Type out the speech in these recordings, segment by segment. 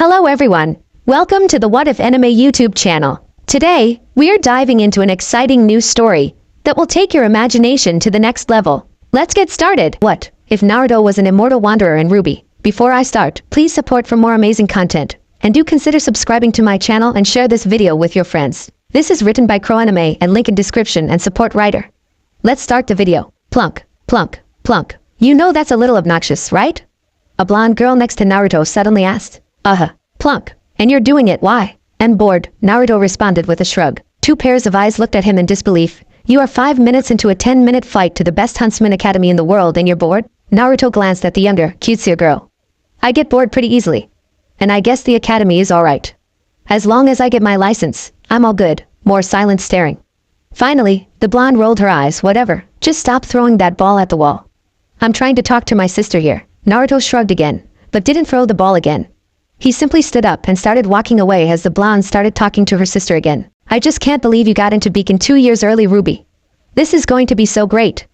Hello everyone, welcome to the What If Anime YouTube channel. Today, we are diving into an exciting new story that will take your imagination to the next level. Let's get started. What if Naruto was an immortal wanderer in RWBY? Before I start, please support for more amazing content, and do consider subscribing to my channel and share this video with your friends. This is written by Crow Anime and link in description and support writer. Let's start the video. Plunk, plunk, plunk. You know that's a little obnoxious, right? A blonde girl next to Naruto suddenly asked. Plunk. And you're doing it, why? I'm bored, Naruto responded with a shrug. Two pairs of eyes looked at him in disbelief. You are 5 minutes into a 10-minute flight to the best huntsman academy in the world and you're bored? Naruto glanced at the younger, cutesier girl. I get bored pretty easily. And I guess the academy is alright. As long as I get my license, I'm all good. More silent staring. Finally, the blonde rolled her eyes. Whatever, just stop throwing that ball at the wall. I'm trying to talk to my sister here. Naruto shrugged again, but didn't throw the ball again. He simply stood up and started walking away as the blonde started talking to her sister again. I just can't believe you got into Beacon 2 years early, RWBY. This is going to be so great.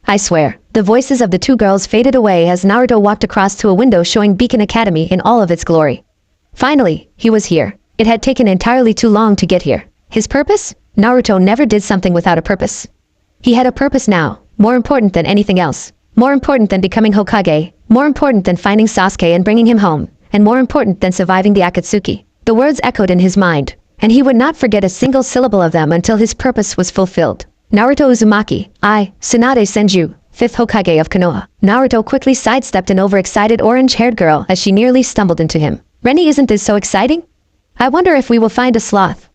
I swear. The voices of the two girls faded away as Naruto walked across to a window showing Beacon Academy in all of its glory. Finally, he was here. It had taken entirely too long to get here. His purpose? Naruto never did something without a purpose. He had a purpose now, more important than anything else. More important than becoming Hokage, more important than finding Sasuke and bringing him home, and more important than surviving the Akatsuki. The words echoed in his mind, and he would not forget a single syllable of them until his purpose was fulfilled. Naruto Uzumaki, I, Tsunade Senju, 5th Hokage of Konoha. Naruto quickly sidestepped an overexcited orange-haired girl as she nearly stumbled into him. Rennie, isn't this so exciting? I wonder if we will find a sloth.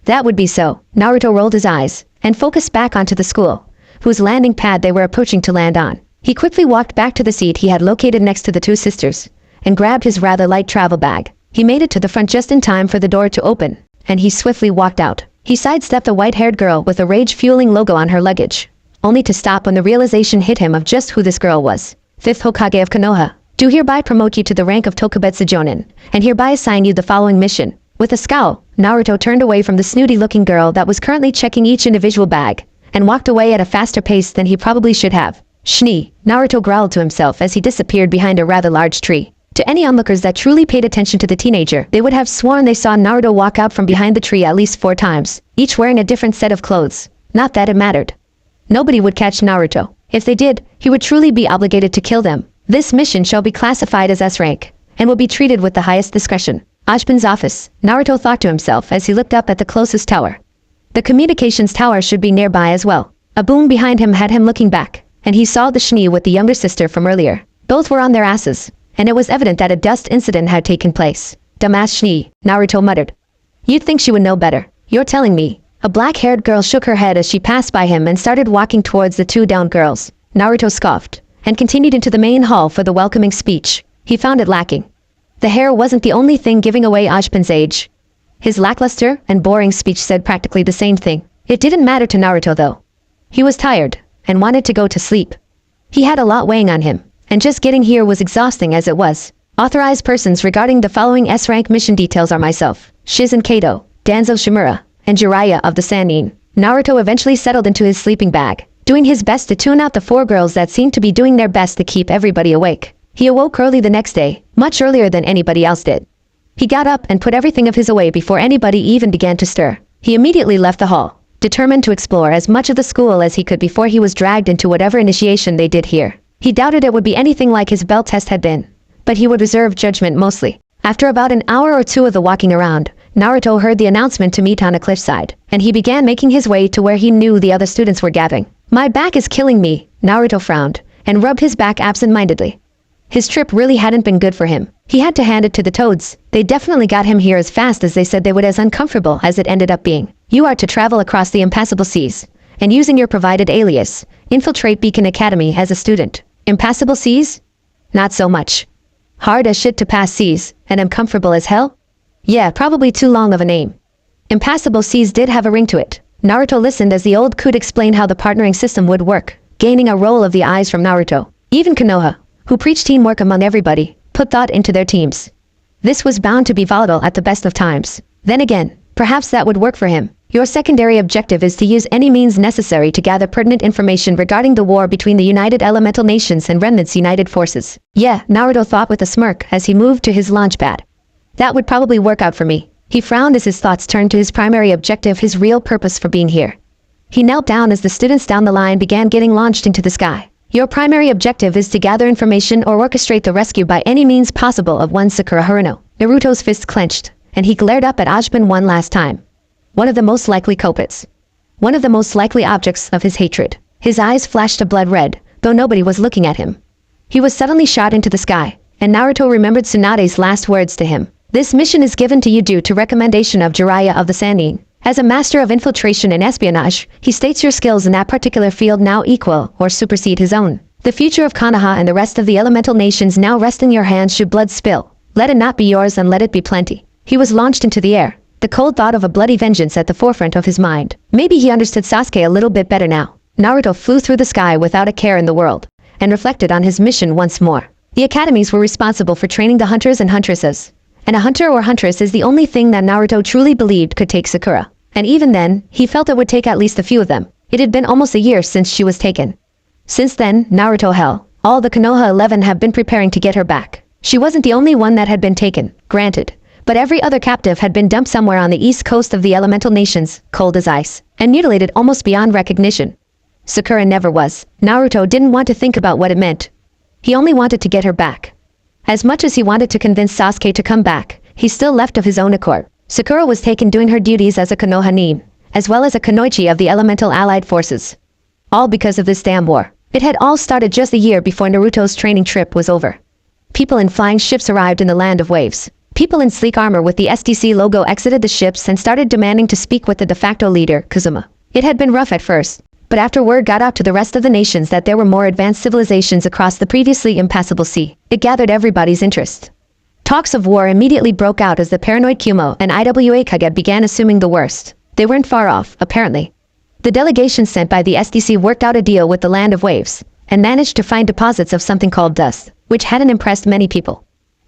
That would be so. Naruto rolled his eyes and focused back onto the school, whose landing pad they were approaching to land on. He quickly walked back to the seat he had located next to the two sisters, and grabbed his rather light travel bag. He made it to the front just in time for the door to open, and he swiftly walked out. He sidestepped a white-haired girl with a rage-fueling logo on her luggage, only to stop when the realization hit him of just who this girl was. 5th Hokage of Konoha, do hereby promote you to the rank of Tokubetsu Jonin, and hereby assign you the following mission. With a scowl, Naruto turned away from the snooty-looking girl that was currently checking each individual bag, and walked away at a faster pace than he probably should have. Shni, Naruto growled to himself as he disappeared behind a rather large tree. To any onlookers that truly paid attention to the teenager, they would have sworn they saw Naruto walk out from behind the tree at least 4 times, each wearing a different set of clothes. Not that it mattered. Nobody would catch Naruto. If they did, he would truly be obligated to kill them. This mission shall be classified as S rank, and will be treated with the highest discretion. Ajin's office, Naruto thought to himself as he looked up at the closest tower. The communications tower should be nearby as well. A boom behind him had him looking back, and he saw the Shni with the younger sister from earlier. Both were on their asses, and it was evident that a dust incident had taken place. Dumbass Shni, Naruto muttered. You'd think she would know better. You're telling me. A black-haired girl shook her head as she passed by him and started walking towards the two downed girls. Naruto scoffed, and continued into the main hall for the welcoming speech. He found it lacking. The hair wasn't the only thing giving away Ajin's age. His lackluster and boring speech said practically the same thing. It didn't matter to Naruto though. He was tired, and wanted to go to sleep. He had a lot weighing on him, and just getting here was exhausting as it was. Authorized persons regarding the following S-rank mission details are myself, Shizen Kato, Danzo Shimura, and Jiraiya of the Sannin. Naruto eventually settled into his sleeping bag, doing his best to tune out the 4 girls that seemed to be doing their best to keep everybody awake. He awoke early the next day, much earlier than anybody else did. He got up and put everything of his away before anybody even began to stir. He immediately left the hall, determined to explore as much of the school as he could before he was dragged into whatever initiation they did here. He doubted it would be anything like his bell test had been, but he would reserve judgment mostly. After about an hour or two of the walking around, Naruto heard the announcement to meet on a cliffside, and he began making his way to where he knew the other students were gathering. My back is killing me, Naruto frowned, and rubbed his back absent-mindedly. His trip really hadn't been good for him. He had to hand it to the Toads. They definitely got him here as fast as they said they would, as uncomfortable as it ended up being. You are to travel across the impassable seas, and using your provided alias, infiltrate Beacon Academy as a student. Impassable seas? Not so much. Hard as shit to pass seas, and uncomfortable as hell? Yeah, probably too long of a name. Impassable seas did have a ring to it. Naruto listened as the old coot explained how the partnering system would work, gaining a roll of the eyes from Naruto. Even Konoha, who preached teamwork among everybody, put thought into their teams. This was bound to be volatile at the best of times. Then again, perhaps that would work for him. Your secondary objective is to use any means necessary to gather pertinent information regarding the war between the United Elemental Nations and Remnant's United Forces. Yeah, Naruto thought with a smirk as he moved to his launch pad. That would probably work out for me. He frowned as his thoughts turned to his primary objective, his real purpose for being here. He knelt down as the students down the line began getting launched into the sky. Your primary objective is to gather information or orchestrate the rescue by any means possible of one Sakura Haruno. Naruto's fist clenched, and he glared up at Ajban one last time. One of the most likely culprits. One of the most likely objects of his hatred. His eyes flashed a blood red, though nobody was looking at him. He was suddenly shot into the sky, and Naruto remembered Tsunade's last words to him. This mission is given to you due to recommendation of Jiraiya of the Sannin. As a master of infiltration and espionage, he states your skills in that particular field now equal or supersede his own. The future of Konoha and the rest of the elemental nations now rest in your hands should blood spill. Let it not be yours and let it be plenty. He was launched into the air, the cold thought of a bloody vengeance at the forefront of his mind. Maybe he understood Sasuke a little bit better now. Naruto flew through the sky without a care in the world, and reflected on his mission once more. The academies were responsible for training the hunters and huntresses. And a hunter or huntress is the only thing that Naruto truly believed could take Sakura. And even then, he felt it would take at least a few of them. It had been almost a year since she was taken. Since then, Naruto hell, all the Konoha 11 have been preparing to get her back. She wasn't the only one that had been taken, granted. But every other captive had been dumped somewhere on the east coast of the elemental nations, cold as ice, and mutilated almost beyond recognition. Sakura never was. Naruto didn't want to think about what it meant. He only wanted to get her back. As much as he wanted to convince Sasuke to come back, he still left of his own accord. Sakura was taken doing her duties as a Konoha nin, as well as a Kunoichi of the elemental allied forces. All because of this damn war. It had all started just a year before Naruto's training trip was over. People in flying ships arrived in the land of waves. People in sleek armor with the SDC logo exited the ships and started demanding to speak with the de facto leader, Kazuma. It had been rough at first, but after word got out to the rest of the nations that there were more advanced civilizations across the previously impassable sea, it gathered everybody's interest. Talks of war immediately broke out as the paranoid Kumo and IWA Kage began assuming the worst. They weren't far off, apparently. The delegation sent by the SDC worked out a deal with the Land of Waves, and managed to find deposits of something called dust, which hadn't impressed many people.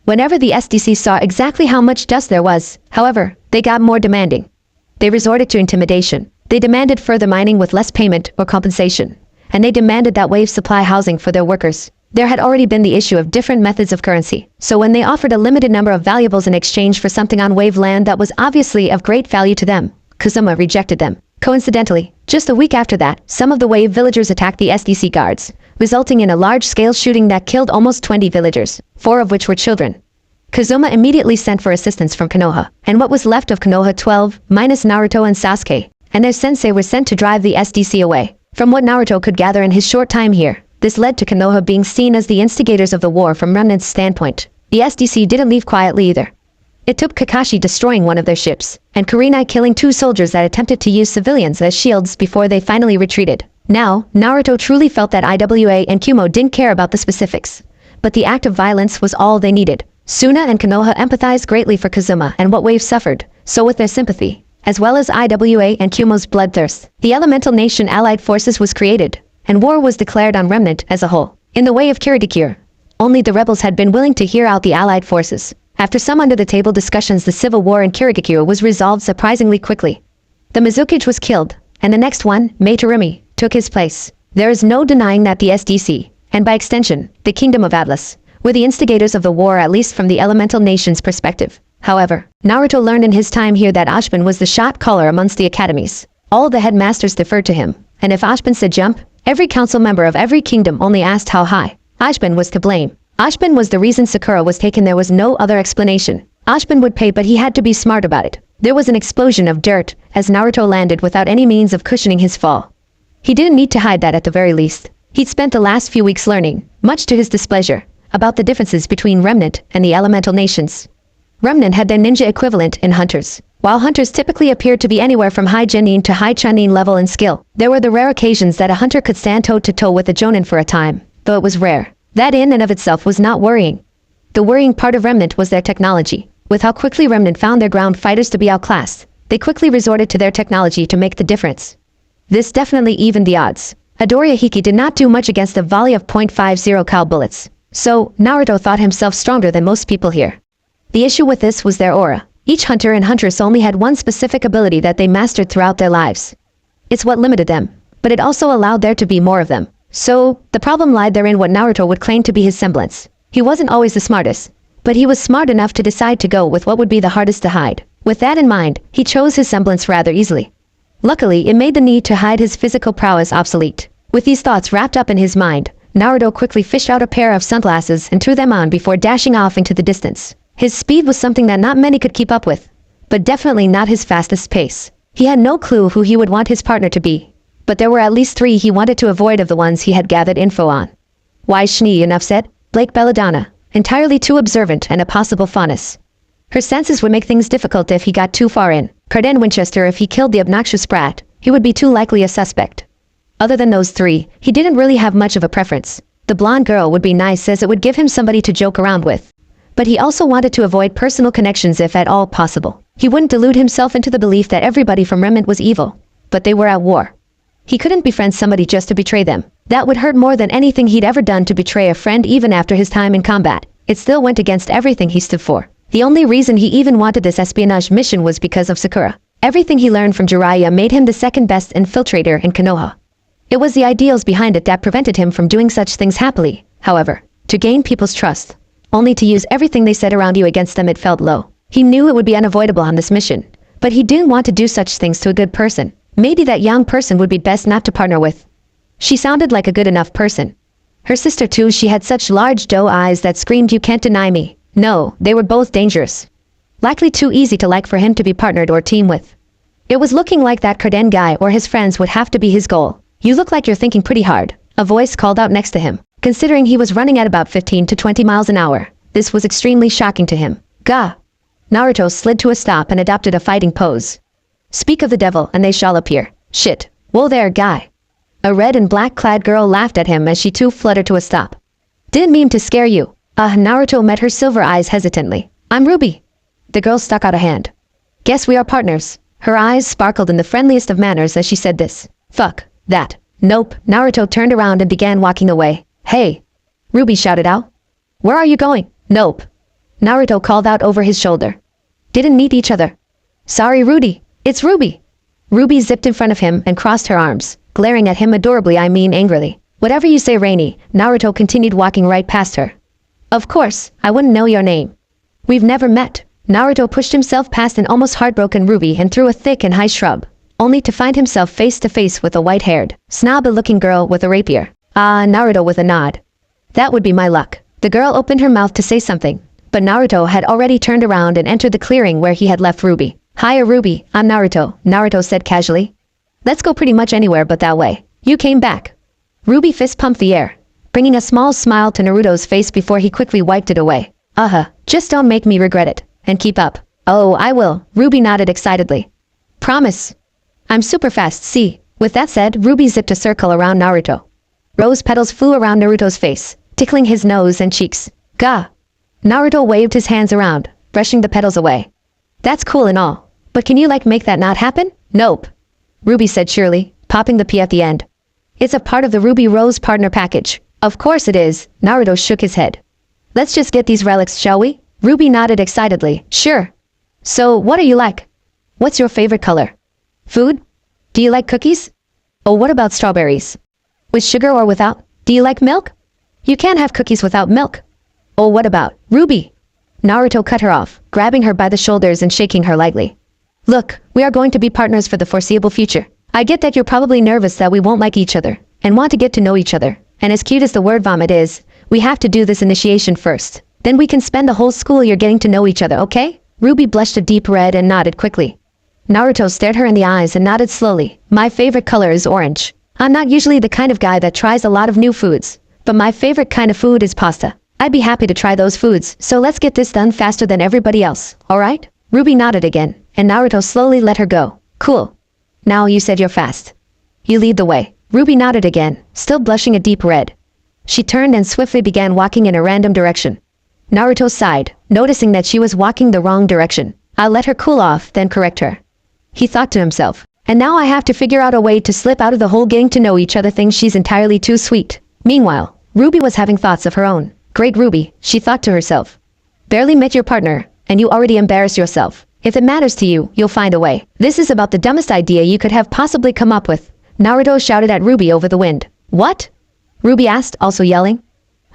Whenever the SDC saw exactly how much dust there was, however, they got more demanding. They resorted to intimidation. They demanded further mining with less payment or compensation, and they demanded that Waves supply housing for their workers. There had already been the issue of different methods of currency, so when they offered a limited number of valuables in exchange for something on Wave land that was obviously of great value to them, Kazuma rejected them. Coincidentally, just a week after that, some of the Wave villagers attacked the SDC guards, resulting in a large-scale shooting that killed almost 20 villagers, 4 of which were children. Kazuma immediately sent for assistance from Konoha, and what was left of Konoha 12, minus Naruto and Sasuke, and their sensei were sent to drive the SDC away. From what Naruto could gather in his short time here, this led to Konoha being seen as the instigators of the war from Remnant's standpoint. The SDC didn't leave quietly either. It took Kakashi destroying one of their ships, and Kurenai killing 2 soldiers that attempted to use civilians as shields before they finally retreated. Now, Naruto truly felt that IWA and Kumo didn't care about the specifics, but the act of violence was all they needed. Suna and Konoha empathized greatly for Kazuma and what Wave suffered, so with their sympathy, as well as IWA and Kumo's bloodthirst, the elemental nation allied forces was created, and war was declared on Remnant as a whole. In the way of Kirigakure, only the rebels had been willing to hear out the allied forces. After some under-the-table discussions, the civil war in Kirigakure was resolved surprisingly quickly. The Mizukage was killed, and the next one, Meitorumi, took his place. There is no denying that the SDC, and by extension, the Kingdom of Atlas, were the instigators of the war, at least from the elemental nation's perspective. However, Naruto learned in his time here that Ashban was the shot caller amongst the academies. All the headmasters deferred to him, and if Ashban said jump, every council member of every kingdom only asked how high. Ashban was to blame. Ashban was the reason Sakura was taken. There was no other explanation. Ashban would pay, but he had to be smart about it. There was an explosion of dirt as Naruto landed without any means of cushioning his fall. He didn't need to hide that at the very least. He'd spent the last few weeks learning, much to his displeasure, about the differences between Remnant and the elemental nations. Remnant had their ninja equivalent in hunters. While hunters typically appeared to be anywhere from high Genin to high Chunin level in skill, there were the rare occasions that a hunter could stand toe-to-toe with a Jonin for a time, though it was rare. That in and of itself was not worrying. The worrying part of Remnant was their technology. With how quickly Remnant found their ground fighters to be outclassed, they quickly resorted to their technology to make the difference. This definitely evened the odds. Midoriya Hiki did not do much against a volley of .50 cal bullets, so Naruto thought himself stronger than most people here. The issue with this was their aura. Each hunter and huntress only had one specific ability that they mastered throughout their lives. It's what limited them, but it also allowed there to be more of them. So, the problem lied therein what Naruto would claim to be his semblance. He wasn't always the smartest, But he was smart enough to decide to go with what would be the hardest to hide. With that in mind, he chose his semblance rather easily. Luckily, it made the need to hide his physical prowess obsolete. With these thoughts wrapped up in his mind, Naruto quickly fished out a pair of sunglasses and threw them on before dashing off into the distance. His speed was something that not many could keep up with, but definitely not his fastest pace. He had no clue who he would want his partner to be, but there were at least 3 he wanted to avoid of the ones he had gathered info on. Wise Schnee, enough said. Blake Belladonna, entirely too observant and a possible faunus. Her senses would make things difficult if he got too far in. Carden Winchester, if he killed the obnoxious brat, he would be too likely a suspect. Other than those 3, he didn't really have much of a preference. The blonde girl would be nice as it would give him somebody to joke around with. But he also wanted to avoid personal connections if at all possible. He wouldn't delude himself into the belief that everybody from Remnant was evil, but they were at war. He couldn't befriend somebody just to betray them. That would hurt more than anything he'd ever done to betray a friend even after his time in combat. It still went against everything he stood for. The only reason he even wanted this espionage mission was because of Sakura. Everything he learned from Jiraiya made him the second best infiltrator in Konoha. It was the ideals behind it that prevented him from doing such things happily. However, to gain people's trust, only to use everything they said around you against them, it felt low. He knew it would be unavoidable on this mission, but he didn't want to do such things to a good person. Maybe that young person would be best not to partner with. She sounded like a good enough person. Her sister too, she had such large doe eyes that screamed, "You can't deny me." No, they were both dangerous. Likely too easy to like for him to be partnered or team with. It was looking like that Carden guy or his friends would have to be his goal. "You look like you're thinking pretty hard," a voice called out next to him. Considering he was running at about 15 to 20 miles an hour, this was extremely shocking to him. Gah! Naruto slid to a stop and adopted a fighting pose. "Speak of the devil and they shall appear." "Shit. Whoa there, guy." A red and black clad girl laughed at him as she too fluttered to a stop. "Didn't mean to scare you." Naruto met her silver eyes hesitantly. "I'm Ruby." The girl stuck out a hand. "Guess we are partners." Her eyes sparkled in the friendliest of manners as she said this. "Fuck that." "Nope." Naruto turned around and began walking away. "Hey!" Ruby shouted out. "Where are you going?" "Nope." Naruto called out over his shoulder. "Didn't meet each other." "Sorry, Rudy. It's Ruby." Ruby zipped in front of him and crossed her arms, glaring at him adorably, I mean angrily. "Whatever you say, Rainy." Naruto continued walking right past her. "Of course, I wouldn't know your name. We've never met." Naruto pushed himself past an almost heartbroken Ruby and through a thick and high shrub, only to find himself face to face with a white-haired, snobby-looking girl with a rapier. Naruto with a nod. "That would be my luck." The girl opened her mouth to say something, but Naruto had already turned around and entered the clearing where he had left Ruby. "Hiya, Ruby, I'm Naruto," Naruto said casually. "Let's go pretty much anywhere but that way. You came back." Ruby fist-pumped the air, bringing a small smile to Naruto's face before he quickly wiped it away. Just don't make me regret it, and keep up." "Oh, I will," Ruby nodded excitedly. "Promise." "I'm super fast, see." With that said, Ruby zipped a circle around Naruto. Rose petals flew around Naruto's face, tickling his nose and cheeks. "Gah!" Naruto waved his hands around, brushing the petals away. "That's cool and all, but can you make that not happen?" "Nope," Ruby said cheerily, popping the P at the end. "It's a part of the Ruby Rose partner package." "Of course it is," Naruto shook his head. "Let's just get these relics, shall we?" Ruby nodded excitedly. "Sure." "So, what are you like? What's your favorite color? Food? Do you like cookies? Oh, what about strawberries? With sugar or without? Do you like milk? You can't have cookies without milk. Oh, what about Ruby?" Naruto cut her off, grabbing her by the shoulders and shaking her lightly. "Look, we are going to be partners for the foreseeable future. I get that you're probably nervous that we won't like each other, and want to get to know each other. And as cute as the word vomit is, we have to do this initiation first. Then we can spend the whole school year getting to know each other, okay?" Ruby blushed a deep red and nodded quickly. Naruto stared her in the eyes and nodded slowly. "My favorite color is orange. I'm not usually the kind of guy that tries a lot of new foods, but my favorite kind of food is pasta. I'd be happy to try those foods, so let's get this done faster than everybody else, alright?" Ruby nodded again, and Naruto slowly let her go. "Cool. Now you said you're fast. You lead the way." Ruby nodded again, still blushing a deep red. She turned and swiftly began walking in a random direction. Naruto sighed, noticing that she was walking the wrong direction. "I'll let her cool off, then correct her." He thought to himself. "And now I have to figure out a way to slip out of the whole getting to know each other thing. She's entirely too sweet." Meanwhile, Ruby was having thoughts of her own. "Great Ruby," she thought to herself. "Barely met your partner, and you already embarrass yourself. If it matters to you, you'll find a way. This is about the dumbest idea you could have possibly come up with." Naruto shouted at Ruby over the wind. "What?" Ruby asked, also yelling.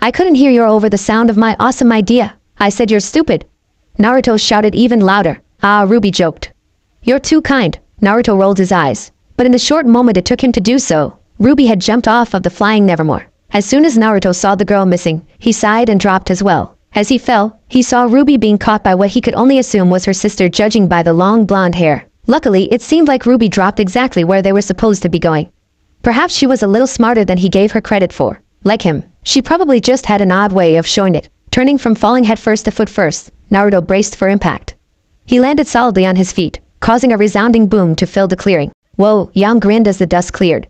"I couldn't hear you over the sound of my awesome idea." I said you're stupid. Naruto shouted even louder. Ah, Ruby joked. You're too kind. Naruto rolled his eyes. But in the short moment it took him to do so, Ruby had jumped off of the flying Nevermore. As soon as Naruto saw the girl missing, he sighed and dropped as well. As he fell, he saw Ruby being caught by what he could only assume was her sister, judging by the long blonde hair. Luckily, it seemed like Ruby dropped exactly where they were supposed to be going. Perhaps she was a little smarter than he gave her credit for. Like him, she probably just had an odd way of showing it. Turning from falling headfirst to foot first, Naruto braced for impact. He landed solidly on his feet, causing a resounding boom to fill the clearing. Whoa, Yang grinned as the dust cleared.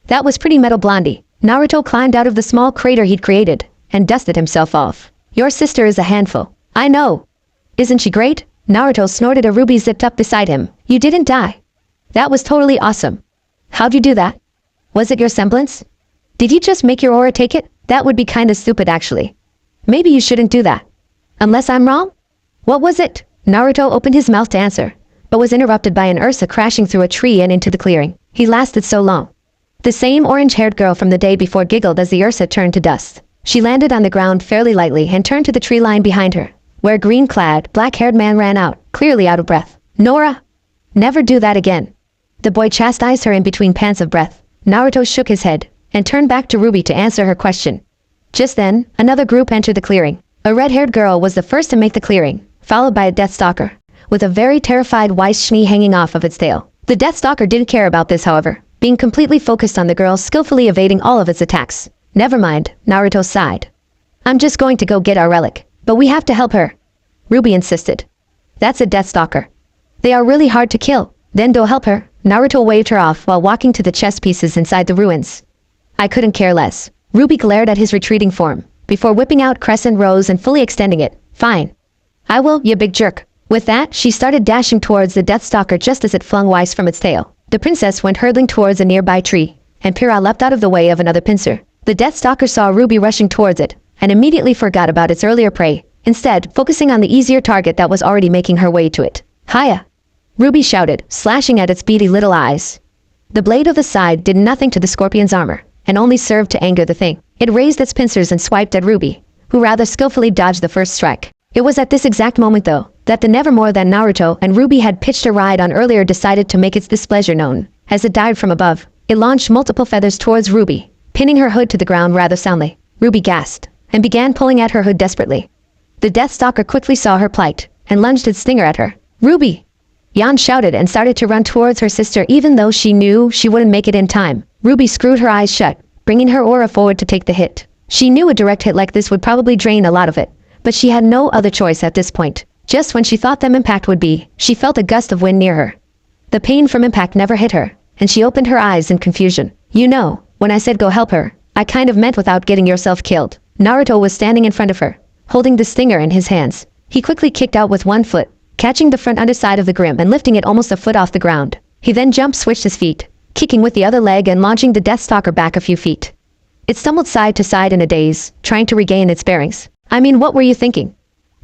That was pretty metal, Blondie. Naruto climbed out of the small crater he'd created and dusted himself off. Your sister is a handful. I know. Isn't she great? Naruto snorted as Ruby zipped up beside him. You didn't die. That was totally awesome. How'd you do that? Was it your semblance? Did you just make your aura take it? That would be kinda stupid actually. Maybe you shouldn't do that. Unless I'm wrong? What was it? Naruto opened his mouth to answer, but was interrupted by an Ursa crashing through a tree and into the clearing. He lasted so long. The same orange-haired girl from the day before giggled as the Ursa turned to dust. She landed on the ground fairly lightly and turned to the tree line behind her, where a green-clad, black-haired man ran out, clearly out of breath. Nora! Never do that again. The boy chastised her in between pants of breath. Naruto shook his head and turned back to Ruby to answer her question. Just then, another group entered the clearing. A red-haired girl was the first to make the clearing, followed by a Deathstalker, with a very terrified white shni hanging off of its tail. The Deathstalker didn't care about this, however, being completely focused on the girl skillfully evading all of its attacks. Never mind, Naruto sighed. I'm just going to go get our relic, but we have to help her. Ruby insisted. That's a Deathstalker. They are really hard to kill. Then don't help her. Naruto waved her off while walking to the chess pieces inside the ruins. I couldn't care less. Ruby glared at his retreating form, before whipping out Crescent Rose and fully extending it. Fine. I will, you big jerk. With that, she started dashing towards the Deathstalker just as it flung Weiss from its tail. The princess went hurtling towards a nearby tree, and Pyrrha leapt out of the way of another pincer. The Deathstalker saw Ruby rushing towards it, and immediately forgot about its earlier prey, instead focusing on the easier target that was already making her way to it. Hiya! Ruby shouted, slashing at its beady little eyes. The blade of the scythe did nothing to the scorpion's armor, and only served to anger the thing. It raised its pincers and swiped at Ruby, who rather skillfully dodged the first strike. It was at this exact moment, though, that the Nevermore that Naruto and Ruby had pitched a ride on earlier decided to make its displeasure known. As it dived from above, it launched multiple feathers towards Ruby, pinning her hood to the ground rather soundly. Ruby gasped, and began pulling at her hood desperately. The Deathstalker quickly saw her plight, and lunged its stinger at her. Ruby! Yan shouted and started to run towards her sister even though she knew she wouldn't make it in time. Ruby screwed her eyes shut, bringing her aura forward to take the hit. She knew a direct hit like this would probably drain a lot of it, but she had no other choice at this point. Just when she thought the impact would be, she felt a gust of wind near her. The pain from impact never hit her, and she opened her eyes in confusion. You know, when I said go help her, I kind of meant without getting yourself killed. Naruto was standing in front of her, holding the stinger in his hands. He quickly kicked out with one foot, catching the front underside of the grim and lifting it almost a foot off the ground. He then switched his feet, kicking with the other leg and launching the Deathstalker back a few feet. It stumbled side to side in a daze, trying to regain its bearings. I mean, what were you thinking?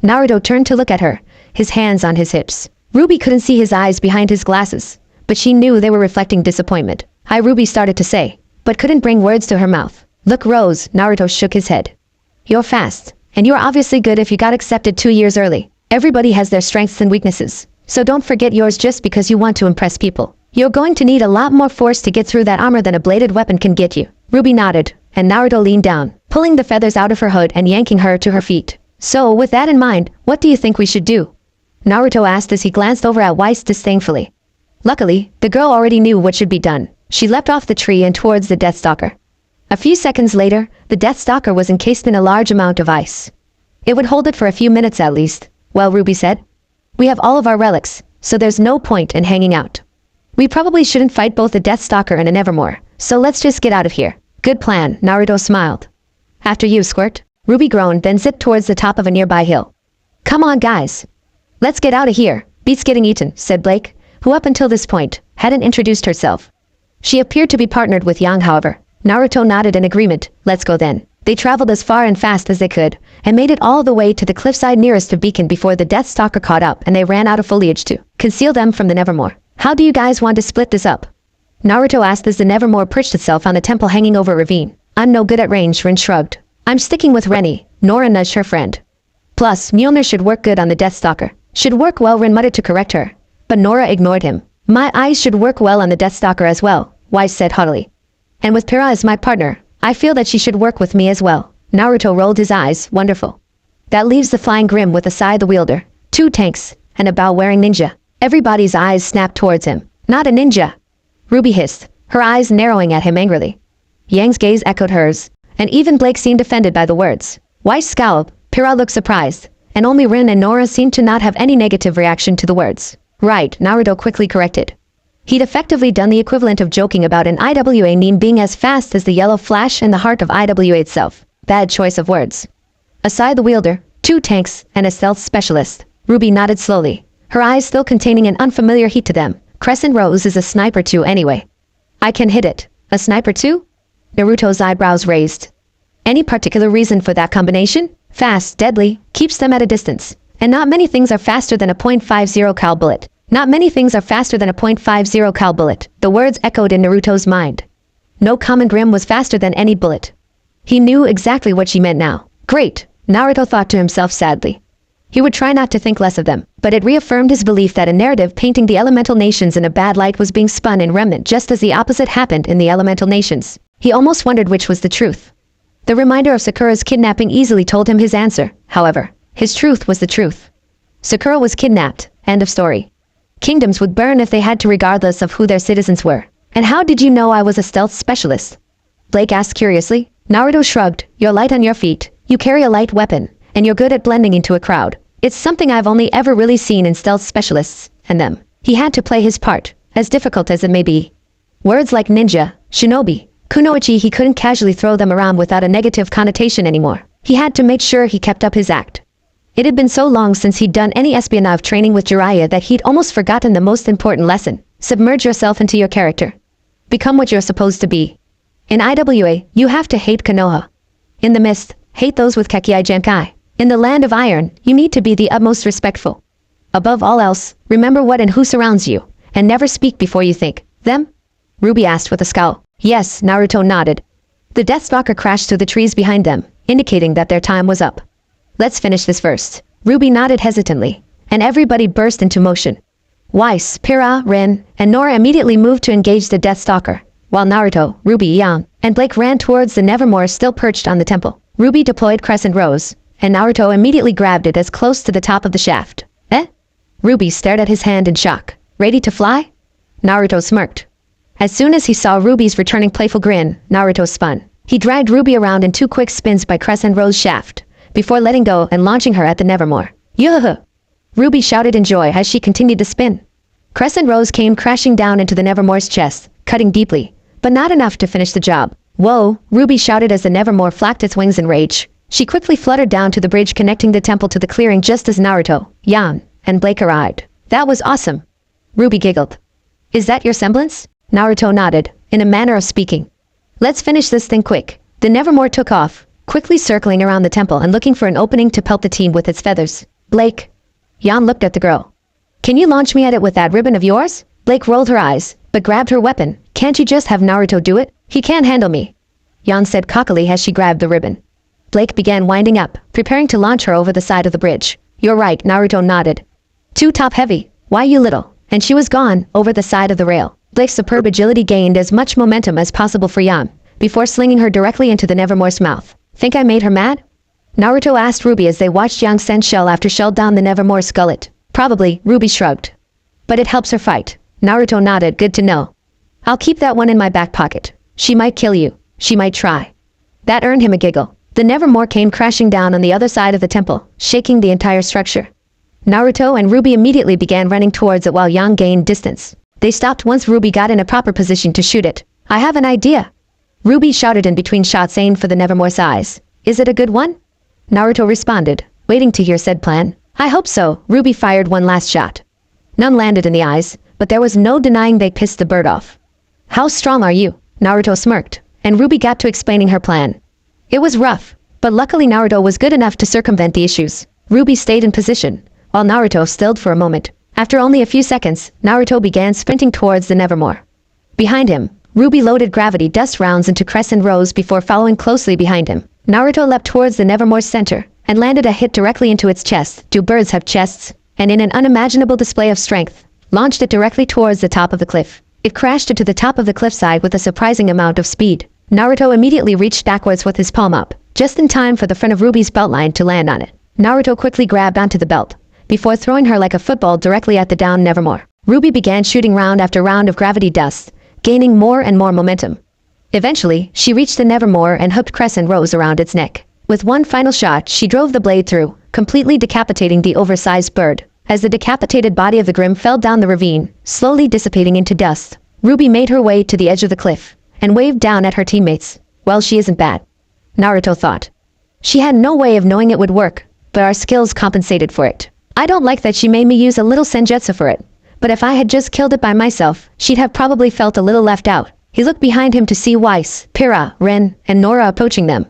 Naruto turned to look at her, his hands on his hips. Ruby couldn't see his eyes behind his glasses, but she knew they were reflecting disappointment. Hi, Ruby started to say, but couldn't bring words to her mouth. Look, Rose, Naruto shook his head. You're fast, and you're obviously good if you got accepted 2 years early. Everybody has their strengths and weaknesses, so don't forget yours just because you want to impress people. You're going to need a lot more force to get through that armor than a bladed weapon can get you. Ruby nodded, and Naruto leaned down, pulling the feathers out of her hood and yanking her to her feet. So, with that in mind, what do you think we should do? Naruto asked as he glanced over at Weiss disdainfully. Luckily, the girl already knew what should be done. She leapt off the tree and towards the Deathstalker. A few seconds later, the Deathstalker was encased in a large amount of ice. It would hold it for a few minutes at least. Well, Ruby said, we have all of our relics, so there's no point in hanging out. We probably shouldn't fight both a Deathstalker and a Nevermore, so let's just get out of here. Good plan, Naruto smiled. After you, Squirt. Ruby groaned, then zipped towards the top of a nearby hill. Come on, guys. Let's get out of here. Beats getting eaten, said Blake, who up until this point, hadn't introduced herself. She appeared to be partnered with Yang, however. Naruto nodded in agreement. Let's go then. They traveled as far and fast as they could, and made it all the way to the cliffside nearest to Beacon before the Deathstalker caught up and they ran out of foliage to conceal them from the Nevermore. How do you guys want to split this up? Naruto asked as the Nevermore perched itself on the temple hanging over a ravine. I'm no good at range, Rin shrugged. I'm sticking with Rennie, Nora nudged her friend. Plus, Mjolnir should work good on the Deathstalker. Should work well, Rin muttered to correct her. But Nora ignored him. My eyes should work well on the Deathstalker as well, Wise said haughtily. And with Pyrrha as my partner, I feel that she should work with me as well. Naruto rolled his eyes, wonderful. That leaves the Flying Grim with a scythe wielder, 2 tanks, and a bow-wearing ninja. Everybody's eyes snapped towards him. Not a ninja. Ruby hissed, her eyes narrowing at him angrily. Yang's gaze echoed hers, and even Blake seemed offended by the words. Wise scowled, Pyrrha looked surprised, and only Rin and Nora seemed to not have any negative reaction to the words. Right, Naruto quickly corrected. He'd effectively done the equivalent of joking about an IWA meme being as fast as the yellow flash in the heart of IWA itself. Bad choice of words. A scythe wielder, 2 tanks, and a stealth specialist. Ruby nodded slowly, her eyes still containing an unfamiliar heat to them. Crescent Rose is a sniper too anyway. I can hit it. A sniper too? Naruto's eyebrows raised. Any particular reason for that combination? Fast, deadly, keeps them at a distance. And not many things are faster than a .50 cal bullet. Not many things are faster than a .50 cal bullet. The words echoed in Naruto's mind. No common Grim was faster than any bullet. He knew exactly what she meant now. Great, Naruto thought to himself sadly. He would try not to think less of them, but it reaffirmed his belief that a narrative painting the elemental nations in a bad light was being spun in Remnant just as the opposite happened in the elemental nations. He almost wondered which was the truth. The reminder of Sakura's kidnapping easily told him his answer, however. His truth was the truth. Sakura was kidnapped, end of story. Kingdoms would burn if they had to regardless of who their citizens were. And how did you know I was a stealth specialist? Blake asked curiously. Naruto shrugged, you're light on your feet, you carry a light weapon, and you're good at blending into a crowd. It's something I've only ever really seen in stealth specialists, and them. He had to play his part, as difficult as it may be. Words like ninja, shinobi, kunoichi, he couldn't casually throw them around without a negative connotation anymore. He had to make sure he kept up his act. It had been so long since he'd done any espionage training with Jiraiya that he'd almost forgotten the most important lesson. Submerge yourself into your character. Become what you're supposed to be. In IWA, you have to hate Konoha. In the mist, hate those with Kekkei Genkai. In the land of iron, you need to be the utmost respectful. Above all else, remember what and who surrounds you, and never speak before you think. Them? Ruby asked with a scowl. Yes, Naruto nodded. The Deathstalker crashed through the trees behind them, indicating that their time was up. Let's finish this first. Ruby nodded hesitantly, and everybody burst into motion. Weiss, Pyrrha, Rin, and Nora immediately moved to engage the Deathstalker, while Naruto, Ruby, Yang, and Blake ran towards the Nevermore still perched on the temple. Ruby deployed Crescent Rose, and Naruto immediately grabbed it as close to the top of the shaft. Eh? Ruby stared at his hand in shock. Ready to fly? Naruto smirked. As soon as he saw Ruby's returning playful grin, Naruto spun. He dragged Ruby around in 2 quick spins by Crescent Rose's shaft, before letting go and launching her at the Nevermore. Yoo-hoo! Ruby shouted in joy as she continued to spin. Crescent Rose came crashing down into the Nevermore's chest, cutting deeply, but not enough to finish the job. Whoa! Ruby shouted as the Nevermore flapped its wings in rage. She quickly fluttered down to the bridge connecting the temple to the clearing just as Naruto, Yang, and Blake arrived. That was awesome! Ruby giggled. Is that your semblance? Naruto nodded, in a manner of speaking. Let's finish this thing quick. The Nevermore took off, quickly circling around the temple and looking for an opening to pelt the team with its feathers. Blake. Yan looked at the girl. Can you launch me at it with that ribbon of yours? Blake rolled her eyes, but grabbed her weapon. Can't you just have Naruto do it? He can't handle me. Yan said cockily as she grabbed the ribbon. Blake began winding up, preparing to launch her over the side of the bridge. You're right, Naruto nodded. Too top heavy. Why you little? And she was gone, over the side of the rail. Blake's superb agility gained as much momentum as possible for Yan, before slinging her directly into the Nevermore's mouth. Think I made her mad? Naruto asked Ruby as they watched Yang send shell after shell down the Nevermore's gullet. Probably, Ruby shrugged. But it helps her fight. Naruto nodded, good to know. I'll keep that one in my back pocket. She might kill you. She might try. That earned him a giggle. The Nevermore came crashing down on the other side of the temple, shaking the entire structure. Naruto and Ruby immediately began running towards it while Yang gained distance. They stopped once Ruby got in a proper position to shoot it. I have an idea. Ruby shouted in between shots aimed for the Nevermore's eyes. Is it a good one? Naruto responded, waiting to hear said plan. I hope so. Ruby fired one last shot. None landed in the eyes, but there was no denying they pissed the bird off. How strong are you? Naruto smirked, and Ruby got to explaining her plan. It was rough, but luckily Naruto was good enough to circumvent the issues. Ruby stayed in position, while Naruto stilled for a moment. After only a few seconds, Naruto began sprinting towards the Nevermore. Behind him, Ruby loaded gravity dust rounds into Crescent Rose before following closely behind him. Naruto leapt towards the Nevermore's center, and landed a hit directly into its chest. Do birds have chests? And in an unimaginable display of strength, launched it directly towards the top of the cliff. It crashed into the top of the cliffside with a surprising amount of speed. Naruto immediately reached backwards with his palm up, just in time for the front of Ruby's belt line to land on it. Naruto quickly grabbed onto the belt, before throwing her like a football directly at the down Nevermore. Ruby began shooting round after round of gravity dust, gaining more and more momentum. Eventually, she reached the Nevermore and hooked crescent rows around its neck. With one final shot, she drove the blade through, completely decapitating the oversized bird. As the decapitated body of the Grim fell down the ravine, slowly dissipating into dust, Ruby made her way to the edge of the cliff, and waved down at her teammates. Well, she isn't bad, Naruto thought. She had no way of knowing it would work, but our skills compensated for it. I don't like that she made me use a little senjutsu for it, but if I had just killed it by myself, she'd have probably felt a little left out. He looked behind him to see Weiss, Pyrrha, Ren, and Nora approaching them.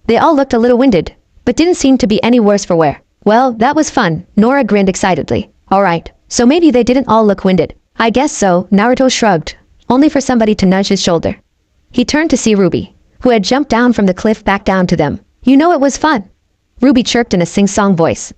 They all looked a little winded, but didn't seem to be any worse for wear. Well, that was fun, Nora grinned excitedly. Alright, so maybe they didn't all look winded. I guess so, Naruto shrugged, only for somebody to nudge his shoulder. He turned to see Ruby, who had jumped down from the cliff back down to them. You know it was fun, Ruby chirped in a sing-song voice.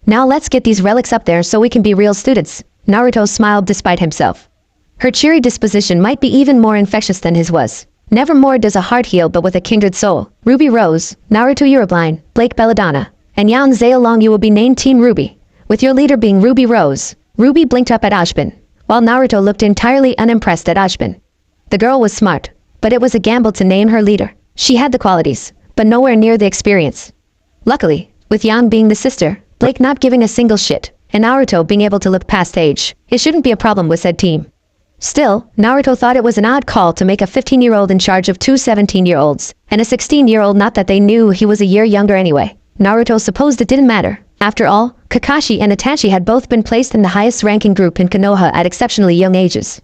Now let's get these relics up there so we can be real students. Naruto smiled despite himself. Her cheery disposition might be even more infectious than his was. Nevermore does a heart heal but with a kindred soul. Ruby Rose, Naruto Urobline, Blake Belladonna, and Yan Zheolong you will be named Team Ruby, with your leader being Ruby Rose. Ruby blinked up at Ashbin, while Naruto looked entirely unimpressed at Ashbin. The girl was smart, but it was a gamble to name her leader. She had the qualities, but nowhere near the experience. Luckily, with Yan being the sister, Blake not giving a single shit, and Naruto being able to look past age, it shouldn't be a problem with said team. Still, Naruto thought it was an odd call to make a 15-year-old in charge of two 17-year-olds, and a 16-year-old, not that they knew he was a year younger anyway. Naruto supposed it didn't matter. After all, Kakashi and Itachi had both been placed in the highest-ranking group in Konoha at exceptionally young ages.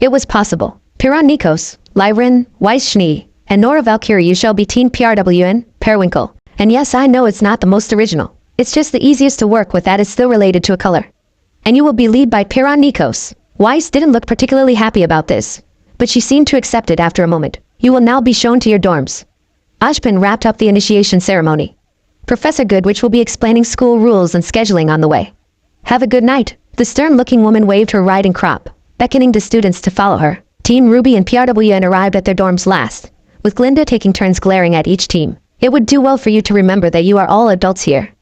It was possible. Piran Nikos, Lyrin, Weiss Schnee, and Nora Valkyrie you shall be Team PRWN, Periwinkle. And yes, I know it's not the most original. It's just the easiest to work with that is still related to a color. And you will be led by Piran Nikos. Weiss didn't look particularly happy about this, but she seemed to accept it after a moment. You will now be shown to your dorms. Ashbin wrapped up the initiation ceremony. Professor Goodwich will be explaining school rules and scheduling on the way. Have a good night. The stern-looking woman waved her riding crop, beckoning the students to follow her. Team RWBY and PRWN arrived at their dorms last, with Glinda taking turns glaring at each team. It would do well for you to remember that you are all adults here.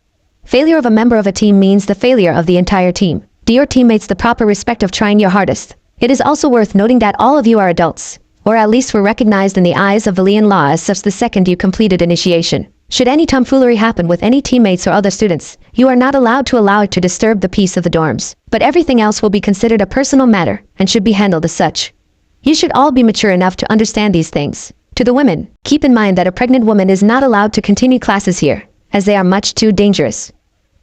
Failure of a member of a team means the failure of the entire team. Do your teammates the proper respect of trying your hardest. It is also worth noting that all of you are adults, or at least were recognized in the eyes of Valian law as such the second you completed initiation. Should any tomfoolery happen with any teammates or other students, you are not allowed to allow it to disturb the peace of the dorms, but everything else will be considered a personal matter and should be handled as such. You should all be mature enough to understand these things. To the women, keep in mind that a pregnant woman is not allowed to continue classes here, as they are much too dangerous.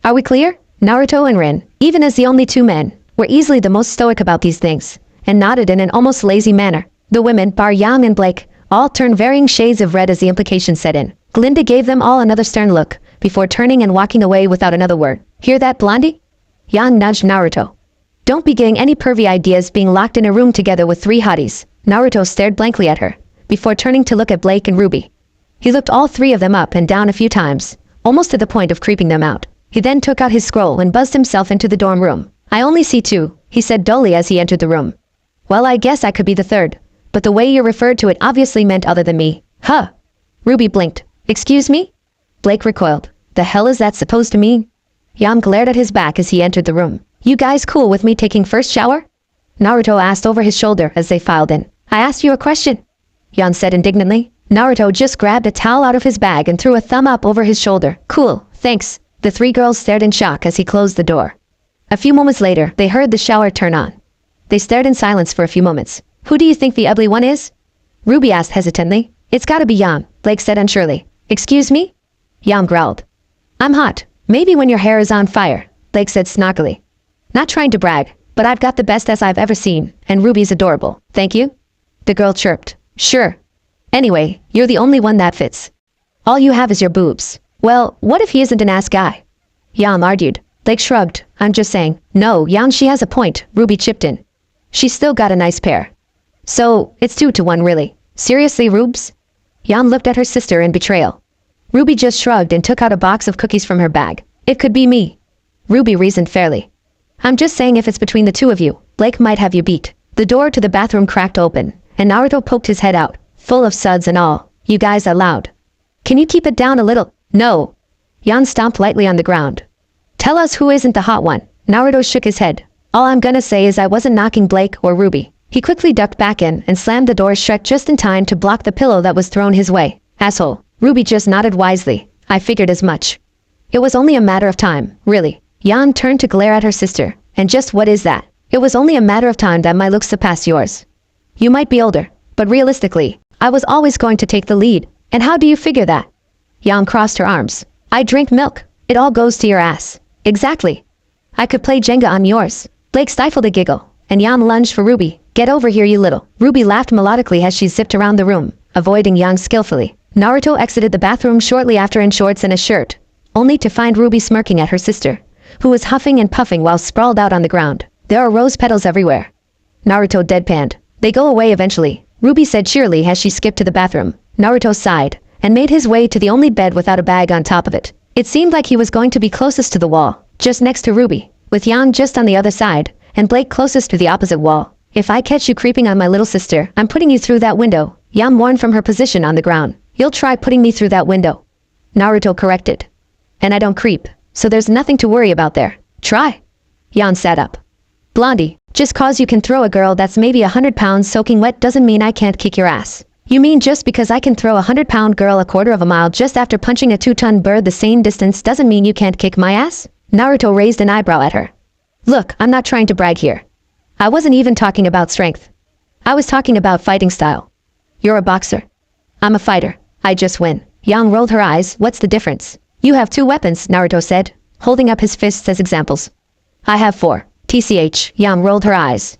Are we clear? Naruto and Rin, even as the only two men, were easily the most stoic about these things, and nodded in an almost lazy manner. The women, bar Yang and Blake, all turned varying shades of red as the implication set in. Glinda gave them all another stern look, before turning and walking away without another word. Hear that, Blondie? Yan nudged Naruto. Don't be getting any pervy ideas being locked in a room together with three hotties. Naruto stared blankly at her, before turning to look at Blake and Ruby. He looked all three of them up and down a few times, almost to the point of creeping them out. He then took out his scroll and buzzed himself into the dorm room. I only see two, he said dully as he entered the room. Well, I guess I could be the third, but the way you referred to it obviously meant other than me. Huh? Ruby blinked. Excuse me? Blake recoiled. The hell is that supposed to mean? Yam glared at his back as he entered the room. You guys cool with me taking first shower? Naruto asked over his shoulder as they filed in. I asked you a question, Yan said indignantly. Naruto just grabbed a towel out of his bag and threw a thumb up over his shoulder. Cool, thanks. The three girls stared in shock as he closed the door. A few moments later, they heard the shower turn on. They stared in silence for a few moments. Who do you think the ugly one is? Ruby asked hesitantly. It's gotta be Yam, Blake said unsurely. Excuse me? Yam growled. I'm hot. Maybe when your hair is on fire, Blake said snarkily. Not trying to brag, but I've got the best ass I've ever seen, and Ruby's adorable. Thank you? The girl chirped. Sure. Anyway, you're the only one that fits. All you have is your boobs. Well, what if he isn't an ass guy? Yam argued. Blake shrugged. I'm just saying. No, Yan, she has a point, Ruby chipped in. She's still got a nice pair. So, it's 2-1 really. Seriously, Rubes? Yan looked at her sister in betrayal. RWBY just shrugged and took out a box of cookies from her bag. It could be me. RWBY reasoned fairly. I'm just saying if it's between the two of you, Blake might have you beat. The door to the bathroom cracked open, and Naruto poked his head out, full of suds and all. You guys are loud. Can you keep it down a little? No. Yan stomped lightly on the ground. Tell us who isn't the hot one. Naruto shook his head. All I'm gonna say is I wasn't knocking Blake or RWBY. He quickly ducked back in and slammed the door shut just in time to block the pillow that was thrown his way. Asshole. RWBY just nodded wisely. I figured as much. It was only a matter of time, really. Yan turned to glare at her sister. And just what is that? It was only a matter of time that my looks surpassed yours. You might be older, but realistically, I was always going to take the lead. And how do you figure that? Yan crossed her arms. I drink milk. It all goes to your ass. Exactly. I could play Jenga on yours. Blake stifled a giggle, and Yan lunged for RWBY. Get over here, you little. RWBY laughed melodically as she zipped around the room, avoiding Yan skillfully. Naruto exited the bathroom shortly after in shorts and a shirt, only to find RWBY smirking at her sister, who was huffing and puffing while sprawled out on the ground. There are rose petals everywhere. Naruto deadpanned. They go away eventually, RWBY said cheerily as she skipped to the bathroom. Naruto sighed, and made his way to the only bed without a bag on top of it. It seemed like he was going to be closest to the wall, just next to RWBY, with Yan just on the other side, and Blake closest to the opposite wall. If I catch you creeping on my little sister, I'm putting you through that window. Yan warned from her position on the ground. You'll try putting me through that window. Naruto corrected. And I don't creep, so there's nothing to worry about there. Try. Yan sat up. Blondie, just cause you can throw a girl that's maybe 100 pounds soaking wet doesn't mean I can't kick your ass. You mean just because I can throw a 100-pound girl a quarter of a mile just after punching a 2-ton bird the same distance doesn't mean you can't kick my ass? Naruto raised an eyebrow at her. Look, I'm not trying to brag here. I wasn't even talking about strength. I was talking about fighting style. You're a boxer. I'm a fighter. I just win. Yang rolled her eyes. What's the difference? You have 2 weapons, Naruto said, holding up his fists as examples. I have 4. TCH, Yang rolled her eyes.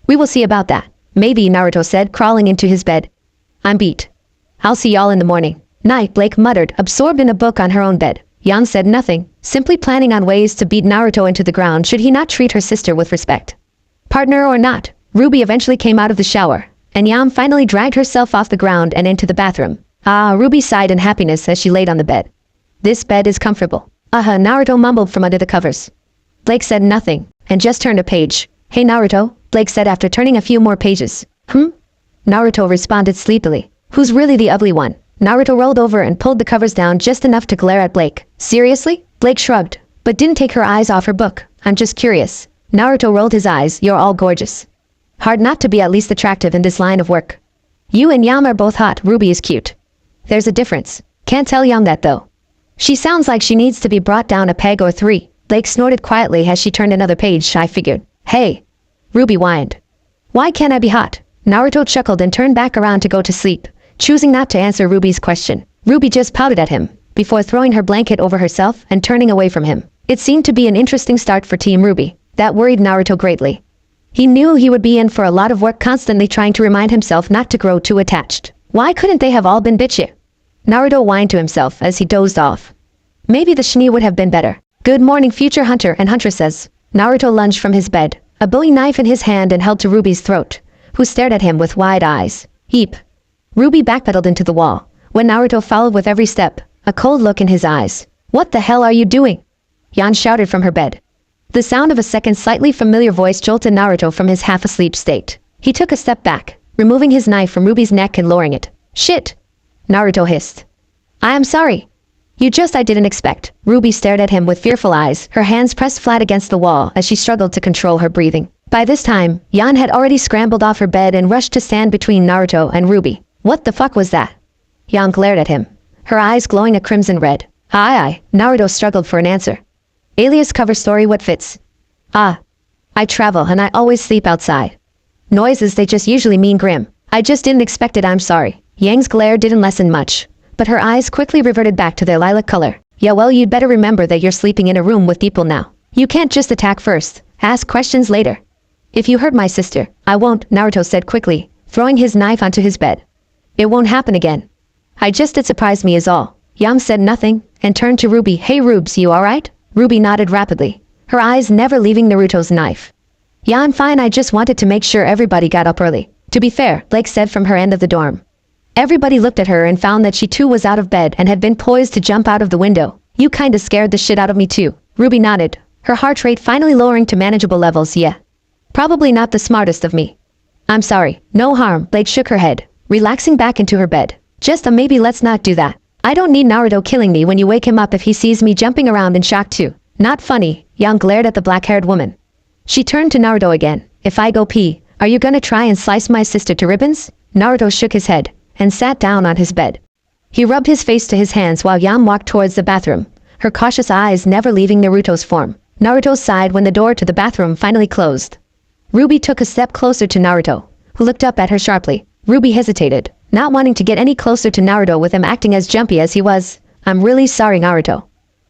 We will see about that. Maybe, Naruto said, crawling into his bed. I'm beat. I'll see y'all in the morning. Night, Blake muttered, absorbed in a book on her own bed. Yan said nothing, simply planning on ways to beat Naruto into the ground should he not treat her sister with respect. Partner or not, RWBY eventually came out of the shower, and Yan finally dragged herself off the ground and into the bathroom. Ah, RWBY sighed in happiness as she laid on the bed. This bed is comfortable. Naruto mumbled from under the covers. Blake said nothing, and just turned a page. Hey Naruto, Blake said after turning a few more pages. Naruto responded sleepily. Who's really the ugly one? Naruto rolled over and pulled the covers down just enough to glare at Blake. Seriously? Blake shrugged, but didn't take her eyes off her book. I'm just curious. Naruto rolled his eyes. You're all gorgeous. Hard not to be at least attractive in this line of work. You and Yam are both hot. RWBY is cute. There's a difference. Can't tell Yam that though. She sounds like she needs to be brought down a peg or 3. Blake snorted quietly as she turned another page. I figured. Hey. RWBY whined. Why can't I be hot? Naruto chuckled and turned back around to go to sleep, choosing not to answer RWBY's question. RWBY just pouted at him, before throwing her blanket over herself and turning away from him. It seemed to be an interesting start for Team RWBY. That worried Naruto greatly. He knew he would be in for a lot of work constantly trying to remind himself not to grow too attached. Why couldn't they have all been bitchy? Naruto whined to himself as he dozed off. Maybe the Shinee would have been better. Good morning, future hunter and huntresses. Naruto lunged from his bed, a bowie knife in his hand and held to RWBY's throat, who stared at him with wide eyes. Heap. RWBY backpedaled into the wall, when Naruto followed with every step, a cold look in his eyes. What the hell are you doing? Yan shouted from her bed. The sound of a second slightly familiar voice jolted Naruto from his half-asleep state. He took a step back, removing his knife from RWBY's neck and lowering it. Shit! Naruto hissed. I am sorry. I didn't expect. RWBY stared at him with fearful eyes, her hands pressed flat against the wall as she struggled to control her breathing. By this time, Yan had already scrambled off her bed and rushed to stand between Naruto and RWBY. What the fuck was that? Yan glared at him, her eyes glowing a crimson red. Aye. Naruto struggled for an answer. Alias cover story what fits. I travel and I always sleep outside. Noises they just usually mean grim. I just didn't expect it, I'm sorry. Yang's glare didn't lessen much, but her eyes quickly reverted back to their lilac color. Yeah well you'd better remember that you're sleeping in a room with people now. You can't just attack first, ask questions later. If you hurt my sister, I won't, Naruto said quickly, throwing his knife onto his bed. It won't happen again. It surprised me is all. Yam said nothing, and turned to RWBY. Hey Rubes, you alright? RWBY nodded rapidly, her eyes never leaving Naruto's knife. Yeah, I'm fine, I just wanted to make sure everybody got up early. To be fair, Blake said from her end of the dorm. Everybody looked at her and found that she too was out of bed and had been poised to jump out of the window. You kinda scared the shit out of me too. Ruby nodded, her heart rate finally lowering to manageable levels. Yeah. Probably not the smartest of me. I'm sorry, no harm. Blake shook her head, relaxing back into her bed. Just a maybe, let's not do that. I don't need Naruto killing me when you wake him up if he sees me jumping around in shock too. Not funny. Yang glared at the black-haired woman. She turned to Naruto again. If I go pee, are you gonna try and slice my sister to ribbons? Naruto shook his head and sat down on his bed. He rubbed his face to his hands while Yang walked towards the bathroom, her cautious eyes never leaving Naruto's form. Naruto sighed when the door to the bathroom finally closed. Ruby took a step closer to Naruto, who looked up at her sharply. Ruby hesitated, not wanting to get any closer to Naruto with him acting as jumpy as he was. I'm really sorry, Naruto.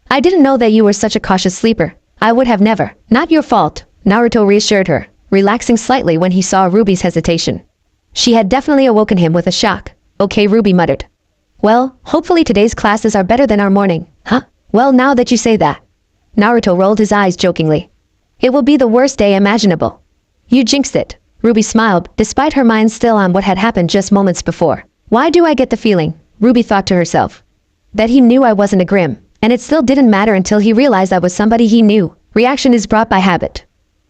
I didn't know that you were such a cautious sleeper. I would have never. Not your fault, Naruto reassured her, relaxing slightly when he saw Ruby's hesitation. She had definitely awoken him with a shock. Okay, Ruby muttered. Well, hopefully today's classes are better than our morning. Huh? Well, now that you say that. Naruto rolled his eyes jokingly. It will be the worst day imaginable. You jinxed it. Ruby smiled, despite her mind still on what had happened just moments before. Why do I get the feeling, Ruby thought to herself, that he knew I wasn't a Grimm, and it still didn't matter until he realized I was somebody he knew. Reaction is brought by habit.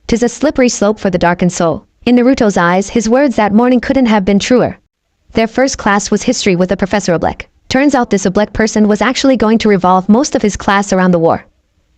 'Tis a slippery slope for the darkened soul. In Naruto's eyes, his words that morning couldn't have been truer. Their first class was history with a Professor Oblek. Turns out this Oblek person was actually going to revolve most of his class around the war.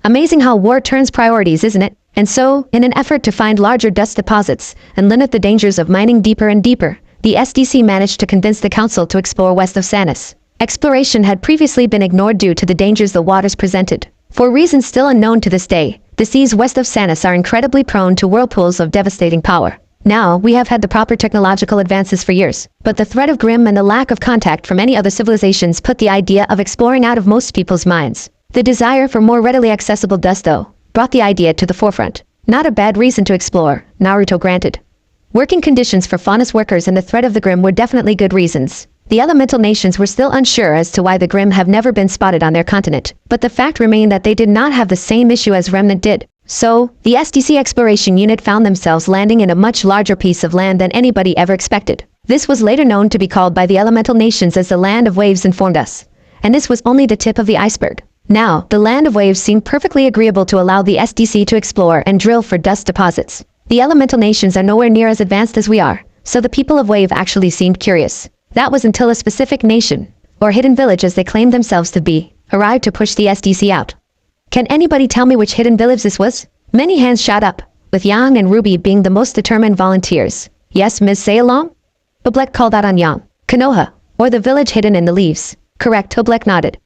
Amazing how war turns priorities, isn't it? And so, in an effort to find larger dust deposits and limit the dangers of mining deeper and deeper, the SDC managed to convince the council to explore west of Sanus. Exploration had previously been ignored due to the dangers the waters presented. For reasons still unknown to this day, the seas west of Sanus are incredibly prone to whirlpools of devastating power. Now, we have had the proper technological advances for years, but the threat of Grimm and the lack of contact from any other civilizations put the idea of exploring out of most people's minds. The desire for more readily accessible dust, though, brought the idea to the forefront. Not a bad reason to explore, Naruto granted. Working conditions for Faunus workers and the threat of the Grimm were definitely good reasons. The elemental nations were still unsure as to why the Grimm have never been spotted on their continent, but the fact remained that they did not have the same issue as Remnant did. So, the SDC exploration unit found themselves landing in a much larger piece of land than anybody ever expected. This was later known to be called by the elemental nations as the Land of Waves, informed us. And this was only the tip of the iceberg. Now, the Land of Waves seemed perfectly agreeable to allow the SDC to explore and drill for dust deposits. The elemental nations are nowhere near as advanced as we are, so the people of Wave actually seemed curious. That was until a specific nation, or hidden village as they claimed themselves to be, arrived to push the SDC out. Can anybody tell me which hidden village this was? Many hands shot up, with Yang and Ruby being the most determined volunteers. Yes, Ms. Say-along? Oblek called out on Yang. Konoha, or the village hidden in the leaves. Correct, Oblek nodded.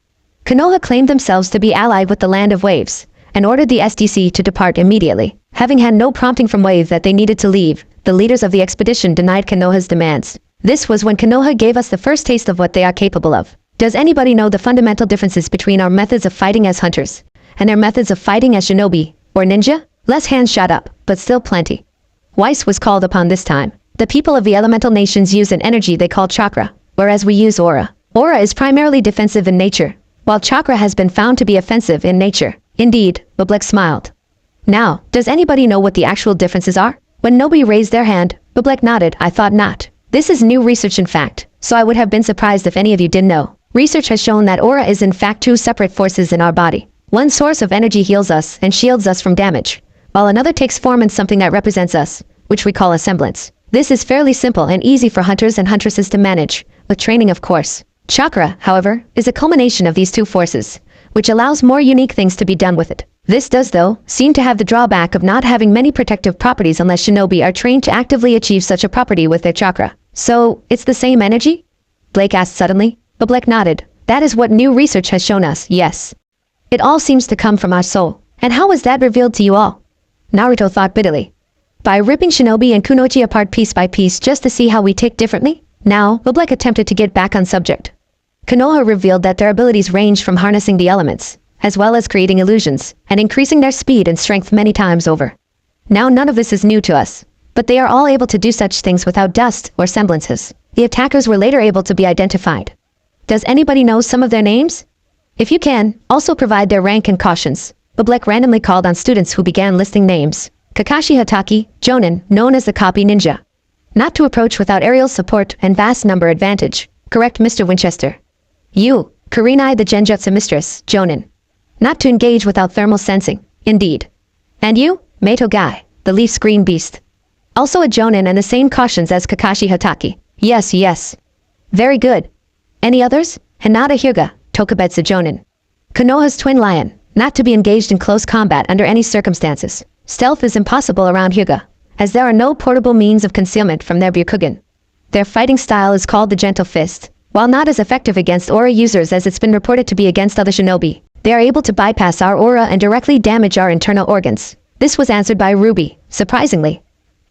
Konoha claimed themselves to be allied with the Land of Waves, and ordered the SDC to depart immediately. Having had no prompting from Wave that they needed to leave, the leaders of the expedition denied Konoha's demands. This was when Konoha gave us the first taste of what they are capable of. Does anybody know the fundamental differences between our methods of fighting as hunters, and their methods of fighting as shinobi, or ninja? Less hands shot up, but still plenty. Weiss was called upon this time. The people of the elemental nations use an energy they call chakra, whereas we use aura. Aura is primarily defensive in nature, while chakra has been found to be offensive in nature. Indeed, Oblek smiled. Now, does anybody know what the actual differences are? When nobody raised their hand, Oblek nodded. I thought not. This is new research in fact, so I would have been surprised if any of you didn't know. Research has shown that aura is in fact two separate forces in our body. One source of energy heals us and shields us from damage, while another takes form in something that represents us, which we call a semblance. This is fairly simple and easy for hunters and huntresses to manage, with training of course. Chakra, however, is a culmination of these two forces, which allows more unique things to be done with it. This does, though, seem to have the drawback of not having many protective properties unless shinobi are trained to actively achieve such a property with their chakra. So, it's the same energy? Blake asked suddenly. Oblek nodded. That is what new research has shown us, yes. It all seems to come from our soul. And how was that revealed to you all? Naruto thought bitterly. By ripping shinobi and kunoichi apart piece by piece just to see how we tick differently? Now, Oblek attempted to get back on subject. Konoha revealed that their abilities range from harnessing the elements, as well as creating illusions, and increasing their speed and strength many times over. Now none of this is new to us, but they are all able to do such things without dust or semblances. The attackers were later able to be identified. Does anybody know some of their names? If you can, also provide their rank and cautions. Oblek randomly called on students who began listing names. Kakashi Hataki, Jonin, known as the Copy Ninja. Not to approach without aerial support and vast number advantage. Correct, Mr. Winchester. You, Kurenai the Genjutsu Mistress, Jonin. Not to engage without thermal sensing, indeed. And you, Mato Guy, the leaf screen beast. Also a Jonin and the same cautions as Kakashi Hatake. Yes, yes. Very good. Any others? Hinata Hyuga, Tokubetsu Jonin. Konoha's twin lion, not to be engaged in close combat under any circumstances. Stealth is impossible around Hyuga, as there are no portable means of concealment from their Byakugan. Their fighting style is called the Gentle Fist. While not as effective against aura users as it's been reported to be against other shinobi, they are able to bypass our aura and directly damage our internal organs. This was answered by RWBY, surprisingly.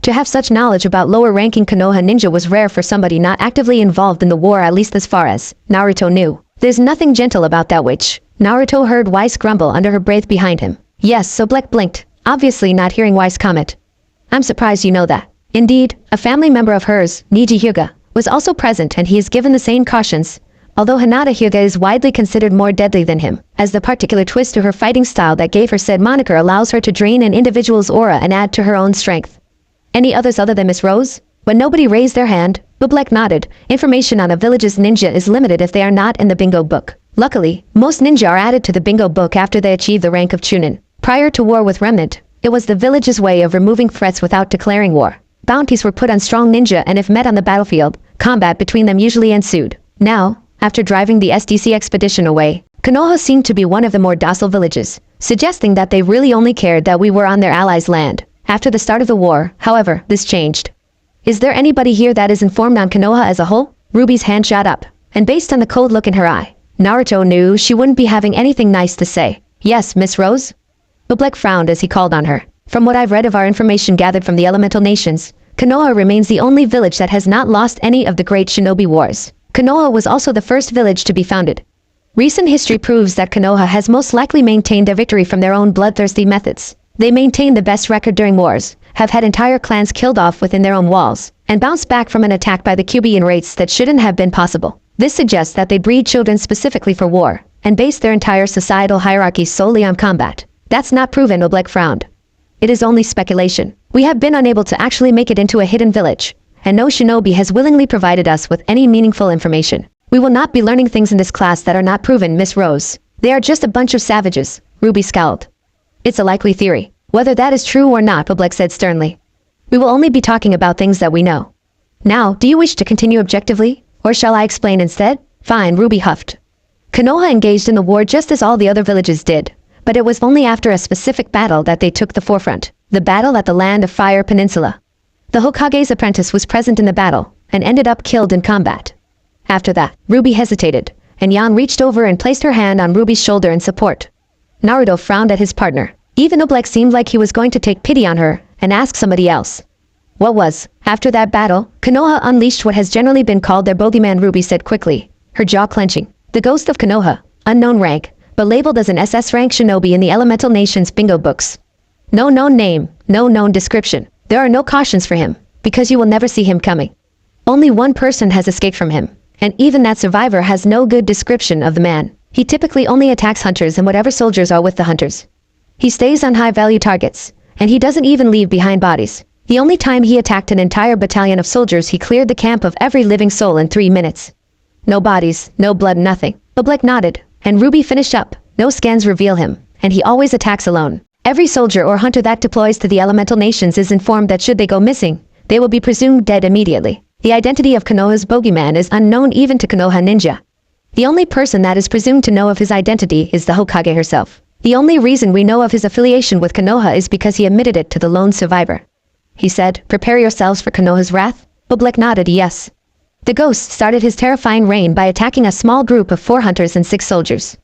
To have such knowledge about lower-ranking Konoha ninja was rare for somebody not actively involved in the war, at least as far as Naruto knew. There's nothing gentle about that witch. Naruto heard Weiss grumble under her breath behind him. Yes, so Black blinked, obviously not hearing Weiss' comment. I'm surprised you know that. Indeed, a family member of hers, Niji Hyuga, was also present and he is given the same cautions, although Hinata Hyuga is widely considered more deadly than him, as the particular twist to her fighting style that gave her said moniker allows her to drain an individual's aura and add to her own strength. Any others other than Miss Rose? When nobody raised their hand, Bublek nodded. Information on a village's ninja is limited if they are not in the bingo book. Luckily, most ninja are added to the bingo book after they achieve the rank of Chunin. Prior to war with Remnant, it was the village's way of removing threats without declaring war. Bounties were put on strong ninja and if met on the battlefield, combat between them usually ensued. Now, after driving the SDC expedition away, Konoha seemed to be one of the more docile villages, suggesting that they really only cared that we were on their allies' land. After the start of the war, however, this changed. Is there anybody here that is informed on Konoha as a whole? Ruby's hand shot up, and based on the cold look in her eye, Naruto knew she wouldn't be having anything nice to say. Yes, Miss Rose? Bublek frowned as he called on her. From what I've read of our information gathered from the elemental nations, Konoha remains the only village that has not lost any of the great shinobi wars. Konoha was also the first village to be founded. Recent history proves that Konoha has most likely maintained their victory from their own bloodthirsty methods. They maintained the best record during wars, have had entire clans killed off within their own walls, and bounced back from an attack by the Cubian race that shouldn't have been possible. This suggests that they breed children specifically for war, and base their entire societal hierarchy solely on combat. That's not proven, Oblek frowned. It is only speculation. We have been unable to actually make it into a hidden village, and no shinobi has willingly provided us with any meaningful information. We will not be learning things in this class that are not proven, Miss Rose. They are just a bunch of savages, Ruby scowled. It's a likely theory. Whether that is true or not, Oblek said sternly. We will only be talking about things that we know. Now, do you wish to continue objectively, or shall I explain instead? Fine, Ruby huffed. Konoha engaged in the war just as all the other villages did, but it was only after a specific battle that they took the forefront, the battle at the Land of Fire Peninsula. The Hokage's apprentice was present in the battle, and ended up killed in combat. After that, Ruby hesitated, and Yan reached over and placed her hand on Ruby's shoulder in support. Naruto frowned at his partner. Even Oblek seemed like he was going to take pity on her and ask somebody else. What was? After that battle, Konoha unleashed what has generally been called their bogeyman, Ruby said quickly, her jaw clenching. The ghost of Konoha, unknown rank, but labeled as an SS rank shinobi in the Elemental Nations bingo books. No known name, no known description. There are no cautions for him, because you will never see him coming. Only one person has escaped from him, and even that survivor has no good description of the man. He typically only attacks hunters and whatever soldiers are with the hunters. He stays on high-value targets, and he doesn't even leave behind bodies. The only time he attacked an entire battalion of soldiers, he cleared the camp of every living soul in 3 minutes. No bodies, no blood, nothing. Oblek nodded, and Ruby finished up. No scans reveal him, and he always attacks alone. Every soldier or hunter that deploys to the Elemental Nations is informed that should they go missing, they will be presumed dead immediately. The identity of Konoha's bogeyman is unknown even to Konoha ninja. The only person that is presumed to know of his identity is the Hokage herself. The only reason we know of his affiliation with Konoha is because he admitted it to the lone survivor. He said, "Prepare yourselves for Konoha's wrath?" Oblek nodded yes. The ghost started his terrifying reign by attacking a small group of 4 hunters and 6 soldiers.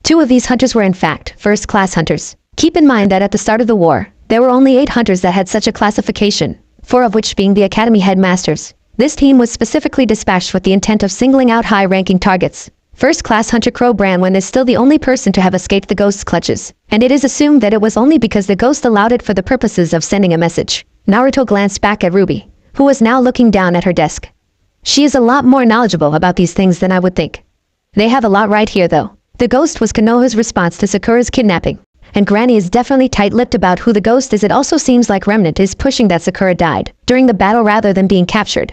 2 of these hunters were in fact first-class hunters. Keep in mind that at the start of the war, there were only 8 hunters that had such a classification, 4 of which being the academy headmasters. This team was specifically dispatched with the intent of singling out high-ranking targets. First-class hunter Crow Branwen is still the only person to have escaped the ghost's clutches, and it is assumed that it was only because the ghost allowed it for the purposes of sending a message. Naruto glanced back at Ruby, who was now looking down at her desk. She is a lot more knowledgeable about these things than I would think. They have a lot right here though. The ghost was Konoha's response to Sakura's kidnapping, and Granny is definitely tight-lipped about who the ghost is. It also seems like Remnant is pushing that Sakura died during the battle rather than being captured.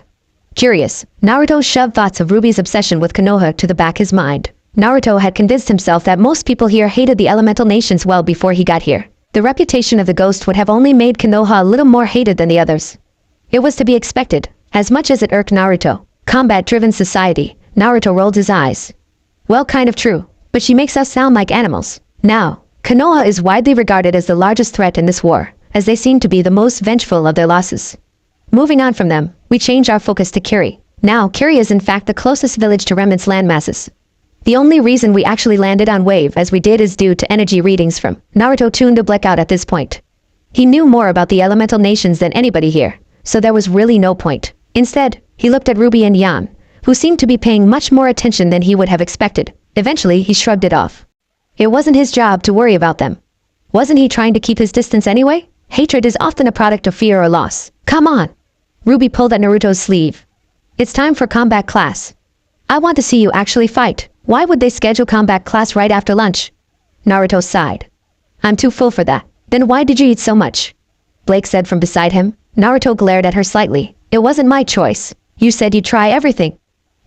Curious, Naruto shoved thoughts of Ruby's obsession with Konoha to the back of his mind. Naruto had convinced himself that most people here hated the elemental nations well before he got here. The reputation of the ghost would have only made Konoha a little more hated than the others. It was to be expected, as much as it irked Naruto. Combat-driven society, Naruto rolled his eyes. Well, kind of true, but she makes us sound like animals. Now, Konoha is widely regarded as the largest threat in this war, as they seem to be the most vengeful of their losses. Moving on from them, we change our focus to Kiri. Now, Kiri is in fact the closest village to Remnant's landmasses. The only reason we actually landed on Wave as we did is due to energy readings from Naruto tuned to blackout at this point. He knew more about the elemental nations than anybody here, so there was really no point. Instead, he looked at Ruby and Yan, who seemed to be paying much more attention than he would have expected. Eventually, he shrugged it off. It wasn't his job to worry about them. Wasn't he trying to keep his distance anyway? Hatred is often a product of fear or loss. Come on! Ruby pulled at Naruto's sleeve. It's time for combat class. I want to see you actually fight. Why would they schedule combat class right after lunch? Naruto sighed. I'm too full for that. Then why did you eat so much? Blake said from beside him. Naruto glared at her slightly. It wasn't my choice. You said you'd try everything.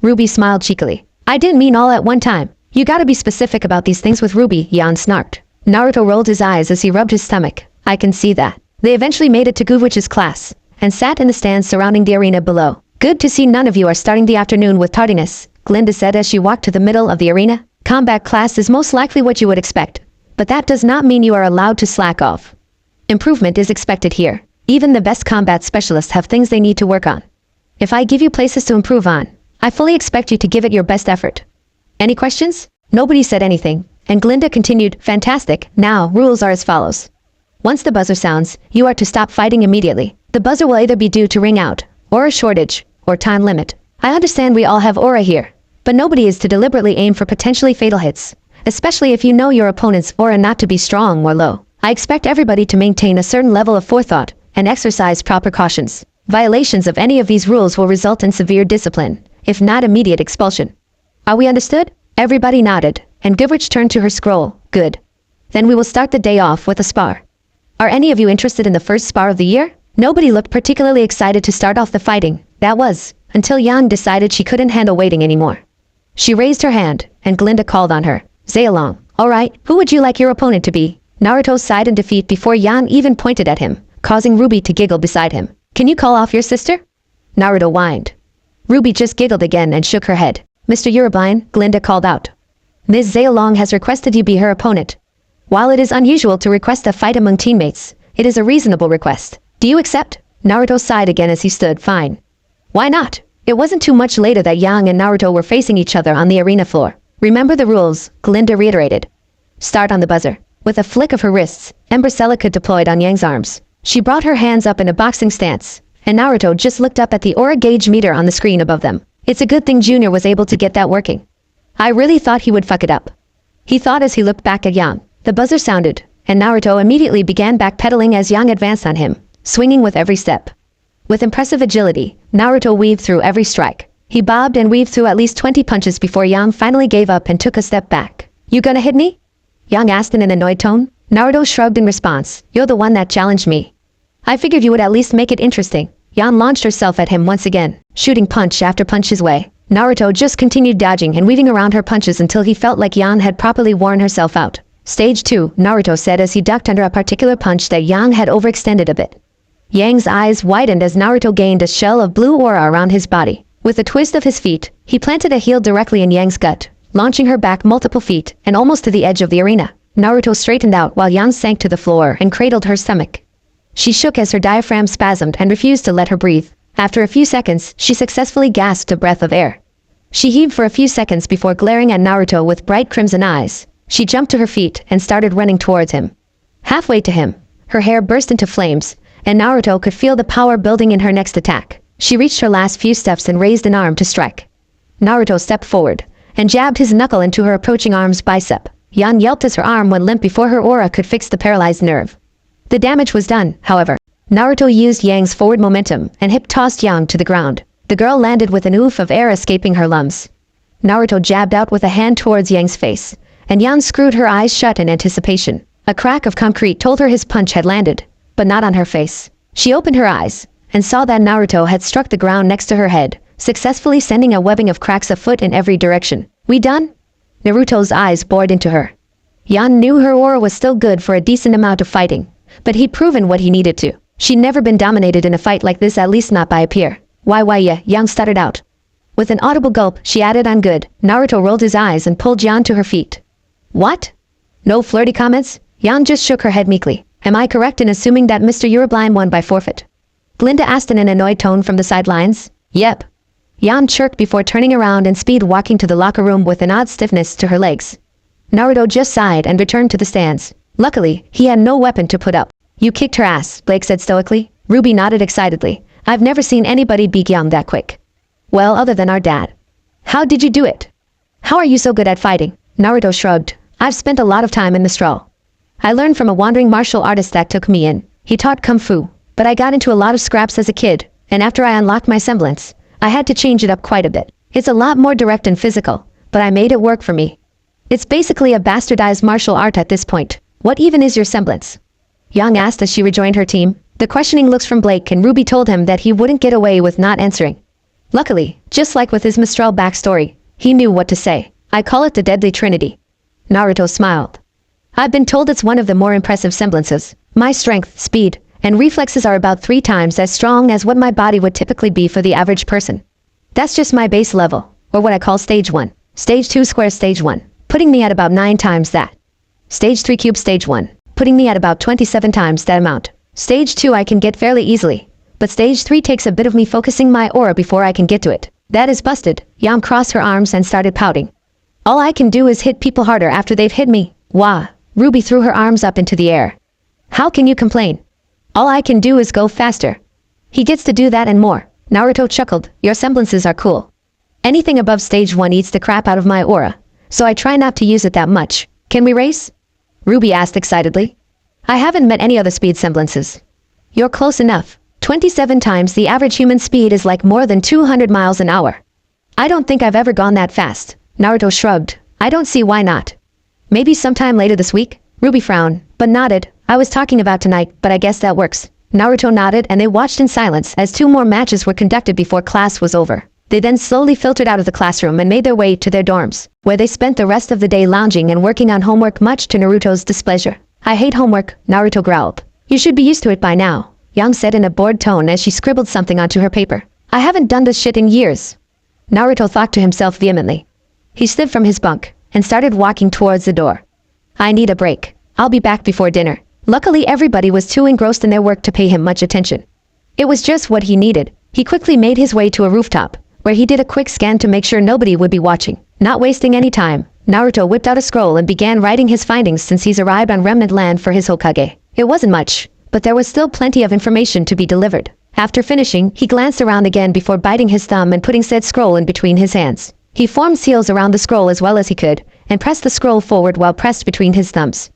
Ruby smiled cheekily. I didn't mean all at one time. You gotta be specific about these things with Ruby, Yan snarked. Naruto rolled his eyes as he rubbed his stomach. I can see that. They eventually made it to Guvich's class, and sat in the stands surrounding the arena below. Good to see none of you are starting the afternoon with tardiness, Glinda said as she walked to the middle of the arena. Combat class is most likely what you would expect, but that does not mean you are allowed to slack off. Improvement is expected here. Even the best combat specialists have things they need to work on. If I give you places to improve on, I fully expect you to give it your best effort. Any questions? Nobody said anything, and Glinda continued, fantastic. Now, rules are as follows. Once the buzzer sounds, you are to stop fighting immediately. The buzzer will either be due to ring out, or a shortage, or time limit. I understand we all have aura here, but nobody is to deliberately aim for potentially fatal hits, especially if you know your opponent's aura not to be strong or low. I expect everybody to maintain a certain level of forethought and exercise proper cautions. Violations of any of these rules will result in severe discipline, if not immediate expulsion. Are we understood? Everybody nodded, and Givich turned to her scroll. Good. Then we will start the day off with a spar. Are any of you interested in the first spar of the year? Nobody looked particularly excited to start off the fighting. That was, until Yang decided she couldn't handle waiting anymore. She raised her hand, and Glinda called on her. Zaolong. Alright, who would you like your opponent to be? Naruto sighed in defeat before Yang even pointed at him, causing Ruby to giggle beside him. Can you call off your sister? Naruto whined. Ruby just giggled again and shook her head. Mr. RWBY, Glinda called out. Ms. Zaolong has requested you be her opponent. While it is unusual to request a fight among teammates, it is a reasonable request. Do you accept? Naruto sighed again as he stood. Fine. Why not? It wasn't too much later that Yang and Naruto were facing each other on the arena floor. Remember the rules, Glinda reiterated. Start on the buzzer. With a flick of her wrists, Ember Celica deployed on Yang's arms. She brought her hands up in a boxing stance, and Naruto just looked up at the aura gauge meter on the screen above them. It's a good thing Junior was able to get that working. I really thought he would fuck it up. He thought as he looked back at Yang. The buzzer sounded, and Naruto immediately began backpedaling as Yang advanced on him, swinging with every step. With impressive agility, Naruto weaved through every strike. He bobbed and weaved through at least 20 punches before Yang finally gave up and took a step back. You gonna hit me? Yang asked in an annoyed tone. Naruto shrugged in response. You're the one that challenged me. I figured you would at least make it interesting. Yang launched herself at him once again, shooting punch after punch his way. Naruto just continued dodging and weaving around her punches until he felt like Yang had properly worn herself out. Stage 2, Naruto said as he ducked under a particular punch that Yang had overextended a bit. Yang's eyes widened as Naruto gained a shell of blue aura around his body. With a twist of his feet, he planted a heel directly in Yang's gut, launching her back multiple feet and almost to the edge of the arena. Naruto straightened out while Yang sank to the floor and cradled her stomach. She shook as her diaphragm spasmed and refused to let her breathe. After a few seconds, she successfully gasped a breath of air. She heaved for a few seconds before glaring at Naruto with bright crimson eyes. She jumped to her feet and started running towards him. Halfway to him, her hair burst into flames, and Naruto could feel the power building in her next attack. She reached her last few steps and raised an arm to strike. Naruto stepped forward and jabbed his knuckle into her approaching arm's bicep. Yan yelped as her arm went limp before her aura could fix the paralyzed nerve. The damage was done, however. Naruto used Yang's forward momentum and hip-tossed Yang to the ground. The girl landed with an oof of air escaping her lungs. Naruto jabbed out with a hand towards Yang's face, and Yang screwed her eyes shut in anticipation. A crack of concrete told her his punch had landed, but not on her face. She opened her eyes, and saw that Naruto had struck the ground next to her head, successfully sending a webbing of cracks a foot in every direction. We done? Naruto's eyes bored into her. Yan knew her aura was still good for a decent amount of fighting, but he'd proven what he needed to. She'd never been dominated in a fight like this, at least not by a peer. Why yeah, Yang stuttered out. With an audible gulp, she added, "I'm good." Naruto rolled his eyes and pulled Yan to her feet. What? No flirty comments? Yan just shook her head meekly. Am I correct in assuming that Mr. RWBY won by forfeit? Glinda asked in an annoyed tone from the sidelines. Yep. Yan chirped before turning around and speed walking to the locker room with an odd stiffness to her legs. Naruto just sighed and returned to the stands. Luckily, he had no weapon to put up. You kicked her ass, Blake said stoically. Ruby nodded excitedly. I've never seen anybody beat Yang that quick. Well, other than our dad. How did you do it? How are you so good at fighting? Naruto shrugged. I've spent a lot of time in the straw. I learned from a wandering martial artist that took me in. He taught kung fu, but I got into a lot of scraps as a kid, and after I unlocked my semblance, I had to change it up quite a bit. It's a lot more direct and physical, but I made it work for me. It's basically a bastardized martial art at this point. What even is your semblance? Yang asked as she rejoined her team. The questioning looks from Blake and Ruby told him that he wouldn't get away with not answering. Luckily, just like with his Mistral backstory, he knew what to say. I call it the Deadly Trinity. Naruto smiled. I've been told it's one of the more impressive semblances. My strength, speed, and reflexes are about 3 times as strong as what my body would typically be for the average person. That's just my base level, or what I call stage 1. Stage 2 square stage 1, putting me at about 9 times that. Stage 3 cube stage 1, putting me at about 27 times that amount. Stage 2 I can get fairly easily, but stage 3 takes a bit of me focusing my aura before I can get to it. That is busted. Yam crossed her arms and started pouting. All I can do is hit people harder after they've hit me. Wah. Ruby threw her arms up into the air. How can you complain? All I can do is go faster. He gets to do that and more. Naruto chuckled. Your semblances are cool. Anything above stage 1 eats the crap out of my aura, so I try not to use it that much. Can we race? Ruby asked excitedly. I haven't met any other speed semblances. You're close enough. 27 times the average human speed is like more than 200 miles an hour. I don't think I've ever gone that fast. Naruto shrugged. I don't see why not. Maybe sometime later this week? Ruby frowned, but nodded. I was talking about tonight, but I guess that works. Naruto nodded and they watched in silence as 2 more matches were conducted before class was over. They then slowly filtered out of the classroom and made their way to their dorms, where they spent the rest of the day lounging and working on homework, much to Naruto's displeasure. I hate homework, Naruto growled. You should be used to it by now, Yang said in a bored tone as she scribbled something onto her paper. I haven't done this shit in years. Naruto thought to himself vehemently. He slid from his bunk and started walking towards the door. I need a break. I'll be back before dinner. Luckily everybody was too engrossed in their work to pay him much attention. It was just what he needed. He quickly made his way to a rooftop, where he did a quick scan to make sure nobody would be watching. Not wasting any time, Naruto whipped out a scroll and began writing his findings since he's arrived on remnant land for his Hokage. It wasn't much, but there was still plenty of information to be delivered. After finishing, he glanced around again before biting his thumb and putting said scroll in between his hands. He formed seals around the scroll as well as he could, and pressed the scroll forward while pressed between his thumbs.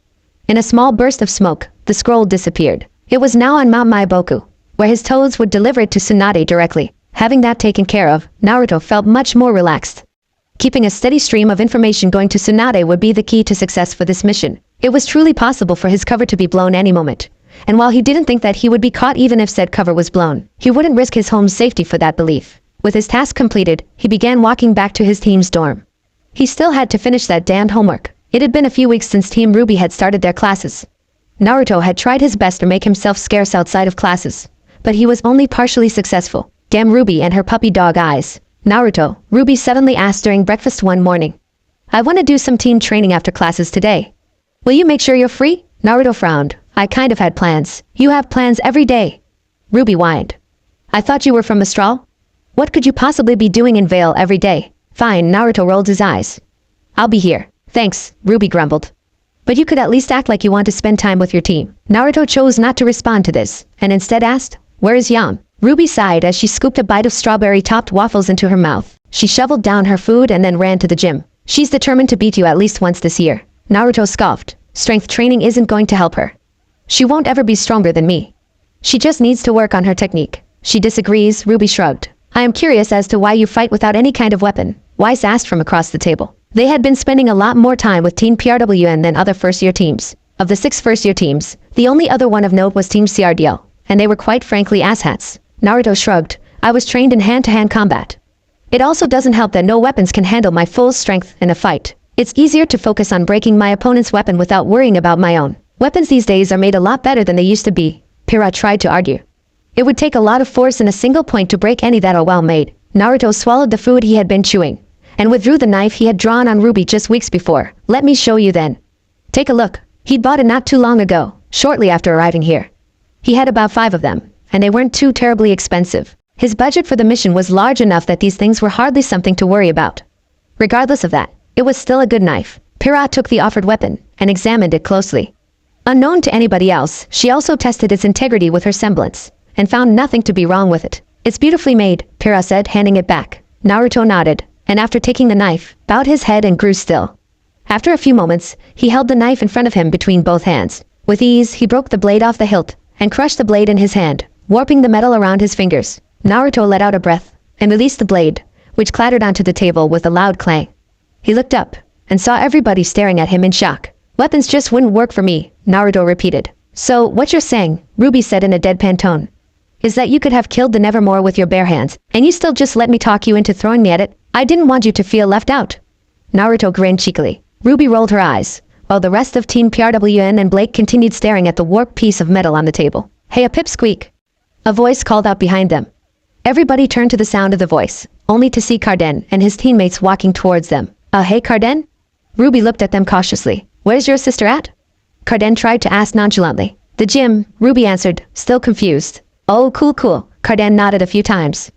In a small burst of smoke, the scroll disappeared. It was now on Mount Maiboku, where his toads would deliver it to Tsunade directly. Having that taken care of, Naruto felt much more relaxed. Keeping a steady stream of information going to Tsunade would be the key to success for this mission. It was truly possible for his cover to be blown any moment. And while he didn't think that he would be caught even if said cover was blown, he wouldn't risk his home's safety for that belief. With his task completed, he began walking back to his team's dorm. He still had to finish that damned homework. It had been a few weeks since Team RWBY had started their classes. Naruto had tried his best to make himself scarce outside of classes, but he was only partially successful. Damn RWBY and her puppy dog eyes. Naruto, RWBY suddenly asked during breakfast one morning. I want to do some team training after classes today. Will you make sure you're free? Naruto frowned. I kind of had plans. You have plans every day. RWBY whined. I thought you were from Mistral? What could you possibly be doing in Vale every day? Fine, Naruto rolled his eyes. I'll be here. Thanks, RWBY grumbled. But you could at least act like you want to spend time with your team. Naruto chose not to respond to this, and instead asked, where is Yam? RWBY sighed as she scooped a bite of strawberry-topped waffles into her mouth. She shoveled down her food and then ran to the gym. She's determined to beat you at least once this year. Naruto scoffed. Strength training isn't going to help her. She won't ever be stronger than me. She just needs to work on her technique. She disagrees, RWBY shrugged. I am curious as to why you fight without any kind of weapon, Weiss asked from across the table. They had been spending a lot more time with Team PRWN than other first-year teams. Of the 6 first-year teams, the only other one of note was Team CRDL, and they were quite frankly asshats. Naruto shrugged. I was trained in hand-to-hand combat. It also doesn't help that no weapons can handle my full strength in a fight. It's easier to focus on breaking my opponent's weapon without worrying about my own. Weapons these days are made a lot better than they used to be, Pira tried to argue. It would take a lot of force in a single point to break any that are well made. Naruto swallowed the food he had been chewing, and withdrew the knife he had drawn on RWBY just weeks before. Let me show you then. Take a look. He'd bought it not too long ago, shortly after arriving here. He had about 5 of them, and they weren't too terribly expensive. His budget for the mission was large enough that these things were hardly something to worry about. Regardless of that, it was still a good knife. Pira took the offered weapon, and examined it closely. Unknown to anybody else, she also tested its integrity with her semblance, and found nothing to be wrong with it. It's beautifully made, Pira said, handing it back. Naruto nodded, and after taking the knife, bowed his head and grew still. After a few moments, he held the knife in front of him between both hands. With ease, he broke the blade off the hilt, and crushed the blade in his hand, warping the metal around his fingers. Naruto let out a breath, and released the blade, which clattered onto the table with a loud clang. He looked up, and saw everybody staring at him in shock. Weapons just wouldn't work for me, Naruto repeated. So, what you're saying, RWBY said in a deadpan tone, is that you could have killed the Nevermore with your bare hands, and you still just let me talk you into throwing me at it? I didn't want you to feel left out. Naruto grinned cheekily. RWBY rolled her eyes, while the rest of Team PRWN and Blake continued staring at the warped piece of metal on the table. Hey, a pipsqueak! A voice called out behind them. Everybody turned to the sound of the voice, only to see Carden and his teammates walking towards them. Hey Carden? RWBY looked at them cautiously. Where's your sister at? Carden tried to ask nonchalantly. The gym, RWBY answered, still confused. Oh, cool. Carden nodded a few times.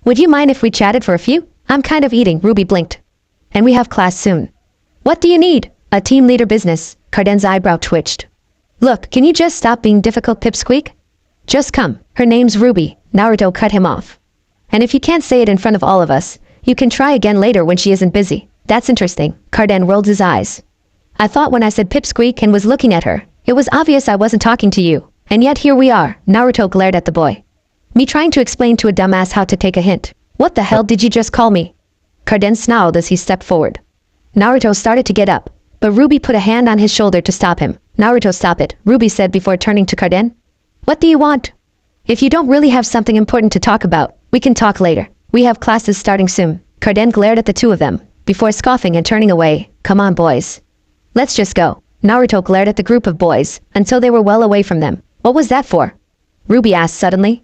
Would you mind if we chatted for a few? I'm kind of eating, RWBY blinked. And we have class soon. What do you need? A team leader business. Carden's eyebrow twitched. Look, can you just stop being difficult, pipsqueak? Just come. Her name's RWBY. Naruto cut him off. And if you can't say it in front of all of us, you can try again later when she isn't busy. That's interesting. Carden rolled his eyes. I thought when I said pipsqueak and was looking at her, it was obvious I wasn't talking to you. And yet here we are. Naruto glared at the boy. Me trying to explain to a dumbass how to take a hint. What the hell did you just call me? Carden snarled as he stepped forward. Naruto started to get up, but RWBY put a hand on his shoulder to stop him. Naruto, stop it, RWBY said before turning to Carden. What do you want? If you don't really have something important to talk about, we can talk later. We have classes starting soon. Carden glared at the two of them, before scoffing and turning away. Come on, boys. Let's just go. Naruto glared at the group of boys, until they were well away from them. What was that for? RWBY asked suddenly.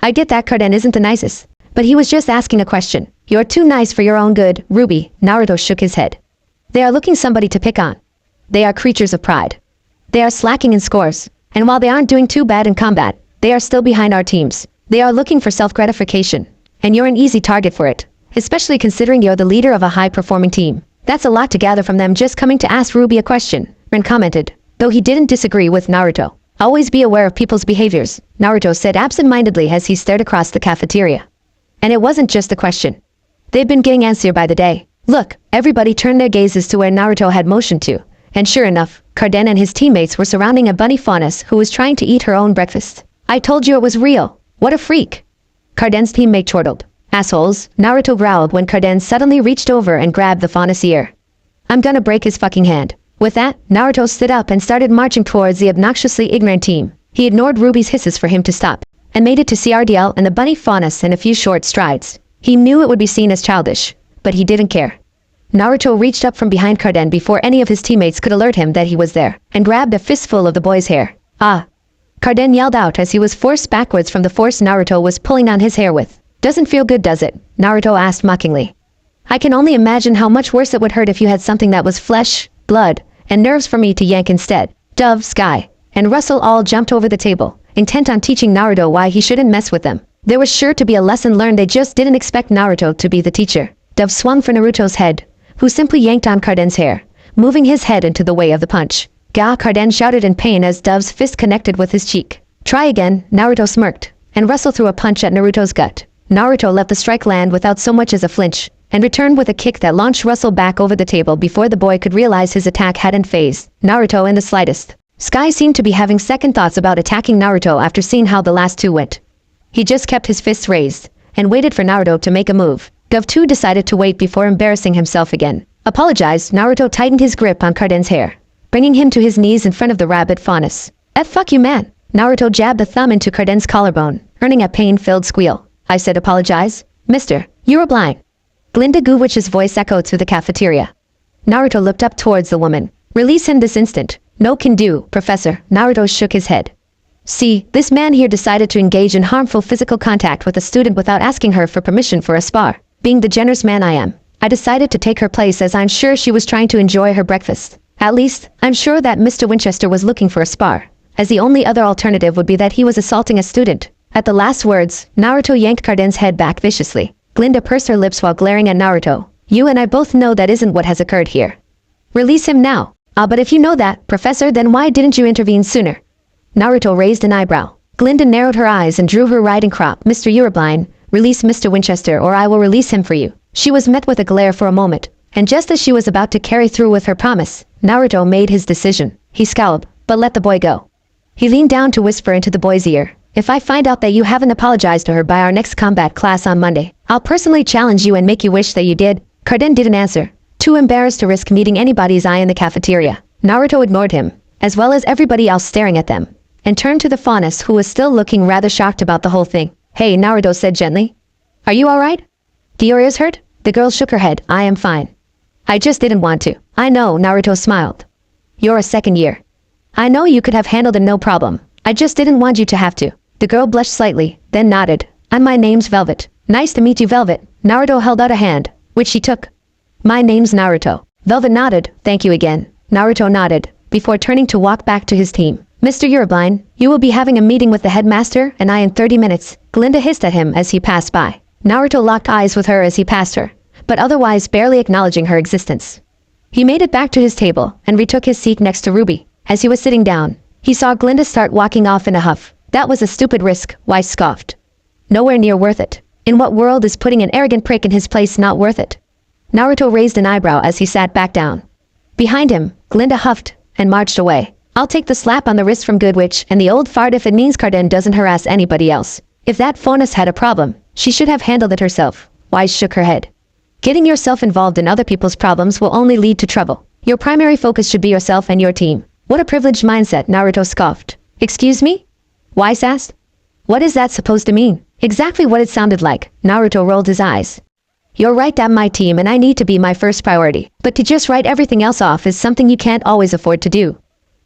I get that Carden isn't the nicest, but he was just asking a question. You're too nice for your own good, RWBY. Naruto shook his head. They are looking somebody to pick on. They are creatures of pride. They are slacking in scores, and while they aren't doing too bad in combat, they are still behind our teams. They are looking for self-gratification, and you're an easy target for it, especially considering you're the leader of a high-performing team. That's a lot to gather from them just coming to ask RWBY a question, Rin commented, though he didn't disagree with Naruto. Always be aware of people's behaviors, Naruto said absent-mindedly as he stared across the cafeteria. And it wasn't just a question. They've been getting antsier by the day. Look, everybody turned their gazes to where Naruto had motioned to, and sure enough, Carden and his teammates were surrounding a bunny faunus who was trying to eat her own breakfast. I told you it was real. What a freak. Carden's teammate chortled. Assholes, Naruto growled when Carden suddenly reached over and grabbed the faunus ear. I'm gonna break his fucking hand. With that, Naruto stood up and started marching towards the obnoxiously ignorant team. He ignored RWBY's hisses for him to stop, and made it to CRDL and the bunny faunus in a few short strides. He knew it would be seen as childish, but he didn't care. Naruto reached up from behind Carden before any of his teammates could alert him that he was there, and grabbed a fistful of the boy's hair. Ah! Carden yelled out as he was forced backwards from the force Naruto was pulling on his hair with. Doesn't feel good, does it? Naruto asked mockingly. I can only imagine how much worse it would hurt if you had something that was flesh, blood, and nerves for me to yank instead. Dove, Sky, and Russell all jumped over the table, intent on teaching Naruto why he shouldn't mess with them. There was sure to be a lesson learned. They just didn't expect Naruto to be the teacher. Dove swung for Naruto's head, who simply yanked on Carden's hair, moving his head into the way of the punch. Gah! Carden shouted in pain as Dove's fist connected with his cheek. Try again, Naruto smirked, and Russell threw a punch at Naruto's gut. Naruto let the strike land without so much as a flinch, and returned with a kick that launched Russell back over the table before the boy could realize his attack hadn't fazed Naruto in the slightest. Sky seemed to be having second thoughts about attacking Naruto after seeing how the last two went. He just kept his fists raised, and waited for Naruto to make a move. Dove too decided to wait before embarrassing himself again. Apologized, Naruto tightened his grip on Carden's hair, bringing him to his knees in front of the rabbit faunus. Fuck you, man. Naruto jabbed a thumb into Carden's collarbone, earning a pain-filled squeal. I said apologize? Mister, you were blind. Glinda Guwich's voice echoed through the cafeteria. Naruto looked up towards the woman. Release him this instant. No can do, Professor. Naruto shook his head. See, this man here decided to engage in harmful physical contact with a student without asking her for permission for a spar. Being the generous man I am, I decided to take her place as I'm sure she was trying to enjoy her breakfast. At least, I'm sure that Mr. Winchester was looking for a spar, as the only other alternative would be that he was assaulting a student. At the last words, Naruto yanked Carden's head back viciously. Glinda pursed her lips while glaring at Naruto. You and I both know that isn't what has occurred here. Release him now. But if you know that, Professor, then why didn't you intervene sooner? Naruto raised an eyebrow. Glinda narrowed her eyes and drew her riding crop. Mr. RWBY, release Mr. Winchester or I will release him for you. She was met with a glare for a moment, and just as she was about to carry through with her promise, Naruto made his decision. He scowled, but let the boy go. He leaned down to whisper into the boy's ear. If I find out that you haven't apologized to her by our next combat class on Monday, I'll personally challenge you and make you wish that you did. Carden didn't answer, too embarrassed to risk meeting anybody's eye in the cafeteria. Naruto ignored him, as well as everybody else staring at them, and turned to the faunus who was still looking rather shocked about the whole thing. Hey, Naruto said gently. Are you alright? Do your ears hurt? The girl shook her head. I am fine. I just didn't want to. I know, Naruto smiled. You're a second year. I know you could have handled it no problem. I just didn't want you to have to. The girl blushed slightly, then nodded. And my name's Velvet. Nice to meet you, Velvet. Naruto held out a hand, which she took. My name's Naruto. Velvet nodded. Thank you again. Naruto nodded, before turning to walk back to his team. Mr. RWBY, you will be having a meeting with the headmaster and I in 30 minutes. Glinda hissed at him as he passed by. Naruto locked eyes with her as he passed her, but otherwise barely acknowledging her existence. He made it back to his table and retook his seat next to RWBY. As he was sitting down, he saw Glinda start walking off in a huff. That was a stupid risk, Weiss scoffed. Nowhere near worth it. In what world is putting an arrogant prick in his place not worth it? Naruto raised an eyebrow as he sat back down. Behind him, Glinda huffed and marched away. I'll take the slap on the wrist from Goodwitch and the old fart if it means Carden doesn't harass anybody else. If that faunus had a problem, she should have handled it herself. Weiss shook her head. Getting yourself involved in other people's problems will only lead to trouble. Your primary focus should be yourself and your team. What a privileged mindset, Naruto scoffed. Excuse me? Weiss asked. What is that supposed to mean? Exactly what it sounded like. Naruto rolled his eyes. You're right, I'm my team and I need to be my first priority. But to just write everything else off is something you can't always afford to do.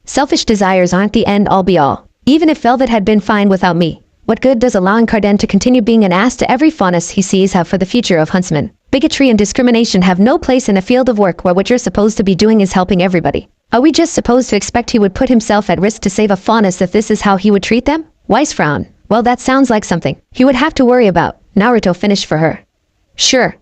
Selfish desires aren't the end all be all. Even if Velvet had been fine without me, what good does allowing Carden to continue being an ass to every faunus he sees have for the future of Huntsman? Bigotry and discrimination have no place in a field of work where what you're supposed to be doing is helping everybody. Are we just supposed to expect he would put himself at risk to save a faunus if this is how he would treat them? Weiss frowned. Well, that sounds like something he would have to worry about. Naruto finished for her. Sure.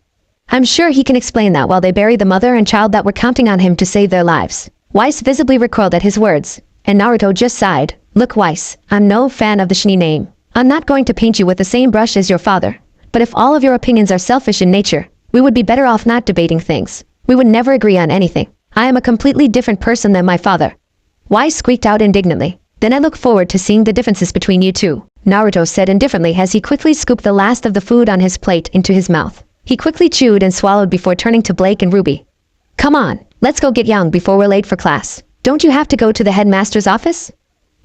I'm sure he can explain that while they bury the mother and child that were counting on him to save their lives. Weiss visibly recoiled at his words, and Naruto just sighed. Look, Weiss, I'm no fan of the Shinii name. I'm not going to paint you with the same brush as your father. But if all of your opinions are selfish in nature, we would be better off not debating things. We would never agree on anything. I am a completely different person than my father. Weiss squeaked out indignantly. Then I look forward to seeing the differences between you two, Naruto said indifferently as he quickly scooped the last of the food on his plate into his mouth. He quickly chewed and swallowed before turning to Blake and RWBY. Come on, let's go get young before we're late for class. Don't you have to go to the headmaster's office?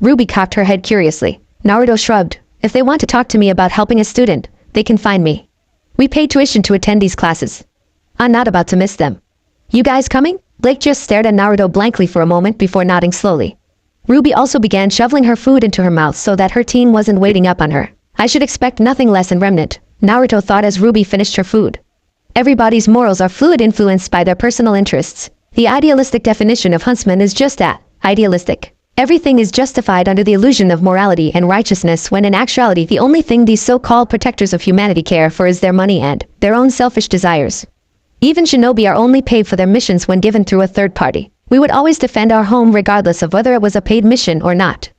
RWBY cocked her head curiously. Naruto shrugged. If they want to talk to me about helping a student, they can find me. We pay tuition to attend these classes. I'm not about to miss them. You guys coming? Blake just stared at Naruto blankly for a moment before nodding slowly. RWBY also began shoveling her food into her mouth so that her teen wasn't waiting up on her. I should expect nothing less in Remnant, Naruto thought as RWBY finished her food. Everybody's morals are fluid, influenced by their personal interests. The idealistic definition of Huntsman is just that, idealistic. Everything is justified under the illusion of morality and righteousness when in actuality the only thing these so-called protectors of humanity care for is their money and their own selfish desires. Even shinobi are only paid for their missions when given through a third party. We would always defend our home regardless of whether it was a paid mission or not.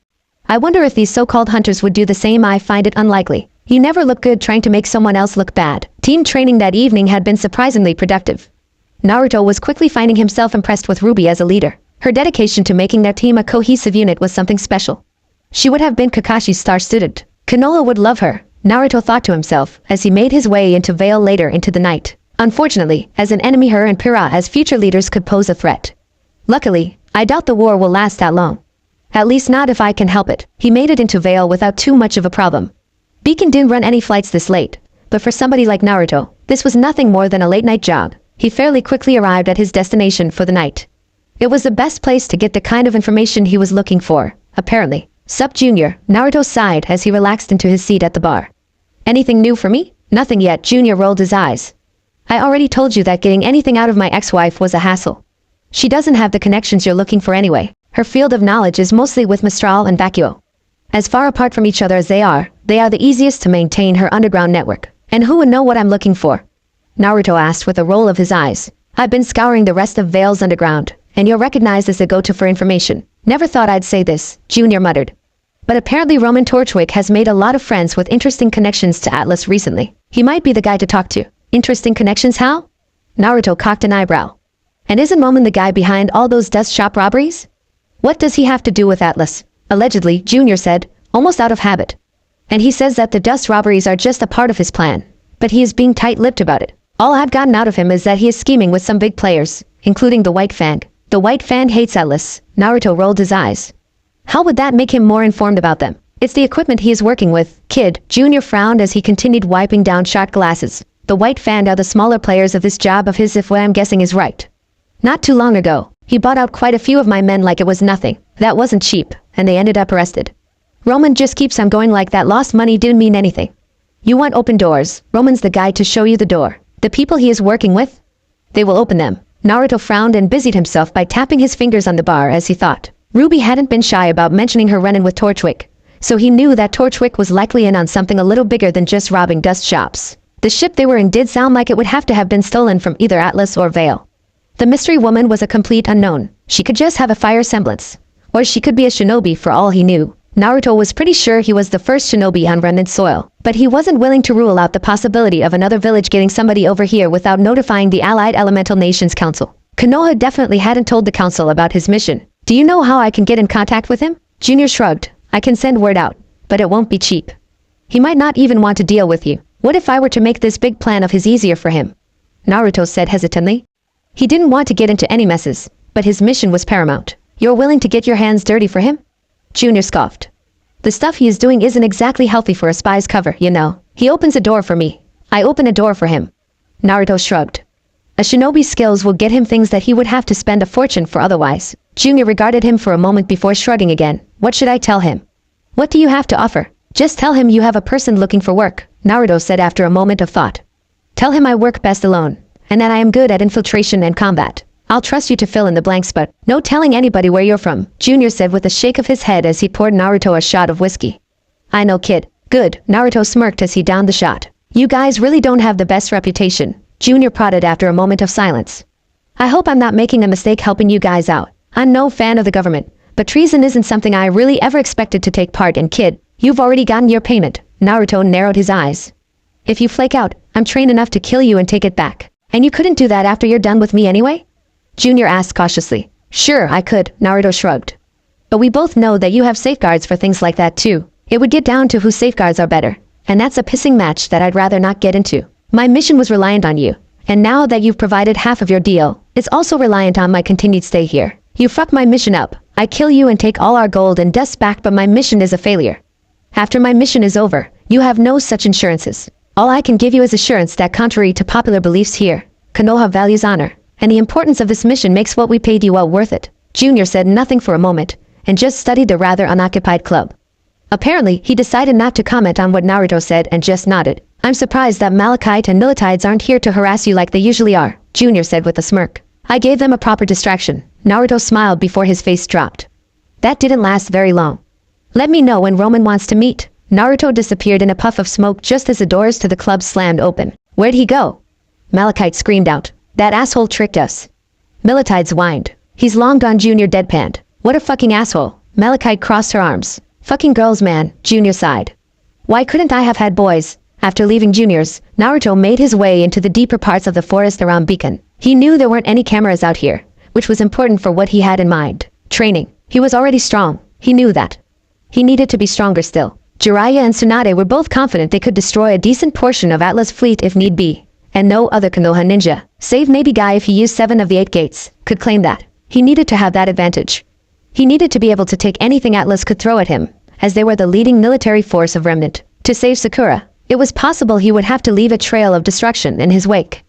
I wonder if these so-called hunters would do the same. I find it unlikely. You never look good trying to make someone else look bad. Team training that evening had been surprisingly productive. Naruto was quickly finding himself impressed with RWBY as a leader. Her dedication to making their team a cohesive unit was something special. She would have been Kakashi's star student. Konoha would love her, Naruto thought to himself as he made his way into Vale later into the night. Unfortunately, as an enemy her and Pyrrha as future leaders could pose a threat. Luckily, I doubt the war will last that long. At least not if I can help it. He made it into Vale without too much of a problem. Beacon didn't run any flights this late, but for somebody like Naruto, this was nothing more than a late-night jog. He fairly quickly arrived at his destination for the night. It was the best place to get the kind of information he was looking for, apparently. Sup, Junior, Naruto sighed as he relaxed into his seat at the bar. Anything new for me? Nothing yet, Junior rolled his eyes. I already told you that getting anything out of my ex-wife was a hassle. She doesn't have the connections you're looking for anyway. Her field of knowledge is mostly with Mistral and Bakuo. As far apart from each other as they are the easiest to maintain her underground network. And who would know what I'm looking for? Naruto asked with a roll of his eyes. I've been scouring the rest of Vale's underground, and you're recognized as a go-to for information. Never thought I'd say this, Junior muttered. But apparently Roman Torchwick has made a lot of friends with interesting connections to Atlas recently. He might be the guy to talk to. Interesting connections, how? Naruto cocked an eyebrow. And isn't Roman the guy behind all those dust shop robberies? What does he have to do with Atlas? Allegedly, Junior said, almost out of habit. And he says that the dust robberies are just a part of his plan. But he is being tight-lipped about it. All I've gotten out of him is that he is scheming with some big players, including the White Fang. The White Fang hates Atlas. Naruto rolled his eyes. How would that make him more informed about them? It's the equipment he is working with, kid. Junior frowned as he continued wiping down shot glasses. The White Fang are the smaller players of this job of his, if what I'm guessing is right. Not too long ago, he bought out quite a few of my men like it was nothing. That wasn't cheap, and they ended up arrested. Roman just keeps on going like that. Lost money didn't mean anything. You want open doors. Roman's the guy to show you the door. The people he is working with? They will open them. Naruto frowned and busied himself by tapping his fingers on the bar as he thought. RWBY hadn't been shy about mentioning her run-in with Torchwick, so he knew that Torchwick was likely in on something a little bigger than just robbing dust shops. The ship they were in did sound like it would have to have been stolen from either Atlas or Vale. The mystery woman was a complete unknown. She could just have a fire semblance. Or she could be a shinobi for all he knew. Naruto was pretty sure he was the first shinobi on Remnant soil, but he wasn't willing to rule out the possibility of another village getting somebody over here without notifying the Allied Elemental Nations Council. Konoha definitely hadn't told the council about his mission. Do you know how I can get in contact with him? Junior shrugged. I can send word out, but it won't be cheap. He might not even want to deal with you. What if I were to make this big plan of his easier for him? Naruto said hesitantly. He didn't want to get into any messes, but his mission was paramount. You're willing to get your hands dirty for him? Junior scoffed. The stuff he is doing isn't exactly healthy for a spy's cover, you know. He opens a door for me. I open a door for him. Naruto shrugged. A shinobi's skills will get him things that he would have to spend a fortune for otherwise. Junior regarded him for a moment before shrugging again. What should I tell him? What do you have to offer? Just tell him you have a person looking for work, Naruto said after a moment of thought. Tell him I work best alone, and that I am good at infiltration and combat. I'll trust you to fill in the blanks, but no telling anybody where you're from, Junior said with a shake of his head as he poured Naruto a shot of whiskey. I know, kid. Good, Naruto smirked as he downed the shot. You guys really don't have the best reputation, Junior prodded after a moment of silence. I hope I'm not making a mistake helping you guys out. I'm no fan of the government, but treason isn't something I really ever expected to take part in, kid. You've already gotten your payment. Naruto narrowed his eyes. If you flake out, I'm trained enough to kill you and take it back. And you couldn't do that after you're done with me anyway? Junior asked cautiously. Sure, I could, Naruto shrugged. But we both know that you have safeguards for things like that too. It would get down to whose safeguards are better. And that's a pissing match that I'd rather not get into. My mission was reliant on you. And now that you've provided half of your deal, it's also reliant on my continued stay here. You fuck my mission up. I kill you and take all our gold and dust back, but my mission is a failure. After my mission is over, you have no such insurances. All I can give you is assurance that contrary to popular beliefs here, Konoha values honor, and the importance of this mission makes what we paid you well worth it. Junior said nothing for a moment, and just studied the rather unoccupied club. Apparently, he decided not to comment on what Naruto said and just nodded. I'm surprised that Malachite and Militides aren't here to harass you like they usually are, Junior said with a smirk. I gave them a proper distraction. Naruto smiled before his face dropped. That didn't last very long. Let me know when Roman wants to meet. Naruto disappeared in a puff of smoke just as the doors to the club slammed open. Where'd he go? Malachite screamed out. That asshole tricked us. Militides whined. He's long gone, Junior deadpanned. What a fucking asshole. Malachite crossed her arms. Fucking girls, man, Junior sighed. Why couldn't I have had boys? After leaving Junior's, Naruto made his way into the deeper parts of the forest around Beacon. He knew there weren't any cameras out here, which was important for what he had in mind. Training. He was already strong. He knew that. He needed to be stronger still. Jiraiya and Tsunade were both confident they could destroy a decent portion of Atlas' fleet if need be, and no other Konoha ninja, save maybe Guy if he used 7 of the 8 gates, could claim that. He needed to have that advantage. He needed to be able to take anything Atlas could throw at him, as they were the leading military force of Remnant. To save Sakura, It was possible he would have to leave a trail of destruction in his wake.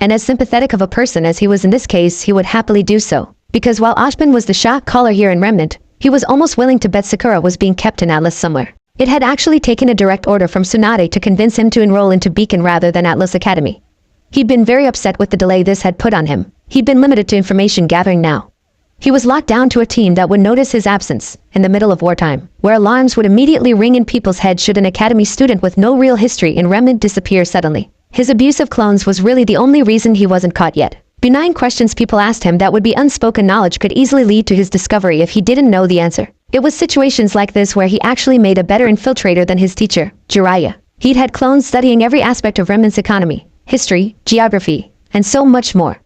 And as sympathetic of a person as he was in this case, he would happily do so. Because while Ashbin was the shot caller here in Remnant, he was almost willing to bet Sakura was being kept in Atlas somewhere. It had actually taken a direct order from Tsunade to convince him to enroll into Beacon rather than Atlas Academy. He'd been very upset with the delay this had put on him. He'd been limited to information gathering now. He was locked down to a team that would notice his absence in the middle of wartime, where alarms would immediately ring in people's heads should an academy student with no real history in Remnant disappear suddenly. His abuse of clones was really the only reason he wasn't caught yet. Benign questions people asked him that would be unspoken knowledge could easily lead to his discovery if he didn't know the answer. It was situations like this where he actually made a better infiltrator than his teacher, Jiraiya. He'd had clones studying every aspect of Remnant's economy, history, geography, and so much more.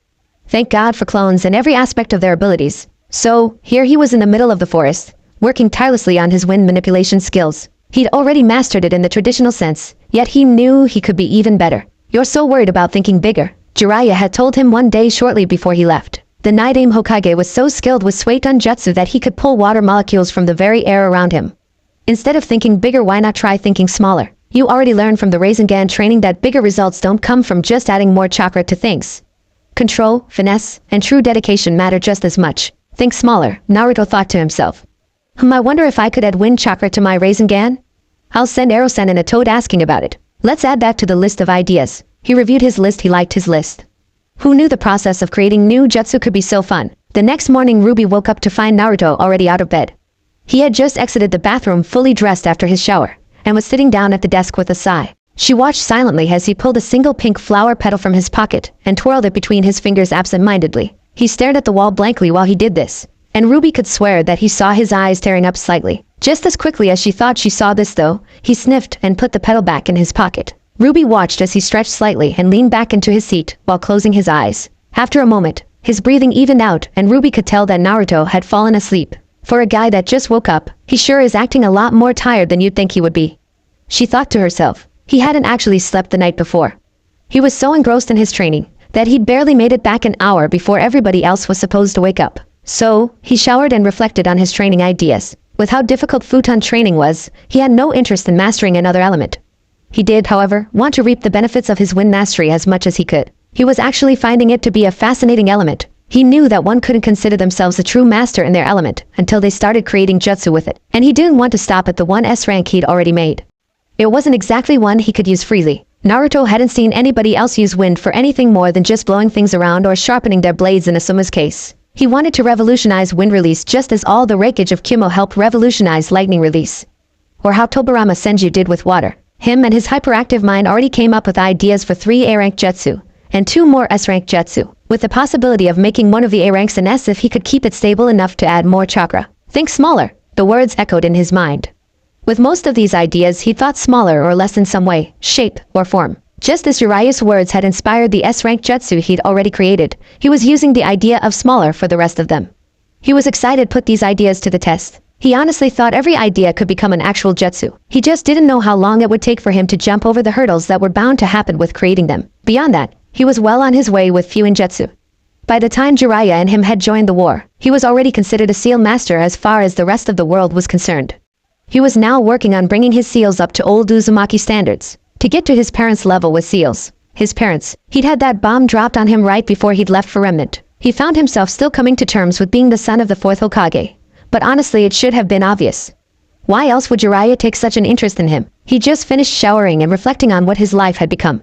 Thank God for clones and every aspect of their abilities. So, here he was in the middle of the forest, working tirelessly on his wind manipulation skills. He'd already mastered it in the traditional sense, yet he knew he could be even better. "You're so worried about thinking bigger," Jiraiya had told him one day shortly before he left. The Night-Aim Hokage was so skilled with Suiton Jutsu that he could pull water molecules from the very air around him. Instead of thinking bigger, why not try thinking smaller? You already learned from the Rasengan training that bigger results don't come from just adding more chakra to things. Control, finesse, and true dedication matter just as much. Think smaller, Naruto thought to himself. I wonder if I could add wind chakra to my Rasengan? I'll send Erosen and a toad asking about it. Let's add that to the list of ideas. He reviewed his list. He liked his list. Who knew the process of creating new jutsu could be so fun? The next morning RWBY woke up to find Naruto already out of bed. He had just exited the bathroom fully dressed after his shower, and was sitting down at the desk with a sigh. She watched silently as he pulled a single pink flower petal from his pocket and twirled it between his fingers absent-mindedly. He stared at the wall blankly while he did this, and RWBY could swear that he saw his eyes tearing up slightly. Just as quickly as she thought she saw this though, he sniffed and put the petal back in his pocket. RWBY watched as he stretched slightly and leaned back into his seat while closing his eyes. After a moment, his breathing evened out and RWBY could tell that Naruto had fallen asleep. For a guy that just woke up, he sure is acting a lot more tired than you'd think he would be. She thought to herself. He hadn't actually slept the night before. He was so engrossed in his training that he'd barely made it back an hour before everybody else was supposed to wake up. So, he showered and reflected on his training ideas. With how difficult futon training was, he had no interest in mastering another element. He did, however, want to reap the benefits of his wind mastery as much as he could. He was actually finding it to be a fascinating element. He knew that one couldn't consider themselves a true master in their element until they started creating jutsu with it, and he didn't want to stop at the 1S rank he'd already made. It wasn't exactly one he could use freely. Naruto hadn't seen anybody else use wind for anything more than just blowing things around or sharpening their blades in Asuma's case. He wanted to revolutionize wind release just as all the rakeage of Kumo helped revolutionize lightning release. Or how Tobirama Senju did with water. Him and his hyperactive mind already came up with ideas for 3 A-rank jutsu, and 2 more S-rank jutsu, with the possibility of making one of the A ranks an S if he could keep it stable enough to add more chakra. Think smaller, the words echoed in his mind. With most of these ideas he thought smaller or less in some way, shape, or form. Just as Jiraiya's words had inspired the S-rank jutsu he'd already created, he was using the idea of smaller for the rest of them. He was excited to put these ideas to the test. He honestly thought every idea could become an actual jutsu. He just didn't know how long it would take for him to jump over the hurdles that were bound to happen with creating them. Beyond that, he was well on his way with Fuin jutsu. By the time Jiraiya and him had joined the war, he was already considered a seal master as far as the rest of the world was concerned. He was now working on bringing his seals up to old Uzumaki standards, to get to his parents' level with seals. His parents, he'd had that bomb dropped on him right before he'd left for Remnant. He found himself still coming to terms with being the son of the 4th Hokage. But honestly it should have been obvious. Why else would Jiraiya take such an interest in him? He just finished showering and reflecting on what his life had become.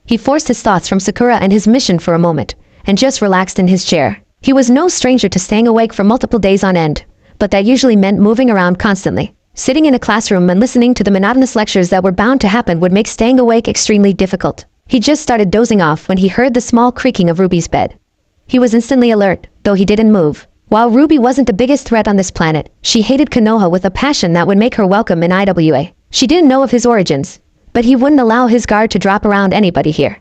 He forced his thoughts from Sakura and his mission for a moment, and just relaxed in his chair. He was no stranger to staying awake for multiple days on end, but that usually meant moving around constantly. Sitting in a classroom and listening to the monotonous lectures that were bound to happen would make staying awake extremely difficult. He just started dozing off when he heard the small creaking of RWBY's bed. He was instantly alert, though he didn't move. While RWBY wasn't the biggest threat on this planet, she hated Konoha with a passion that would make her welcome in IWA. She didn't know of his origins, but he wouldn't allow his guard to drop around anybody here.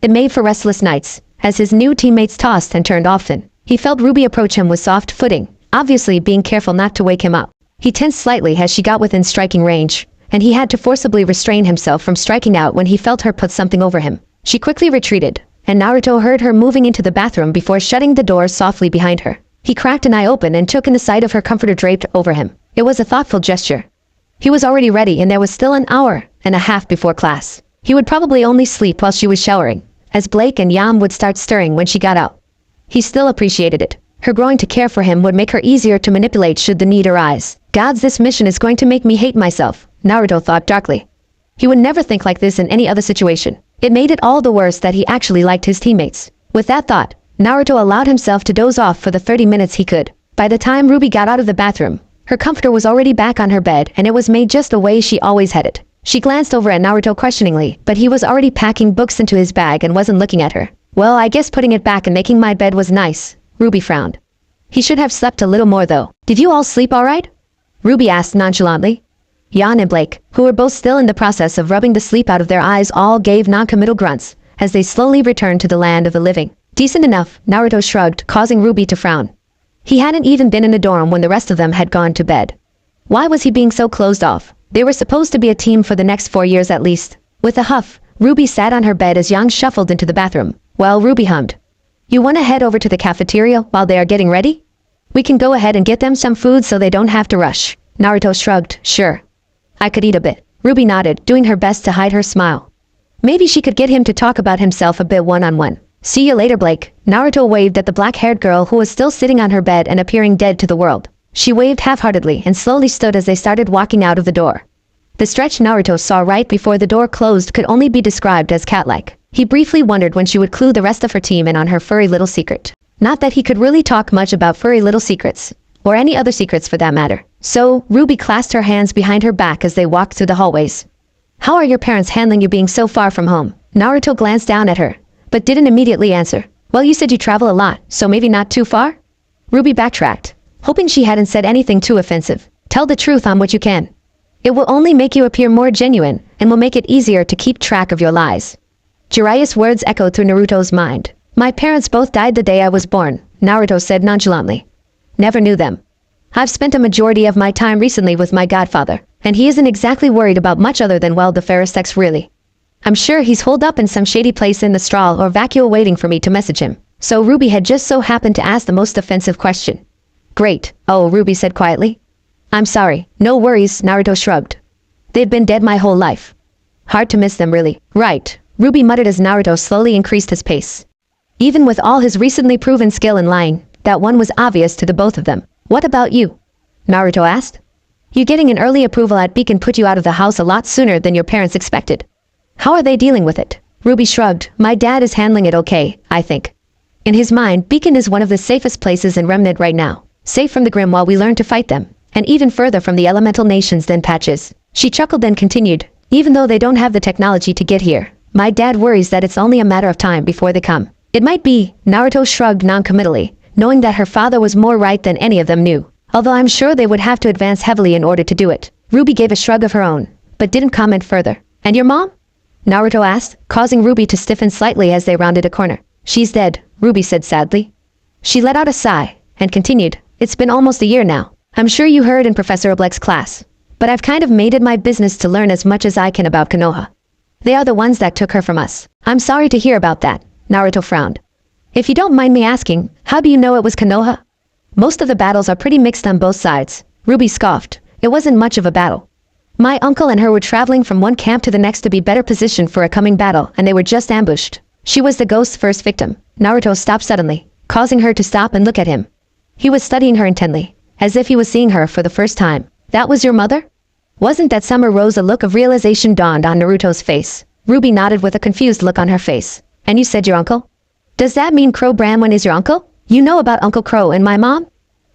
It made for restless nights, as his new teammates tossed and turned often. He felt RWBY approach him with soft footing, obviously being careful not to wake him up. He tensed slightly as she got within striking range, and he had to forcibly restrain himself from striking out when he felt her put something over him. She quickly retreated, and Naruto heard her moving into the bathroom before shutting the door softly behind her. He cracked an eye open and took in the sight of her comforter draped over him. It was a thoughtful gesture. He was already ready and there was still an hour and a half before class. He would probably only sleep while she was showering, as Blake and Yam would start stirring when she got out. He still appreciated it. Her growing to care for him would make her easier to manipulate should the need arise. Gods, this mission is going to make me hate myself, Naruto thought darkly. He would never think like this in any other situation. It made it all the worse that he actually liked his teammates. With that thought, Naruto allowed himself to doze off for the 30 minutes he could. By the time RWBY got out of the bathroom, her comforter was already back on her bed and it was made just the way she always had it. She glanced over at Naruto questioningly, but he was already packing books into his bag and wasn't looking at her. Well, I guess putting it back and making my bed was nice, RWBY frowned. He should have slept a little more though. Did you all sleep alright? RWBY asked nonchalantly. Yan and Blake, who were both still in the process of rubbing the sleep out of their eyes, all gave non-committal grunts as they slowly returned to the land of the living. Decent enough, Naruto shrugged, causing RWBY to frown. He hadn't even been in the dorm when the rest of them had gone to bed. Why was he being so closed off? They were supposed to be a team for the next 4 years at least. With a huff, RWBY sat on her bed as Yang shuffled into the bathroom. Well, RWBY hummed. You want to head over to the cafeteria while they are getting ready? We can go ahead and get them some food so they don't have to rush. Naruto shrugged, sure. I could eat a bit. RWBY nodded, doing her best to hide her smile. Maybe she could get him to talk about himself a bit one-on-one. See you later, Blake. Naruto waved at the black-haired girl who was still sitting on her bed and appearing dead to the world. She waved half-heartedly and slowly stood as they started walking out of the door. The stretch Naruto saw right before the door closed could only be described as cat-like. He briefly wondered when she would clue the rest of her team in on her furry little secret. Not that he could really talk much about furry little secrets, or any other secrets for that matter. So, RWBY clasped her hands behind her back as they walked through the hallways. How are your parents handling you being so far from home? Naruto glanced down at her, but didn't immediately answer. Well, you said you travel a lot, so maybe not too far? RWBY backtracked, hoping she hadn't said anything too offensive. Tell the truth on what you can. It will only make you appear more genuine, and will make it easier to keep track of your lies. Jiraiya's words echoed through Naruto's mind. My parents both died the day I was born, Naruto said nonchalantly. Never knew them. I've spent a majority of my time recently with my godfather, and he isn't exactly worried about much other than, well, the fairest sex really. I'm sure he's holed up in some shady place in the straw or vacuole waiting for me to message him. So RWBY had just so happened to ask the most offensive question. Great. Oh, RWBY said quietly. I'm sorry. No worries, Naruto shrugged. They've been dead my whole life. Hard to miss them really. Right, RWBY muttered as Naruto slowly increased his pace. Even with all his recently proven skill in lying, that one was obvious to the both of them. What about you? Naruto asked. You getting an early approval at Beacon put you out of the house a lot sooner than your parents expected. How are they dealing with it? RWBY shrugged. My dad is handling it okay, I think. In his mind, Beacon is one of the safest places in Remnant right now. Safe from the Grim while we learn to fight them, and even further from the elemental nations than Patches. She chuckled then continued, even though they don't have the technology to get here, my dad worries that it's only a matter of time before they come. It might be, Naruto shrugged non-committally, knowing that her father was more right than any of them knew. Although I'm sure they would have to advance heavily in order to do it. RWBY gave a shrug of her own, but didn't comment further. And your mom? Naruto asked, causing RWBY to stiffen slightly as they rounded a corner. She's dead, RWBY said sadly. She let out a sigh, and continued, it's been almost a year now. I'm sure you heard in Professor Oblek's class. But I've kind of made it my business to learn as much as I can about Konoha. They are the ones that took her from us. I'm sorry to hear about that, Naruto frowned. If you don't mind me asking, how do you know it was Konoha? Most of the battles are pretty mixed on both sides. RWBY scoffed. It wasn't much of a battle. My uncle and her were traveling from one camp to the next to be better positioned for a coming battle, and they were just ambushed. She was the ghost's first victim. Naruto stopped suddenly, causing her to stop and look at him. He was studying her intently, as if he was seeing her for the first time. That was your mother? Wasn't that Summer Rose? A look of realization dawned on Naruto's face. RWBY nodded with a confused look on her face. And you said your uncle? Does that mean Crow Branwen is your uncle? You know about Uncle Crow and my mom?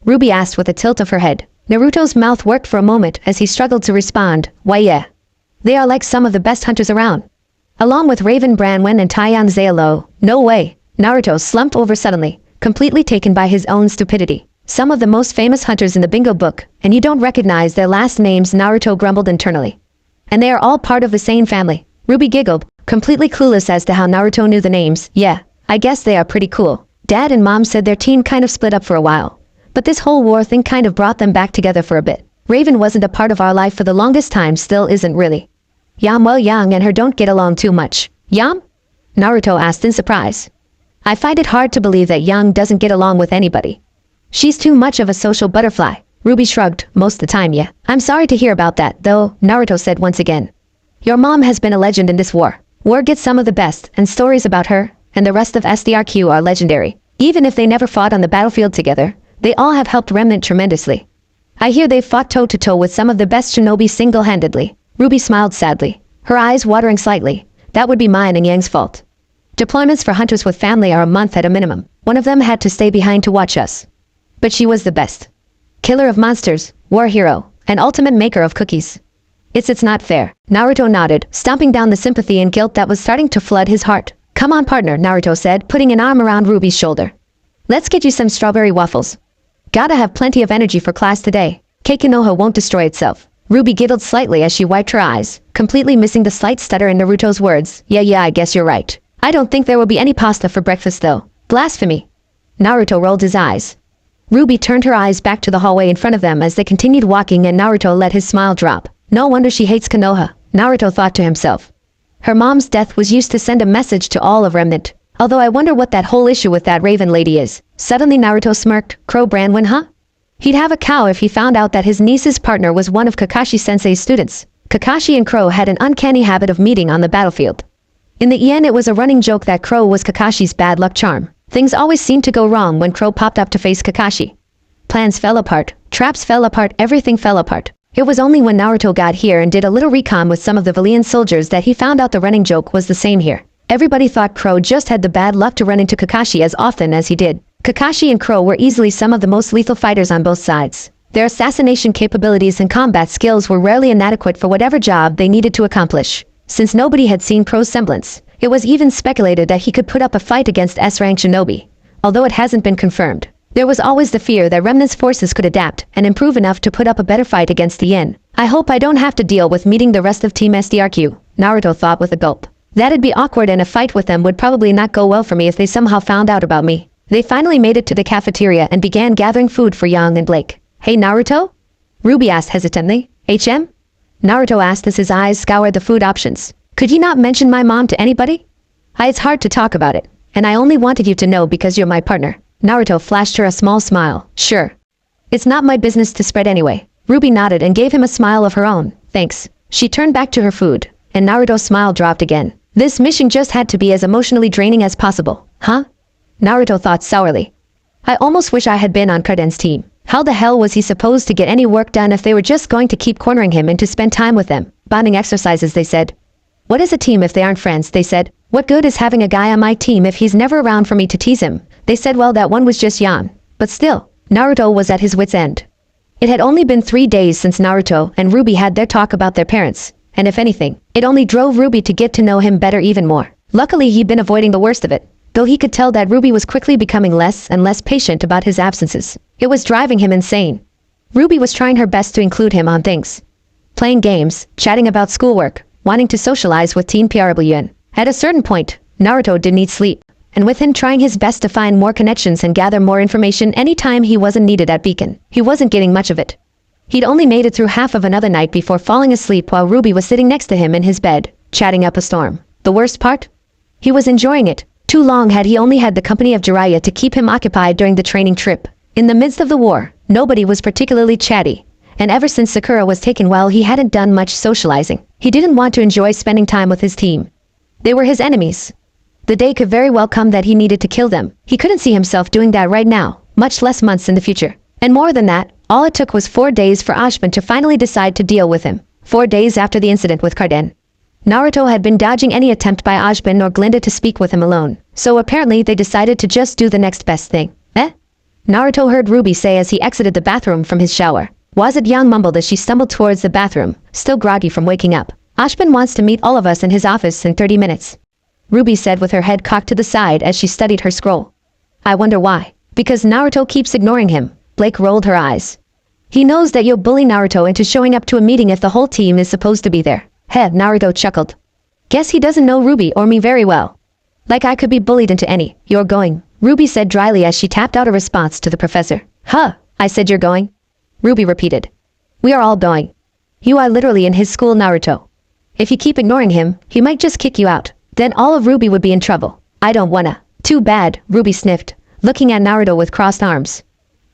RWBY asked with a tilt of her head. Naruto's mouth worked for a moment as he struggled to respond. Why yeah. They are like some of the best hunters around. Along with Raven Branwen and Taiyan Zayalo. No way. Naruto slumped over suddenly, completely taken by his own stupidity. Some of the most famous hunters in the bingo book, and you don't recognize their last names, Naruto grumbled internally. And they are all part of the same family. RWBY giggled, completely clueless as to how Naruto knew the names. Yeah, I guess they are pretty cool. Dad and Mom said their team kind of split up for a while. But this whole war thing kind of brought them back together for a bit. Raven wasn't a part of our life for the longest time, still isn't really. Yam, well, Yang and her don't get along too much. Yam? Naruto asked in surprise. I find it hard to believe that Yang doesn't get along with anybody. She's too much of a social butterfly. RWBY shrugged, most of the time, yeah. I'm sorry to hear about that, though, Naruto said once again. Your mom has been a legend in this war. War gets some of the best, and stories about her, and the rest of SDRQ are legendary. Even if they never fought on the battlefield together, they all have helped Remnant tremendously. I hear they've fought toe-to-toe with some of the best shinobi single-handedly. RWBY smiled sadly, her eyes watering slightly. That would be mine and Yang's fault. Deployments for hunters with family are a month at a minimum. One of them had to stay behind to watch us. But she was the best. Killer of monsters, war hero, and ultimate maker of cookies. It's not fair. Naruto nodded, stomping down the sympathy and guilt that was starting to flood his heart. Come on partner, Naruto said, putting an arm around RWBY's shoulder. Let's get you some strawberry waffles. Gotta have plenty of energy for class today. Keikonoha won't destroy itself. RWBY giggled slightly as she wiped her eyes, completely missing the slight stutter in Naruto's words. Yeah, I guess you're right. I don't think there will be any pasta for breakfast though. Blasphemy. Naruto rolled his eyes. RWBY turned her eyes back to the hallway in front of them as they continued walking and Naruto let his smile drop. No wonder she hates Konoha, Naruto thought to himself. Her mom's death was used to send a message to all of Remnant. Although I wonder what that whole issue with that Raven lady is. Suddenly Naruto smirked. Crow Branwen, huh? He'd have a cow if he found out that his niece's partner was one of Kakashi-sensei's students. Kakashi and Crow had an uncanny habit of meeting on the battlefield. In the end, it was a running joke that Crow was Kakashi's bad luck charm. Things always seemed to go wrong when Crow popped up to face Kakashi. Plans fell apart, traps fell apart, everything fell apart. It was only when Naruto got here and did a little recon with some of the Vailian soldiers that he found out the running joke was the same here. Everybody thought Crow just had the bad luck to run into Kakashi as often as he did. Kakashi and Crow were easily some of the most lethal fighters on both sides. Their assassination capabilities and combat skills were rarely inadequate for whatever job they needed to accomplish. Since nobody had seen Crow's semblance, it was even speculated that he could put up a fight against S-rank shinobi. Although it hasn't been confirmed, there was always the fear that Remnant's forces could adapt and improve enough to put up a better fight against the Yin. I hope I don't have to deal with meeting the rest of Team SDRQ, Naruto thought with a gulp. That'd be awkward and a fight with them would probably not go well for me if they somehow found out about me. They finally made it to the cafeteria and began gathering food for Yang and Blake. Hey Naruto? RWBY asked hesitantly. HM? Naruto asked as his eyes scoured the food options. Could you not mention my mom to anybody? It's hard to talk about it, and I only wanted you to know because you're my partner. Naruto flashed her a small smile. Sure. It's not my business to spread anyway. RWBY nodded and gave him a smile of her own. Thanks. She turned back to her food, and Naruto's smile dropped again. This mission just had to be as emotionally draining as possible. Huh? Naruto thought sourly. I almost wish I had been on Karden's team. How the hell was he supposed to get any work done if they were just going to keep cornering him and to spend time with them? Bonding exercises, they said. What is a team if they aren't friends, they said. What good is having a guy on my team if he's never around for me to tease him? They said well that one was just Yan. But still, Naruto was at his wit's end. It had only been 3 days since Naruto and RWBY had their talk about their parents. And if anything, it only drove RWBY to get to know him better even more. Luckily he'd been avoiding the worst of it, though he could tell that RWBY was quickly becoming less and less patient about his absences. It was driving him insane. RWBY was trying her best to include him on things. Playing games, chatting about schoolwork, wanting to socialize with Team RWBY. At a certain point, Naruto did need sleep, and with him trying his best to find more connections and gather more information anytime he wasn't needed at Beacon, he wasn't getting much of it. He'd only made it through half of another night before falling asleep while RWBY was sitting next to him in his bed, chatting up a storm. The worst part? He was enjoying it. Too long had he only had the company of Jiraiya to keep him occupied during the training trip. In the midst of the war, nobody was particularly chatty, and ever since Sakura was taken well he hadn't done much socializing. He didn't want to enjoy spending time with his team. They were his enemies. The day could very well come that he needed to kill them. He couldn't see himself doing that right now, much less months in the future. And more than that, all it took was 4 days for Ashman to finally decide to deal with him. 4 days after the incident with Karden. Naruto had been dodging any attempt by Ashman or Glinda to speak with him alone, so apparently they decided to just do the next best thing. Naruto heard RWBY say as he exited the bathroom from his shower. Was it? Yang mumbled as she stumbled towards the bathroom, still groggy from waking up. Ashman wants to meet all of us in his office in 30 minutes. RWBY said with her head cocked to the side as she studied her scroll. I wonder why. Because Naruto keeps ignoring him. Blake rolled her eyes. He knows that you'll bully Naruto into showing up to a meeting if the whole team is supposed to be there. Naruto chuckled. Guess he doesn't know RWBY or me very well. Like I could be bullied into any. You're going, RWBY said dryly as she tapped out a response to the professor. I said you're going? RWBY repeated. We are all going. You are literally in his school, Naruto. If you keep ignoring him, he might just kick you out. Then all of RWBY would be in trouble. I don't wanna. Too bad, RWBY sniffed, looking at Naruto with crossed arms.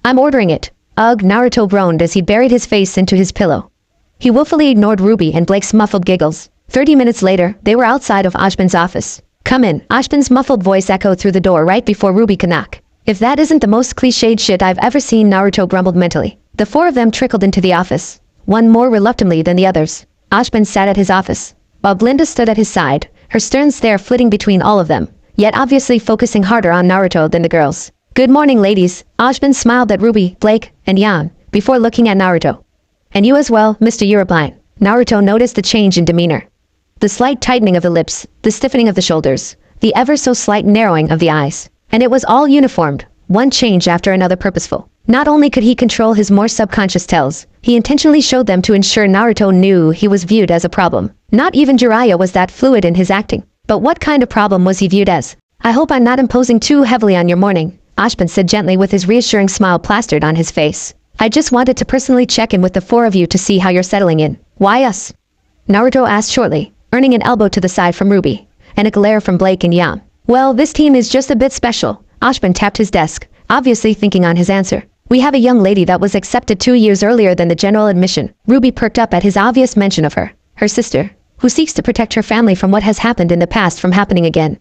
I'm ordering it. Ugh, Naruto groaned as he buried his face into his pillow. He willfully ignored RWBY and Blake's muffled giggles. 30 minutes later, they were outside of Ashbin's office. "Come in." Ashbin's muffled voice echoed through the door right before RWBY could knock. "If that isn't the most cliched shit I've ever seen," Naruto grumbled mentally. The four of them trickled into the office, one more reluctantly than the others. Ashbin sat at his office, while Glinda stood at his side, her stern stare flitting between all of them, yet obviously focusing harder on Naruto than the girls. "Good morning, ladies." Ashbin smiled at RWBY, Blake, and Yan, before looking at Naruto. "And you as well, Mr. RWBY." Naruto noticed the change in demeanor. The slight tightening of the lips, the stiffening of the shoulders, the ever so slight narrowing of the eyes. And it was all uniformed, one change after another purposeful. Not only could he control his more subconscious tells, he intentionally showed them to ensure Naruto knew he was viewed as a problem. Not even Jiraiya was that fluid in his acting. But what kind of problem was he viewed as? "I hope I'm not imposing too heavily on your morning," Ashbin said gently with his reassuring smile plastered on his face. "I just wanted to personally check in with the four of you to see how you're settling in." "Why us?" Naruto asked shortly, earning an elbow to the side from RWBY, and a glare from Blake and Yan. "Well, this team is just a bit special." Ashbin tapped his desk, obviously thinking on his answer. "We have a young lady that was accepted 2 years earlier than the general admission." RWBY perked up at his obvious mention of her, her sister, who seeks to protect her family from what has happened in the past from happening again.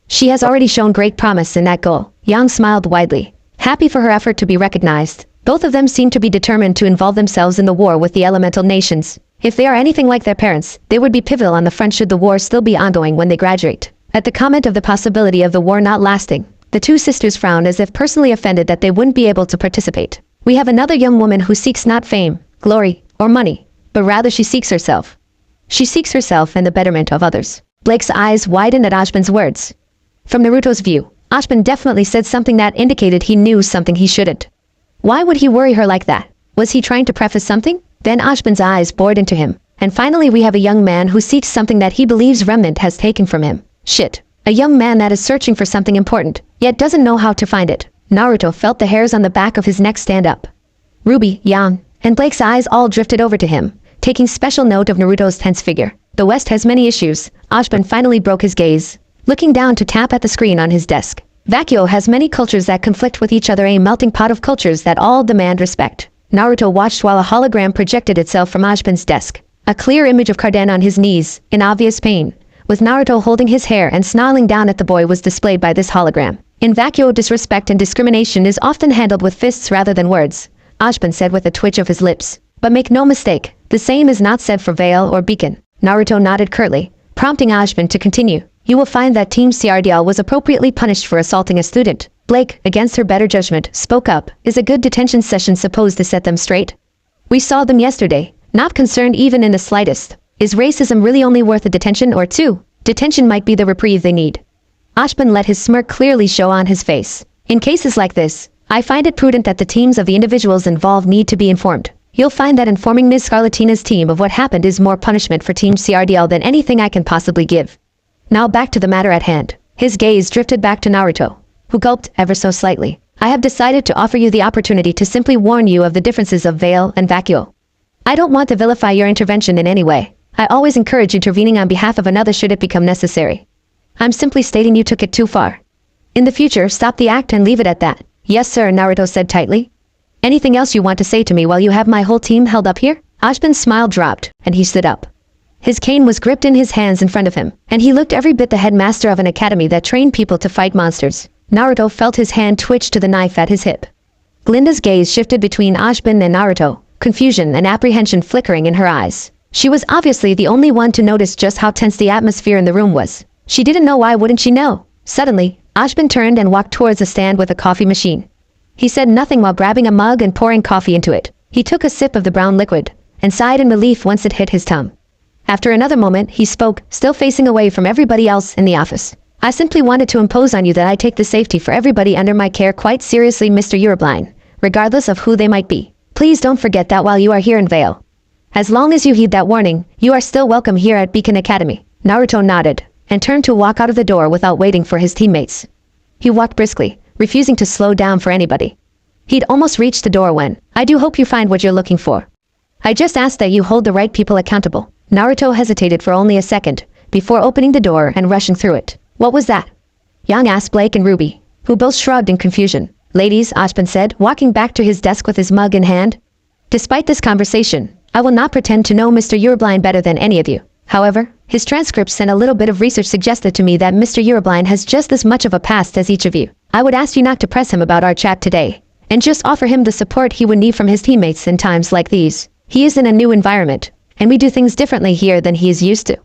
"She has already shown great promise in that goal." Yang smiled widely, happy for her effort to be recognized. Both of them seemed to be determined to involve themselves in the war with the elemental nations. If they are anything like their parents, they would be pivotal on the front should the war still be ongoing when they graduate. At the comment of the possibility of the war not lasting, the two sisters frowned as if personally offended that they wouldn't be able to participate. "We have another young woman who seeks not fame, glory, or money, but rather she seeks herself. She seeks herself and the betterment of others." Blake's eyes widened at Ashbin's words. From Naruto's view, Ashbin definitely said something that indicated he knew something he shouldn't. Why would he worry her like that? Was he trying to preface something? Then Ashbin's eyes bored into him. "And finally we have a young man who seeks something that he believes Remnant has taken from him." Shit. A young man that is searching for something important, yet doesn't know how to find it. Naruto felt the hairs on the back of his neck stand up. RWBY, Yan, and Blake's eyes all drifted over to him, taking special note of Naruto's tense figure. "The West has many issues." Ashbin finally broke his gaze, looking down to tap at the screen on his desk. "Vacuo has many cultures that conflict with each other, a melting pot of cultures that all demand respect." Naruto watched while a hologram projected itself from Ashbin's desk. A clear image of Carden on his knees, in obvious pain, with Naruto holding his hair and snarling down at the boy was displayed by this hologram. "In Vacuo, disrespect and discrimination is often handled with fists rather than words," Ashbin said with a twitch of his lips. "But make no mistake, the same is not said for Vale or Beacon." Naruto nodded curtly, prompting Ashbin to continue. "You will find that Team CRDL was appropriately punished for assaulting a student." Blake, against her better judgment, spoke up. "Is a good detention session supposed to set them straight? We saw them yesterday, not concerned even in the slightest. Is racism really only worth a detention or two? Detention might be the reprieve they need." Ashbin let his smirk clearly show on his face. "In cases like this, I find it prudent that the teams of the individuals involved need to be informed. You'll find that informing Ms. Scarlatina's team of what happened is more punishment for Team CRDL than anything I can possibly give." Now back to the matter at hand. His gaze drifted back to Naruto, who gulped ever so slightly. "I have decided to offer you the opportunity to simply warn you of the differences of Vale and Vacuo. I don't want to vilify your intervention in any way. I always encourage intervening on behalf of another should it become necessary. I'm simply stating you took it too far. In the future, stop the act and leave it at that." "Yes, sir," Naruto said tightly. "Anything else you want to say to me while you have my whole team held up here?" Ashbin's smile dropped, and he stood up. His cane was gripped in his hands in front of him, and he looked every bit the headmaster of an academy that trained people to fight monsters. Naruto felt his hand twitch to the knife at his hip. Glinda's gaze shifted between Ashbin and Naruto, confusion and apprehension flickering in her eyes. She was obviously the only one to notice just how tense the atmosphere in the room was. She didn't know, why wouldn't she know? Suddenly, Ashbin turned and walked towards a stand with a coffee machine. He said nothing while grabbing a mug and pouring coffee into it. He took a sip of the brown liquid, and sighed in relief once it hit his tongue. After another moment, he spoke, still facing away from everybody else in the office. "I simply wanted to impose on you that I take the safety for everybody under my care quite seriously, Mr. RWBY, regardless of who they might be. Please don't forget that while you are here in Vale. As long as you heed that warning, you are still welcome here at Beacon Academy." Naruto nodded, and turned to walk out of the door without waiting for his teammates. He walked briskly, refusing to slow down for anybody. He'd almost reached the door when, "I do hope you find what you're looking for. I just ask that you hold the right people accountable." Naruto hesitated for only a second, before opening the door and rushing through it. "What was that?" Yang asked Blake and RWBY, who both shrugged in confusion. "Ladies," Ashbin said, walking back to his desk with his mug in hand. "Despite this conversation, I will not pretend to know Mr. RWBY better than any of you. However, His transcripts and a little bit of research suggested to me that Mr. RWBY has just as much of a past as each of you. I would ask you not to press him about our chat today, and just offer him the support he would need from his teammates in times like these. He is in a new environment, and we do things differently here than he is used to.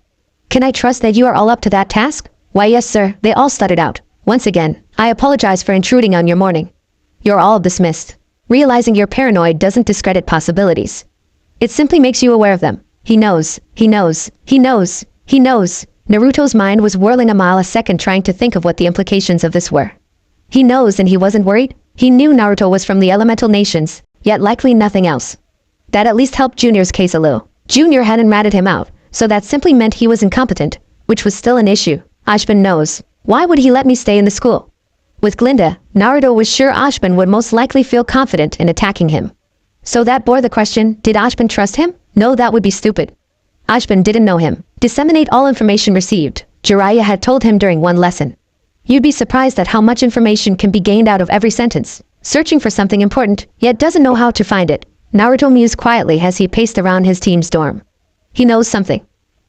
Can I trust that you are all up to that task? Why yes sir, they all stuttered out. Once again, I apologize for intruding on your morning. You're all dismissed. Realizing you're paranoid doesn't discredit possibilities. It simply makes you aware of them. He knows, he knows, he knows, he knows. Naruto's mind was whirling a mile a second trying to think of what the implications of this were. He knows and he wasn't worried? He knew Naruto was from the elemental nations, yet likely nothing else. That at least helped Junior's case a little. Junior hadn't ratted him out, so that simply meant he was incompetent, which was still an issue. Ashban knows. Why would he let me stay in the school? With Glinda, Naruto was sure Ashban would most likely feel confident in attacking him. So that bore the question, did Ashban trust him? No, that would be stupid. Ashban didn't know him. Disseminate all information received, Jiraiya had told him during one lesson. You'd be surprised at how much information can be gained out of every sentence. Searching for something important, yet doesn't know how to find it. Naruto mused quietly as he paced around his team's dorm. He knows something.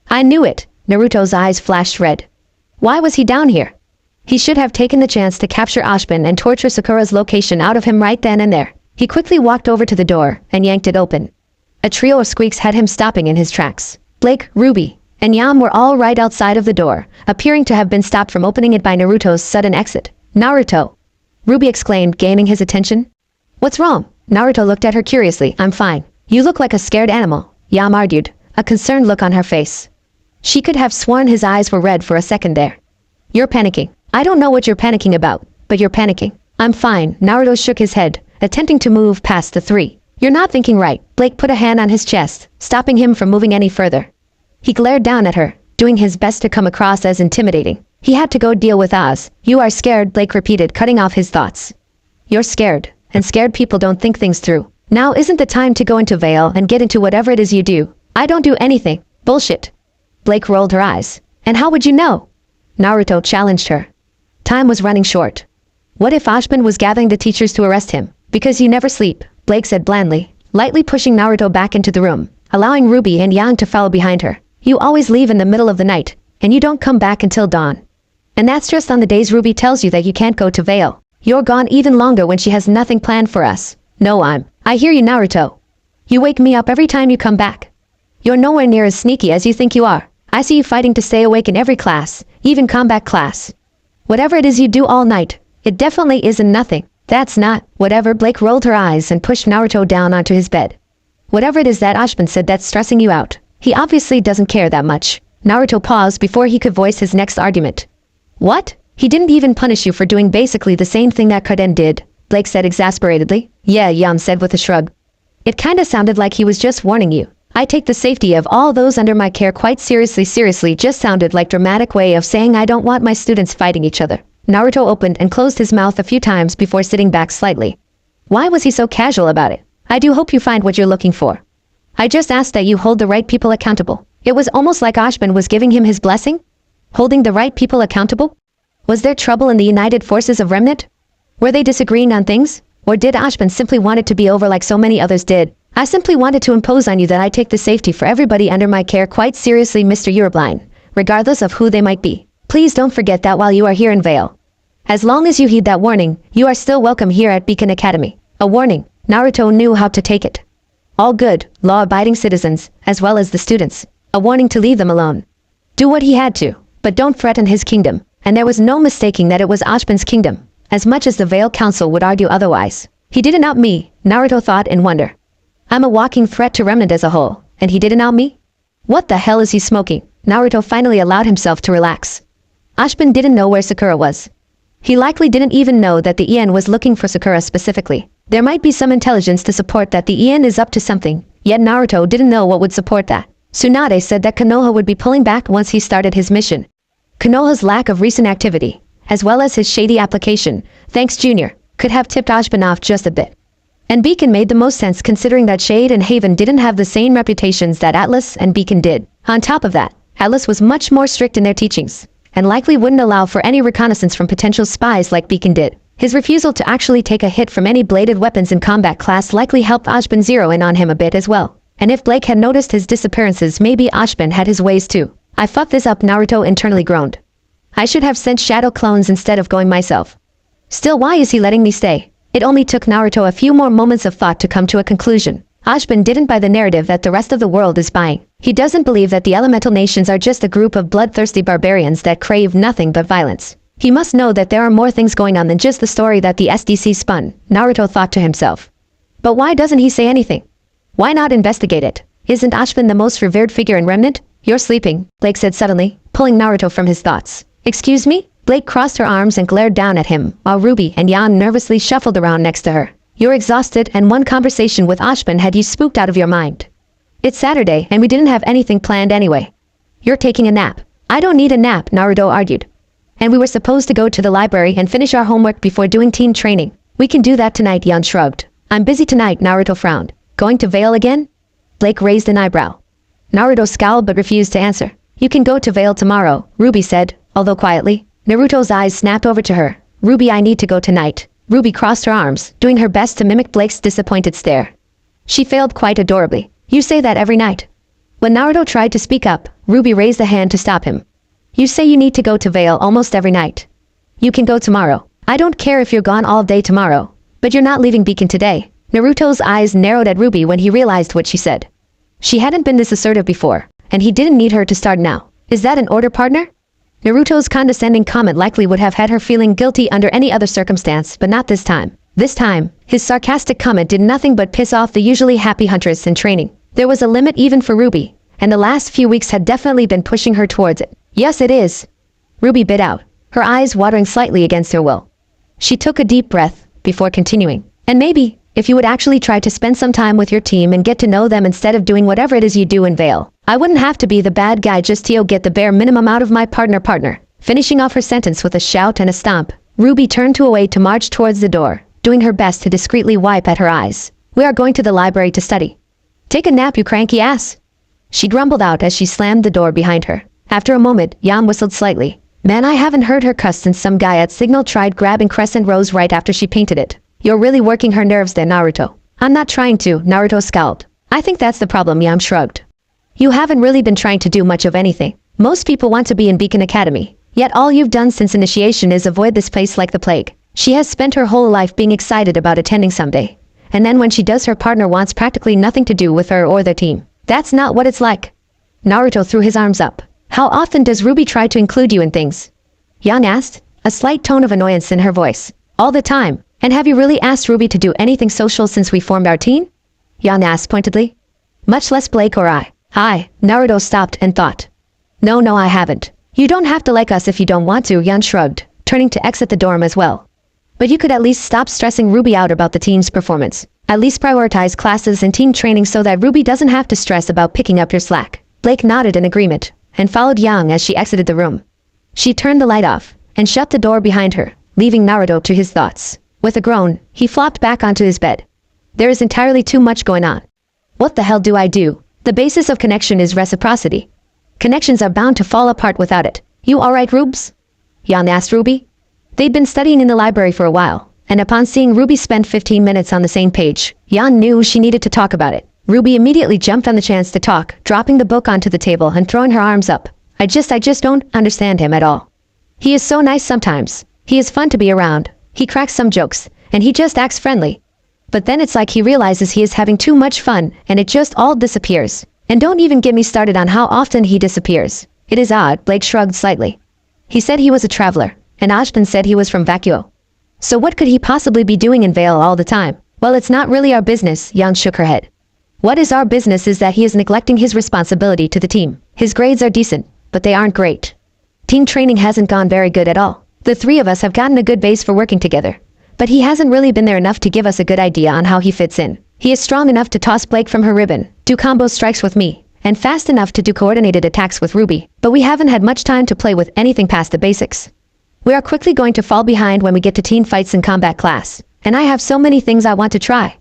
I knew it. Naruto's eyes flashed red. Why was he down here? He should have taken the chance to capture Ashban and torture Sakura's location out of him right then and there. He quickly walked over to the door and yanked it open. A trio of squeaks had him stopping in his tracks. Blake, RWBY, and Yam were all right outside of the door, appearing to have been stopped from opening it by Naruto's sudden exit. Naruto! RWBY exclaimed, gaining his attention. What's wrong? Naruto looked at her curiously. I'm fine. You look like a scared animal, Yam argued, a concerned look on her face. She could have sworn his eyes were red for a second there. You're panicking. I don't know what you're panicking about, but you're panicking. I'm fine. Naruto shook his head, attempting to move past the three. You're not thinking right. Blake put a hand on his chest, stopping him from moving any further. He glared down at her, doing his best to come across as intimidating. He had to go deal with Oz. You are scared, Blake repeated, cutting off his thoughts. You're scared, and scared people don't think things through. Now isn't the time to go into Vale and get into whatever it is you do. I don't do anything. Bullshit. Blake rolled her eyes. And how would you know? Naruto challenged her. Time was running short. What if Ashban was gathering the teachers to arrest him? Because you never sleep, Blake said blandly, lightly pushing Naruto back into the room, allowing RWBY and Yang to follow behind her. You always leave in the middle of the night, and you don't come back until dawn. And that's just on the days RWBY tells you that you can't go to Vale. You're gone even longer when she has nothing planned for us. No, I hear you, Naruto. You wake me up every time you come back. You're nowhere near as sneaky as you think you are. I see you fighting to stay awake in every class, even combat class. Whatever it is you do all night, it definitely isn't nothing. That's not, whatever. Blake rolled her eyes and pushed Naruto down onto his bed. Whatever it is that Ashban said that's stressing you out. He obviously doesn't care that much. Naruto paused before he could voice his next argument. What? He didn't even punish you for doing basically the same thing that Kuden did, Blake said exasperatedly. Yeah, Yam said with a shrug. It kinda sounded like he was just warning you. I take the safety of all those under my care quite seriously. Seriously just sounded like dramatic way of saying I don't want my students fighting each other. Naruto opened and closed his mouth a few times before sitting back slightly. Why was he so casual about it? I do hope you find what you're looking for. I just asked that you hold the right people accountable. It was almost like Ashban was giving him his blessing? Holding the right people accountable? Was there trouble in the united forces of Remnant? Were they disagreeing on things? Or did Ashban simply want it to be over like so many others did? I simply wanted to impose on you that I take the safety for everybody under my care quite seriously, Mr. RWBY, regardless of who they might be. Please don't forget that while you are here in Vale. As long as you heed that warning, you are still welcome here at Beacon Academy. A warning. Naruto knew how to take it. All good, law-abiding citizens, as well as the students. A warning to leave them alone. Do what he had to, but don't threaten his kingdom. And there was no mistaking that it was Ashban's kingdom, as much as the Vale Council would argue otherwise. He didn't out me, Naruto thought in wonder. I'm a walking threat to Remnant as a whole, and he didn't out me? What the hell is he smoking? Naruto finally allowed himself to relax. Ashban didn't know where Sakura was. He likely didn't even know that the Ian was looking for Sakura specifically. There might be some intelligence to support that the Ian is up to something, yet Naruto didn't know what would support that. Tsunade said that Konoha would be pulling back once he started his mission. Konoha's lack of recent activity, as well as his shady application, thanks Junior, could have tipped Ashban off just a bit. And Beacon made the most sense considering that Shade and Haven didn't have the same reputations that Atlas and Beacon did. On top of that, Atlas was much more strict in their teachings, and likely wouldn't allow for any reconnaissance from potential spies like Beacon did. His refusal to actually take a hit from any bladed weapons in combat class likely helped Ashban zero in on him a bit as well. And if Blake had noticed his disappearances, maybe Ashban had his ways too. I fucked this up, Naruto internally groaned. I should have sent shadow clones instead of going myself. Still, why is he letting me stay? It only took Naruto a few more moments of thought to come to a conclusion. RWBY didn't buy the narrative that the rest of the world is buying. He doesn't believe that the elemental nations are just a group of bloodthirsty barbarians that crave nothing but violence. He must know that there are more things going on than just the story that the SDC spun, Naruto thought to himself. But why doesn't he say anything? Why not investigate it? Isn't RWBY the most revered figure in Remnant? You're sleeping, Blake said suddenly, pulling Naruto from his thoughts. Excuse me? Blake crossed her arms and glared down at him, while RWBY and Yan nervously shuffled around next to her. You're exhausted, and one conversation with RWBY had you spooked out of your mind. It's Saturday, and we didn't have anything planned anyway. You're taking a nap. I don't need a nap, Naruto argued. And we were supposed to go to the library and finish our homework before doing team training. We can do that tonight, Yan shrugged. I'm busy tonight, Naruto frowned. Going to Vale again? Blake raised an eyebrow. Naruto scowled but refused to answer. You can go to Vale tomorrow, RWBY said, although quietly. Naruto's eyes snapped over to her. RWBY, I need to go tonight. RWBY crossed her arms, doing her best to mimic Blake's disappointed stare. She failed quite adorably. You say that every night. When Naruto tried to speak up, RWBY raised a hand to stop him. You say you need to go to Vale almost every night. You can go tomorrow. I don't care if you're gone all day tomorrow. But you're not leaving Beacon today. Naruto's eyes narrowed at RWBY when he realized what she said. She hadn't been this assertive before, and he didn't need her to start now. Is that an order, partner? Naruto's condescending comment likely would have had her feeling guilty under any other circumstance, but not this time. This time, his sarcastic comment did nothing but piss off the usually happy huntress in training. There was a limit even for RWBY, and the last few weeks had definitely been pushing her towards it. Yes, it is. RWBY bit out, her eyes watering slightly against her will. She took a deep breath before continuing. And maybe, if you would actually try to spend some time with your team and get to know them instead of doing whatever it is you do in Vale, I wouldn't have to be the bad guy just to get the bare minimum out of my partner. Finishing off her sentence with a shout and a stomp, RWBY turned away to march towards the door, doing her best to discreetly wipe at her eyes. We are going to the library to study. Take a nap, you cranky ass. She grumbled out as she slammed the door behind her. After a moment, Yan whistled slightly. Man, I haven't heard her cuss since some guy at Signal tried grabbing Crescent Rose right after she painted it. You're really working her nerves there, Naruto. I'm not trying to, Naruto scowled. I think that's the problem, Yan shrugged. You haven't really been trying to do much of anything. Most people want to be in Beacon Academy. Yet all you've done since initiation is avoid this place like the plague. She has spent her whole life being excited about attending someday. And then when she does, her partner wants practically nothing to do with her or their team. That's not what it's like. Naruto threw his arms up. How often does RWBY try to include you in things? Yan asked, a slight tone of annoyance in her voice. All the time. And have you really asked RWBY to do anything social since we formed our team? Yan asked pointedly. Much less Blake or I. Naruto stopped and thought. No, I haven't. You don't have to like us if you don't want to, Yan shrugged, turning to exit the dorm as well. But you could at least stop stressing RWBY out about the team's performance. At least prioritize classes and team training so that RWBY doesn't have to stress about picking up your slack. Blake nodded in agreement, and followed Yang as she exited the room. She turned the light off, and shut the door behind her, leaving Naruto to his thoughts. With a groan, he flopped back onto his bed. There is entirely too much going on. What the hell do I do? The basis of connection is reciprocity. Connections are bound to fall apart without it. You alright, Rubes? Yan asked RWBY. They'd been studying in the library for a while, and upon seeing RWBY spend 15 minutes on the same page, Yan knew she needed to talk about it. RWBY immediately jumped on the chance to talk, dropping the book onto the table and throwing her arms up. I just don't understand him at all. He is so nice sometimes. He is fun to be around. He cracks some jokes, and he just acts friendly. But then it's like he realizes he is having too much fun, and it just all disappears. And don't even get me started on how often he disappears. It is odd, Blake shrugged slightly. He said he was a traveler, and Ashton said he was from Vacuo. So what could he possibly be doing in Vale all the time? Well, it's not really our business, Yang shook her head. What is our business is that he is neglecting his responsibility to the team. His grades are decent, but they aren't great. Team training hasn't gone very good at all. The three of us have gotten a good base for working together. But he hasn't really been there enough to give us a good idea on how he fits in. He is strong enough to toss Blake from her ribbon, do combo strikes with me, and fast enough to do coordinated attacks with RWBY, but we haven't had much time to play with anything past the basics. We are quickly going to fall behind when we get to team fights in combat class, and I have so many things I want to try.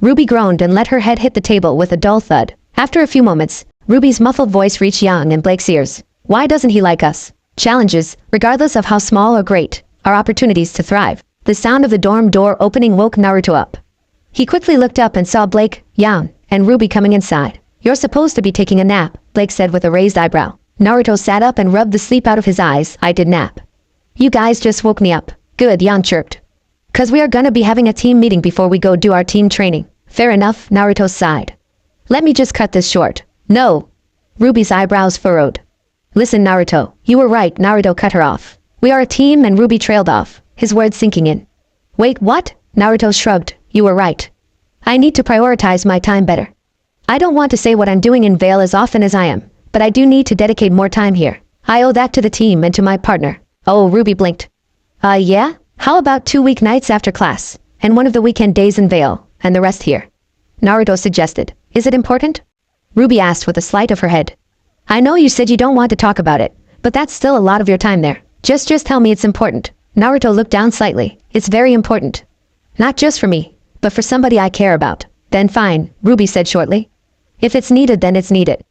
RWBY groaned and let her head hit the table with a dull thud. After a few moments, RWBY's muffled voice reached Yang and Blake's ears. Why doesn't he like us? Challenges, regardless of how small or great, are opportunities to thrive. The sound of the dorm door opening woke Naruto up. He quickly looked up and saw Blake, Yang, and RWBY coming inside. You're supposed to be taking a nap, Blake said with a raised eyebrow. Naruto sat up and rubbed the sleep out of his eyes. I did nap. You guys just woke me up. Good, Yan chirped. 'Cause we are gonna be having a team meeting before we go do our team training. Fair enough, Naruto sighed. Let me just cut this short. No. Ruby's eyebrows furrowed. Listen, Naruto, you were right, Naruto cut her off. We are a team, and RWBY trailed off, his words sinking in. Wait, what? Naruto shrugged. You were right. I need to prioritize my time better. I don't want to say what I'm doing in Vale as often as I am, but I do need to dedicate more time here. I owe that to the team and to my partner. Oh, RWBY blinked. Yeah? How about 2 weeknights after class, and one of the weekend days in Vale, and the rest here? Naruto suggested. Is it important? RWBY asked with a slight of her head. I know you said you don't want to talk about it, but that's still a lot of your time there. Just tell me it's important. Naruto looked down slightly. It's very important. Not just for me, but for somebody I care about. Then fine, RWBY said shortly. If it's needed, then it's needed.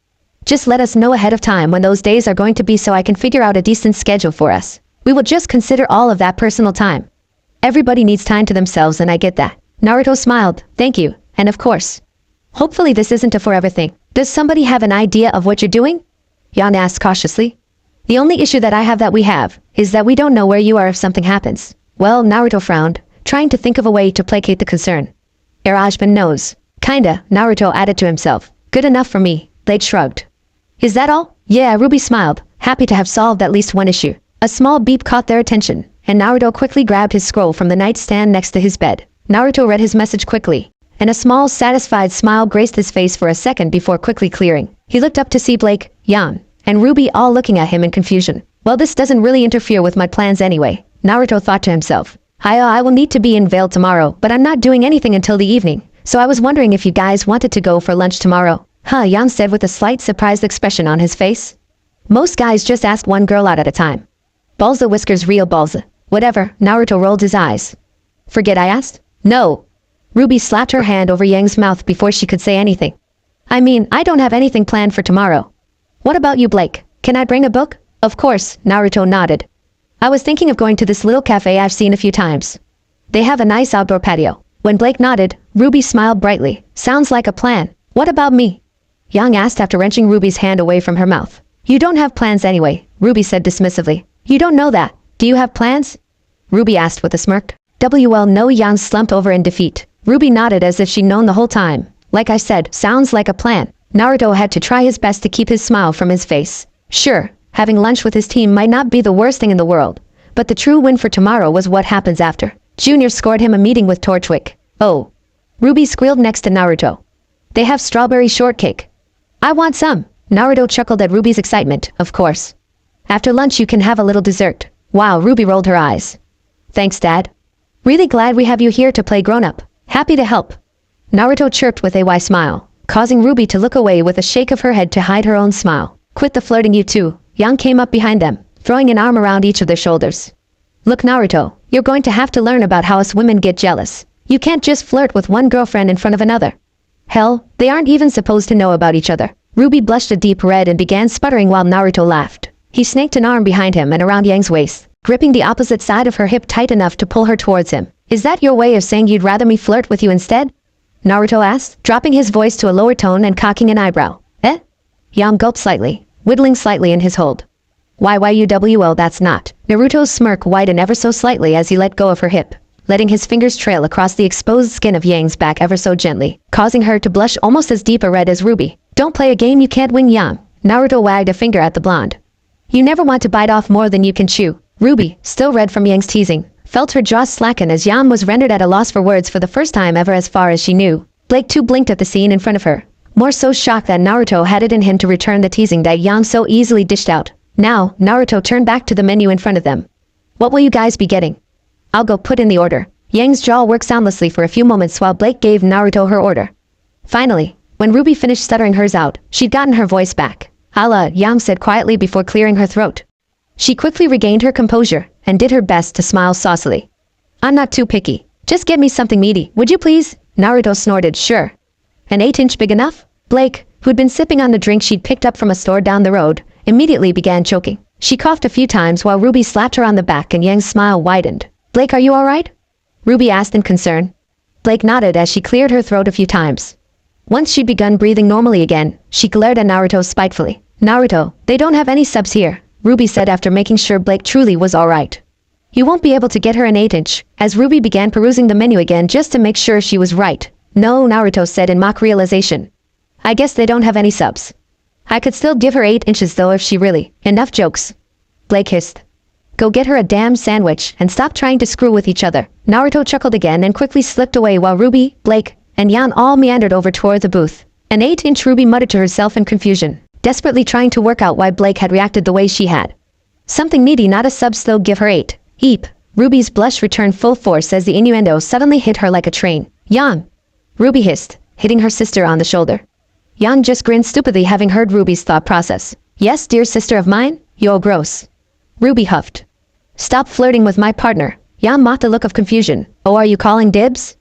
Just let us know ahead of time when those days are going to be so I can figure out a decent schedule for us. We will just consider all of that personal time. Everybody needs time to themselves, and I get that. Naruto smiled. Thank you, and of course. Hopefully this isn't a forever thing. Does somebody have an idea of what you're doing? Yan asked cautiously. The only issue that I have is that we don't know where you are if something happens. Well, Naruto frowned, trying to think of a way to placate the concern. Arajban knows. Kinda, Naruto added to himself. Good enough for me, Blade shrugged. Is that all? Yeah, RWBY smiled, happy to have solved at least one issue. A small beep caught their attention, and Naruto quickly grabbed his scroll from the nightstand next to his bed. Naruto read his message quickly, and a small, satisfied smile graced his face for a second before quickly clearing. He looked up to see Blake, Yan, and RWBY all looking at him in confusion. Well, this doesn't really interfere with my plans anyway, Naruto thought to himself. I will need to be in Vale tomorrow, but I'm not doing anything until the evening, so I was wondering if you guys wanted to go for lunch tomorrow. Yan said with a slight surprised expression on his face. Most guys just ask one girl out at a time. Balza whiskers real Balza. Whatever, Naruto rolled his eyes. Forget I asked? No. RWBY slapped her hand over Yang's mouth before she could say anything. I mean, I don't have anything planned for tomorrow. What about you, Blake? Can I bring a book? Of course, Naruto nodded. I was thinking of going to this little cafe I've seen a few times. They have a nice outdoor patio. When Blake nodded, RWBY smiled brightly. Sounds like a plan. What about me? Yang asked after wrenching RWBY's hand away from her mouth. You don't have plans anyway, RWBY said dismissively. You don't know that. Do you have plans? RWBY asked with a smirk. No, Yang slumped over in defeat. RWBY nodded as if she'd known the whole time. Like I said, sounds like a plan. Naruto had to try his best to keep his smile from his face. Sure, having lunch with his team might not be the worst thing in the world, but the true win for tomorrow was what happens after. Junior scored him a meeting with Torchwick. Oh. RWBY squealed next to Naruto. They have strawberry shortcake. I want some. Naruto chuckled at RWBY's excitement, of course. After lunch you can have a little dessert. Wow, RWBY rolled her eyes. Thanks, Dad. Really glad we have you here to play grown-up. Happy to help. Naruto chirped with a wise smile, causing RWBY to look away with a shake of her head to hide her own smile. Quit the flirting, you two. Yang came up behind them, throwing an arm around each of their shoulders. Look, Naruto, you're going to have to learn about how us women get jealous. You can't just flirt with one girlfriend in front of another. Hell, they aren't even supposed to know about each other. RWBY blushed a deep red and began sputtering while Naruto laughed. He snaked an arm behind him and around Yang's waist, gripping the opposite side of her hip tight enough to pull her towards him. Is that your way of saying you'd rather me flirt with you instead? Naruto asked, dropping his voice to a lower tone and cocking an eyebrow. Eh? Yang gulped slightly, whittling slightly in his hold. Well, that's not. Naruto's smirk widened ever so slightly as he let go of her hip, letting his fingers trail across the exposed skin of Yang's back ever so gently, causing her to blush almost as deep a red as RWBY. Don't play a game you can't win, Yang. Naruto wagged a finger at the blonde. You never want to bite off more than you can chew. RWBY, still red from Yang's teasing, felt her jaw slacken as Yang was rendered at a loss for words for the first time ever as far as she knew. Blake too blinked at the scene in front of her, more so shocked that Naruto had it in him to return the teasing that Yang so easily dished out. Now, Naruto turned back to the menu in front of them. What will you guys be getting? I'll go put in the order. Yang's jaw worked soundlessly for a few moments while Blake gave Naruto her order. Finally, when RWBY finished stuttering hers out, she'd gotten her voice back. Yang said quietly before clearing her throat. She quickly regained her composure and did her best to smile saucily. I'm not too picky. Just get me something meaty, would you please? Naruto snorted, sure. An 8-inch big enough? Blake, who'd been sipping on the drink she'd picked up from a store down the road, immediately began choking. She coughed a few times while RWBY slapped her on the back and Yang's smile widened. Blake, are you alright? RWBY asked in concern. Blake nodded as she cleared her throat a few times. Once she'd begun breathing normally again, she glared at Naruto spitefully. Naruto, they don't have any subs here, RWBY said after making sure Blake truly was alright. You won't be able to get her an 8-inch, as RWBY began perusing the menu again just to make sure she was right. No, Naruto said in mock realization. I guess they don't have any subs. I could still give her 8 inches though if she really. Enough jokes. Blake hissed. Go get her a damn sandwich and stop trying to screw with each other. Naruto chuckled again and quickly slipped away while RWBY, Blake, and Yan all meandered over toward the booth. An 8-inch RWBY muttered to herself in confusion, desperately trying to work out why Blake had reacted the way she had. Something needy, not a sub, still give her 8. Eep. RWBY's blush returned full force as the innuendo suddenly hit her like a train. Yan! RWBY hissed, hitting her sister on the shoulder. Yan just grinned stupidly, having heard RWBY's thought process. Yes, dear sister of mine? Yo, gross. RWBY huffed. Stop flirting with my partner. Yan mocked a look of confusion. Oh, are you calling dibs?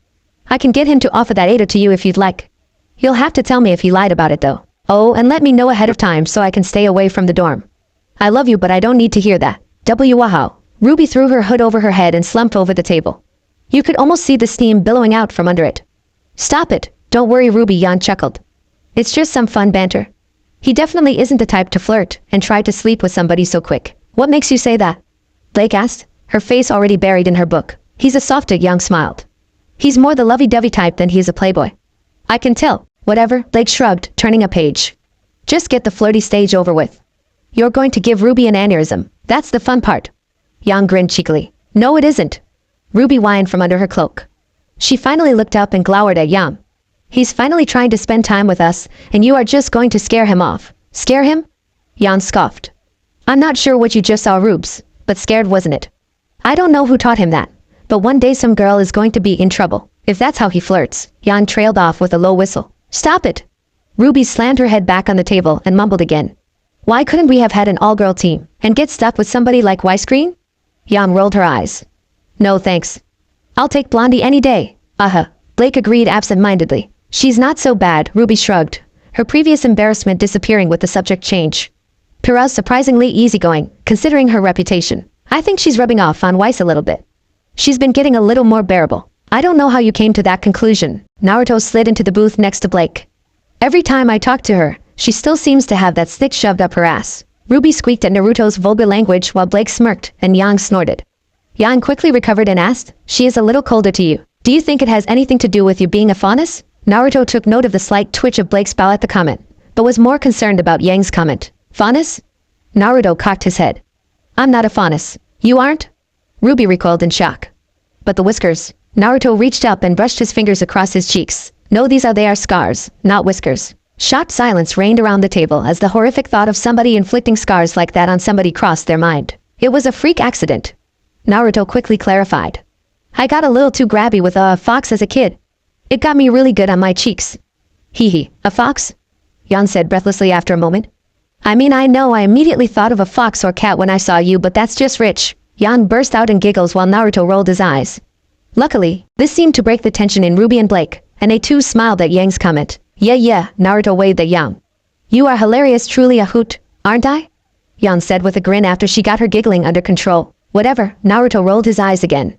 I can get him to offer that 8 to you if you'd like. You'll have to tell me if he lied about it though. Oh, and let me know ahead of time so I can stay away from the dorm. I love you, but I don't need to hear that. Wow. RWBY threw her hood over her head and slumped over the table. You could almost see the steam billowing out from under it. Stop it. Don't worry, RWBY, Yan chuckled. It's just some fun banter. He definitely isn't the type to flirt and try to sleep with somebody so quick. What makes you say that? Blake asked, her face already buried in her book. He's a softy, Yang smiled. He's more the lovey-dovey type than he is a playboy. I can tell. Whatever, Blake shrugged, turning a page. Just get the flirty stage over with. You're going to give RWBY an aneurysm. That's the fun part. Yang grinned cheekily. No, it isn't. RWBY whined from under her cloak. She finally looked up and glowered at Yang. He's finally trying to spend time with us, and you are just going to scare him off. Scare him? Yang scoffed. I'm not sure what you just saw, Rubes, but scared wasn't it? I don't know who taught him that, but one day some girl is going to be in trouble, if that's how he flirts. Yang trailed off with a low whistle. Stop it! RWBY slammed her head back on the table and mumbled again. Why couldn't we have had an all-girl team, and get stuck with somebody like Wisecreen? Yang rolled her eyes. No thanks. I'll take Blondie any day. Blake agreed absent-mindedly. She's not so bad, RWBY shrugged, her previous embarrassment disappearing with the subject change. Pira's surprisingly easygoing, considering her reputation. I think she's rubbing off on Weiss a little bit. She's been getting a little more bearable. I don't know how you came to that conclusion. Naruto slid into the booth next to Blake. Every time I talk to her, she still seems to have that stick shoved up her ass. RWBY squeaked at Naruto's vulgar language while Blake smirked and Yang snorted. Yang quickly recovered and asked, she is a little colder to you. Do you think it has anything to do with you being a faunus? Naruto took note of the slight twitch of Blake's bow at the comment, but was more concerned about Yang's comment. Faunus? Naruto cocked his head. I'm not a faunus. You aren't? RWBY recoiled in shock. But the whiskers. Naruto reached up and brushed his fingers across his cheeks. No, they are scars, not whiskers. Shocked silence reigned around the table as the horrific thought of somebody inflicting scars like that on somebody crossed their mind. It was a freak accident. Naruto quickly clarified. I got a little too grabby with a fox as a kid. It got me really good on my cheeks. Hee, a fox? Yan said breathlessly after a moment. I mean, I know I immediately thought of a fox or cat when I saw you, but that's just rich. Yan burst out in giggles while Naruto rolled his eyes. Luckily, this seemed to break the tension in RWBY and Blake, and they too smiled at Yang's comment. Yeah, Naruto waved at Yang. You are hilarious, truly a hoot, aren't I? Yang said with a grin after she got her giggling under control. Whatever, Naruto rolled his eyes again.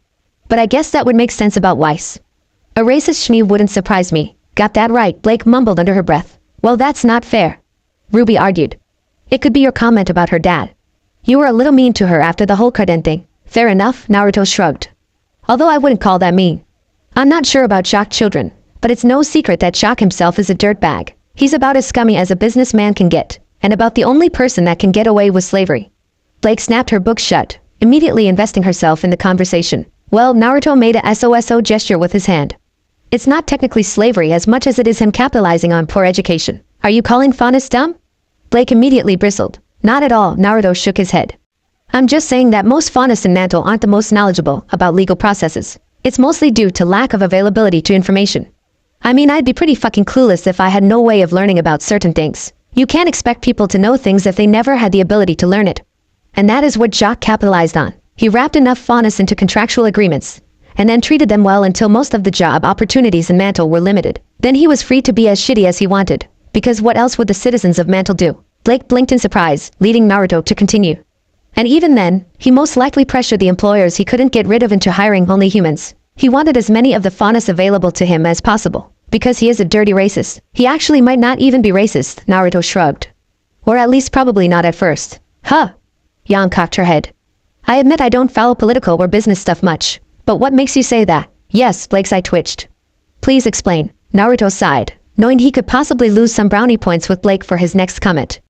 But I guess that would make sense about Weiss. A racist shmee wouldn't surprise me. Got that right, Blake mumbled under her breath. Well, that's not fair. RWBY argued. It could be your comment about her dad. You were a little mean to her after the whole Kuden thing. Fair enough, Naruto shrugged. Although I wouldn't call that mean. I'm not sure about Shock children, but it's no secret that Shock himself is a dirtbag. He's about as scummy as a businessman can get, and about the only person that can get away with slavery. Blake snapped her book shut, immediately investing herself in the conversation. Well, Naruto made a SOSO gesture with his hand. It's not technically slavery as much as it is him capitalizing on poor education. Are you calling faunus dumb? Blake immediately bristled. Not at all, Naruto shook his head. I'm just saying that most faunus in Mantle aren't the most knowledgeable about legal processes. It's mostly due to lack of availability to information. I mean, I'd be pretty fucking clueless if I had no way of learning about certain things. You can't expect people to know things if they never had the ability to learn it. And that is what Jock capitalized on. He wrapped enough faunus into contractual agreements, and then treated them well until most of the job opportunities in Mantle were limited. Then he was free to be as shitty as he wanted, because what else would the citizens of Mantle do? Blake blinked in surprise, leading Naruto to continue. And even then, he most likely pressured the employers he couldn't get rid of into hiring only humans. He wanted as many of the faunus available to him as possible, because he is a dirty racist. He actually might not even be racist, Naruto shrugged. Or at least probably not at first. Huh. Yang cocked her head. I admit I don't follow political or business stuff much. But what makes you say that? Yes, Blake's eye twitched. Please explain. Naruto sighed, knowing he could possibly lose some brownie points with Blake for his next comment.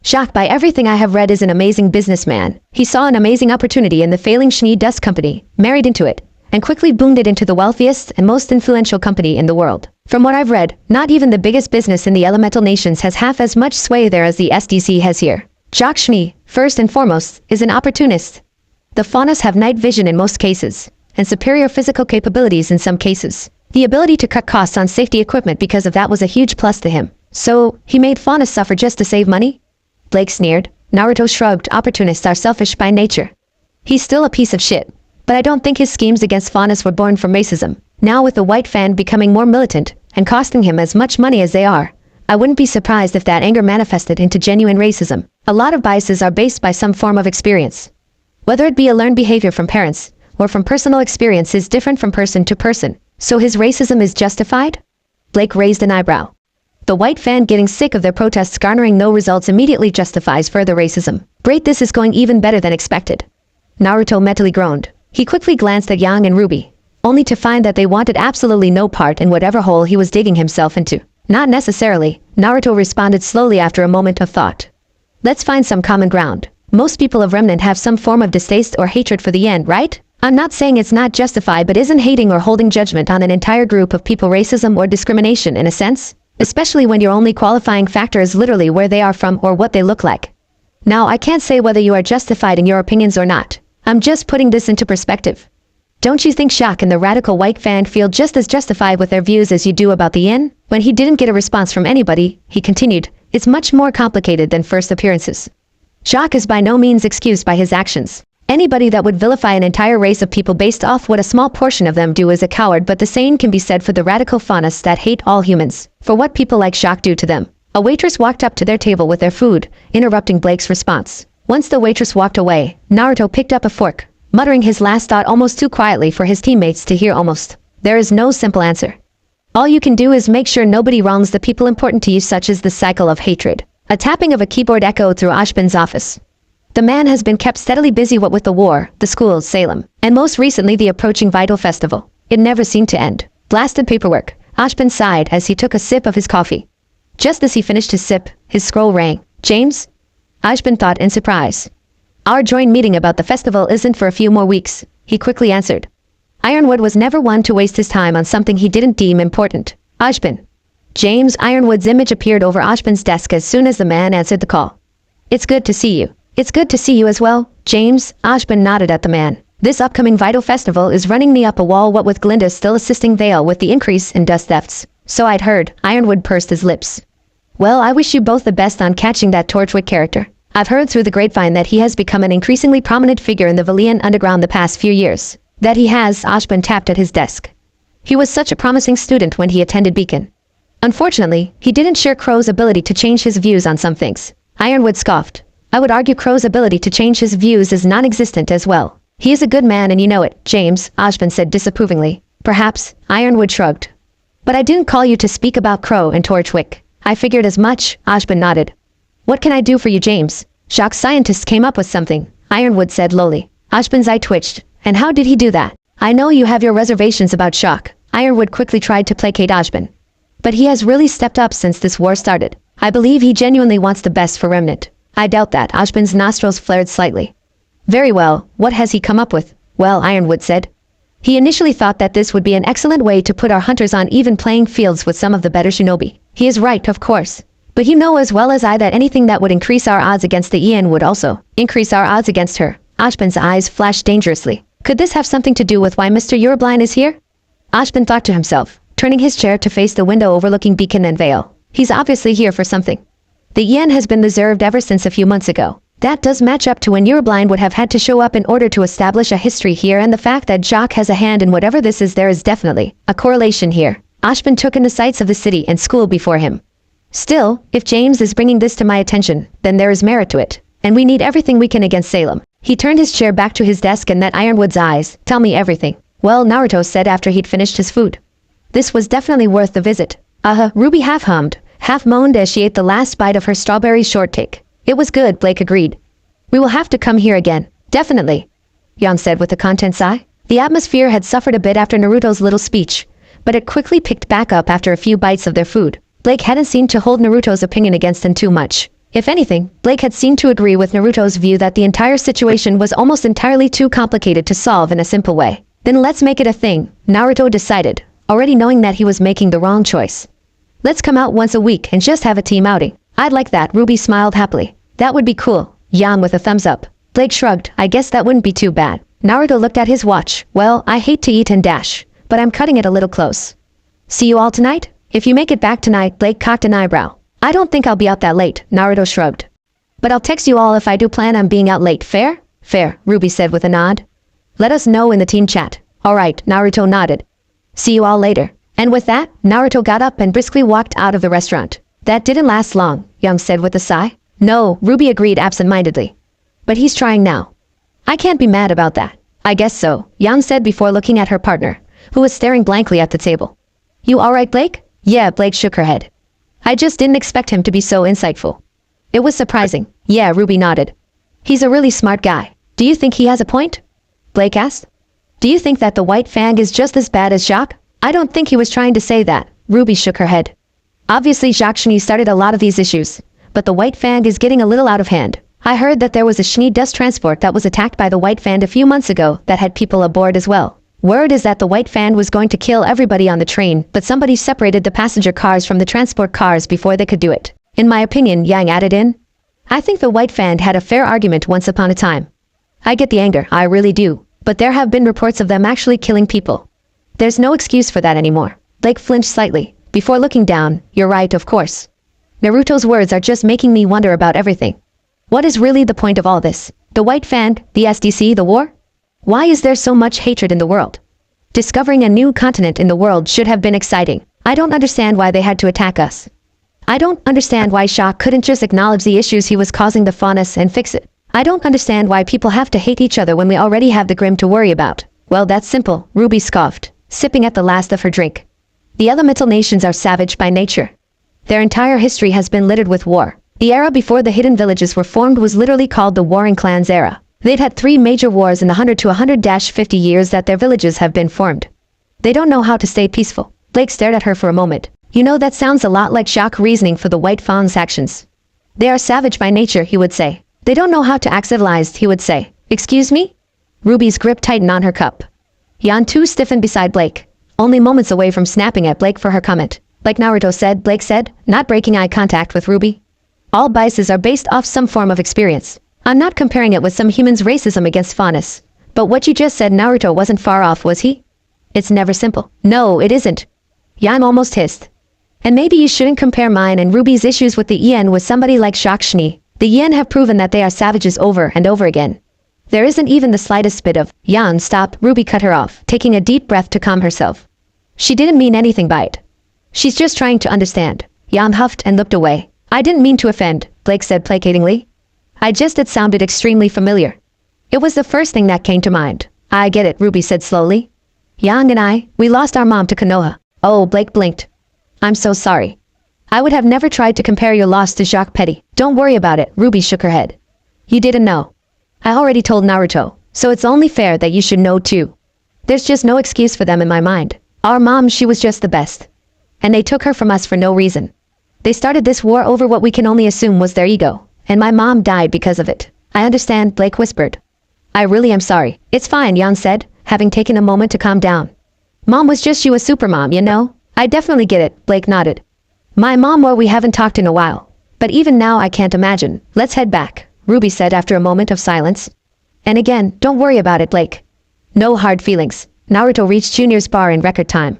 Shocked by everything I have read is an amazing businessman. He saw an amazing opportunity in the failing Schnee Dust Company, married into it, and quickly boomed it into the wealthiest and most influential company in the world. From what I've read, not even the biggest business in the elemental nations has half as much sway there as the SDC has here. Jacques Schnee, first and foremost, is an opportunist. The Faunas have night vision in most cases, and superior physical capabilities in some cases. The ability to cut costs on safety equipment because of that was a huge plus to him. So, he made Faunas suffer just to save money? Blake sneered. Naruto shrugged. Opportunists are selfish by nature. He's still a piece of shit, but I don't think his schemes against Faunas were born from racism. Now with the white fan becoming more militant, and costing him as much money as they are, I wouldn't be surprised if that anger manifested into genuine racism. A lot of biases are based by some form of experience. Whether it be a learned behavior from parents, or from personal experience is different from person to person. So his racism is justified? Blake raised an eyebrow. The white fan getting sick of their protests garnering no results immediately justifies further racism. Great, this is going even better than expected. Naruto mentally groaned. He quickly glanced at Yang and RWBY, only to find that they wanted absolutely no part in whatever hole he was digging himself into. Not necessarily, Naruto responded slowly after a moment of thought. Let's find some common ground. Most people of Remnant have some form of distaste or hatred for the end, right? I'm not saying it's not justified, but isn't hating or holding judgment on an entire group of people racism or discrimination in a sense? Especially when your only qualifying factor is literally where they are from or what they look like. Now, I can't say whether you are justified in your opinions or not. I'm just putting this into perspective. Don't you think Shock and the radical white fan feel just as justified with their views as you do about the yin? When he didn't get a response from anybody, he continued, it's much more complicated than first appearances. Shock is by no means excused by his actions. Anybody that would vilify an entire race of people based off what a small portion of them do is a coward, but the same can be said for the radical Faunas that hate all humans, for what people like Shock do to them. A waitress walked up to their table with their food, interrupting Blake's response. Once the waitress walked away, Naruto picked up a fork, muttering his last thought almost too quietly for his teammates to hear almost. There is no simple answer. All you can do is make sure nobody wrongs the people important to you, such as the cycle of hatred. A tapping of a keyboard echoed through Ashbin's office. The man has been kept steadily busy what with the war, the schools, Salem, and most recently the approaching Vital Festival. It never seemed to end. Blasted paperwork. Ashbin sighed as he took a sip of his coffee. Just as he finished his sip, his scroll rang. James? Ashbin thought in surprise. Our joint meeting about the festival isn't for a few more weeks, he quickly answered. Ironwood was never one to waste his time on something he didn't deem important. Ashbin. James. Ironwood's image appeared over Ashbin's desk as soon as the man answered the call. It's good to see you. It's good to see you as well, James. Ashbin nodded at the man. This upcoming Vital Festival is running me up a wall, what with Glinda still assisting Vale with the increase in dust thefts. So I'd heard. Ironwood pursed his lips. Well, I wish you both the best on catching that Torchwick character. I've heard through the grapevine that he has become an increasingly prominent figure in the Vailian underground the past few years. That he has. Ashbin tapped at his desk. He was such a promising student when he attended Beacon. Unfortunately, he didn't share Crow's ability to change his views on some things. Ironwood scoffed. I would argue Crow's ability to change his views is non-existent as well. He is a good man and you know it, James, Ashbin said disapprovingly. Perhaps, Ironwood shrugged. But I didn't call you to speak about Crow and Torchwick. I figured as much, Ashbin nodded. What can I do for you, James? Shock scientists came up with something, Ironwood said lowly. Ashbin's eye twitched. And how did he do that? I know you have your reservations about Shock. Ironwood quickly tried to placate Ashbin. But he has really stepped up since this war started. I believe he genuinely wants the best for Remnant. I doubt that. Ashbin's nostrils flared slightly. Very well, what has he come up with? Well, Ironwood said. He initially thought that this would be an excellent way to put our hunters on even playing fields with some of the better shinobi. He is right, of course. But you know as well as I that anything that would increase our odds against the Ian would also increase our odds against her. Ashbin's eyes flashed dangerously. Could this have something to do with why Mr. Urblind is here? Ashbin thought to himself, turning his chair to face the window overlooking Beacon and Vale. He's obviously here for something. The yen has been reserved ever since a few months ago. That does match up to when Urblind would have had to show up in order to establish a history here, and the fact that Jock has a hand in whatever this is, there is definitely a correlation here. Ashbin took in the sights of the city and school before him. Still, if James is bringing this to my attention, then there is merit to it, and we need everything we can against Salem. He turned his chair back to his desk and met Ironwood's eyes. Tell me everything. Well, Naruto said after he'd finished his food. This was definitely worth the visit. RWBY half hummed, half moaned as she ate the last bite of her strawberry shortcake. It was good, Blake agreed. We will have to come here again. Definitely, Yan said with a content sigh. The atmosphere had suffered a bit after Naruto's little speech, but it quickly picked back up after a few bites of their food. Blake hadn't seemed to hold Naruto's opinion against him too much. If anything, Blake had seemed to agree with Naruto's view that the entire situation was almost entirely too complicated to solve in a simple way. Then let's make it a thing, Naruto decided, already knowing that he was making the wrong choice. Let's come out once a week and just have a team outing. I'd like that, RWBY smiled happily. That would be cool, Yan with a thumbs up. Blake shrugged, I guess that wouldn't be too bad. Naruto looked at his watch. Well, I hate to eat and dash, but I'm cutting it a little close. See you all tonight? If you make it back tonight, Blake cocked an eyebrow. I don't think I'll be out that late, Naruto shrugged. But I'll text you all if I do plan on being out late, fair? Fair, RWBY said with a nod. Let us know in the team chat. Alright, Naruto nodded. See you all later. And with that, Naruto got up and briskly walked out of the restaurant. That didn't last long, Young said with a sigh. No, RWBY agreed absent-mindedly. But he's trying now. I can't be mad about that. I guess so, Yang said before looking at her partner, who was staring blankly at the table. You alright, Blake? Yeah, Blake shook her head. I just didn't expect him to be so insightful. It was surprising. Yeah, RWBY nodded. He's a really smart guy. Do you think he has a point? Blake asked. Do you think that the White Fang is just as bad as Jacques? I don't think he was trying to say that, RWBY shook her head. Obviously Jacques Schnee started a lot of these issues, but the White Fang is getting a little out of hand. I heard that there was a Schnee dust transport that was attacked by the White Fang a few months ago that had people aboard as well. Word is that the White Fang was going to kill everybody on the train, but somebody separated the passenger cars from the transport cars before they could do it. In my opinion, Yang added in. I think the White Fang had a fair argument once upon a time. I get the anger, I really do, but there have been reports of them actually killing people. There's no excuse for that anymore. Blake flinched slightly, before looking down. You're right, of course. Naruto's words are just making me wonder about everything. What is really the point of all this? The White Fang, the SDC, the war? Why is there so much hatred in the world? Discovering a new continent in the world should have been exciting. I don't understand why they had to attack us. I don't understand why Jacques couldn't just acknowledge the issues he was causing the faunus and fix it. I don't understand why people have to hate each other when we already have the Grimm to worry about. Well, that's simple, RWBY scoffed, sipping at the last of her drink. The elemental nations are savage by nature. Their entire history has been littered with war. The era before the hidden villages were formed was literally called the Warring Clans era. They'd had 3 major wars in the 100 to 100-50 years that their villages have been formed. They don't know how to stay peaceful. Blake stared at her for a moment. You know, that sounds a lot like Jacques' reasoning for the White Fang's actions. They are savage by nature, he would say. They don't know how to act civilized, he would say. Excuse me? RWBY's grip tightened on her cup. Yan too stiffened beside Blake, only moments away from snapping at Blake for her comment. Like Naruto said, Blake said, not breaking eye contact with RWBY. All biases are based off some form of experience. I'm not comparing it with some human's racism against faunus. But what you just said, Naruto wasn't far off, was he? It's never simple. No, it isn't. Yan almost hissed. And maybe you shouldn't compare mine and RWBY's issues with the Yen with somebody like Jacques Schnee. The Yen have proven that they are savages over and over again. There isn't even the slightest bit of, Yan, stop, RWBY cut her off, taking a deep breath to calm herself. She didn't mean anything by it. She's just trying to understand. Yan huffed and looked away. I didn't mean to offend, Blake said placatingly. It sounded extremely familiar. It was the first thing that came to mind. I get it, RWBY said slowly. Yang and we lost our mom to Konoha. Oh, Blake blinked. I'm so sorry. I would have never tried to compare your loss to Jacques Petty. Don't worry about it, RWBY shook her head. You didn't know. I already told Naruto, so it's only fair that you should know too. There's just no excuse for them in my mind. Our mom, she was just the best. And they took her from us for no reason. They started this war over what we can only assume was their ego, and my mom died because of it. I understand, Blake whispered. I really am sorry. It's fine, Yan said, having taken a moment to calm down. Mom was just you a supermom, you know? I definitely get it, Blake nodded. My mom, well, we haven't talked in a while. But even now I can't imagine. Let's head back, RWBY said after a moment of silence. And again, don't worry about it, Blake. No hard feelings. Naruto reached Junior's bar in record time.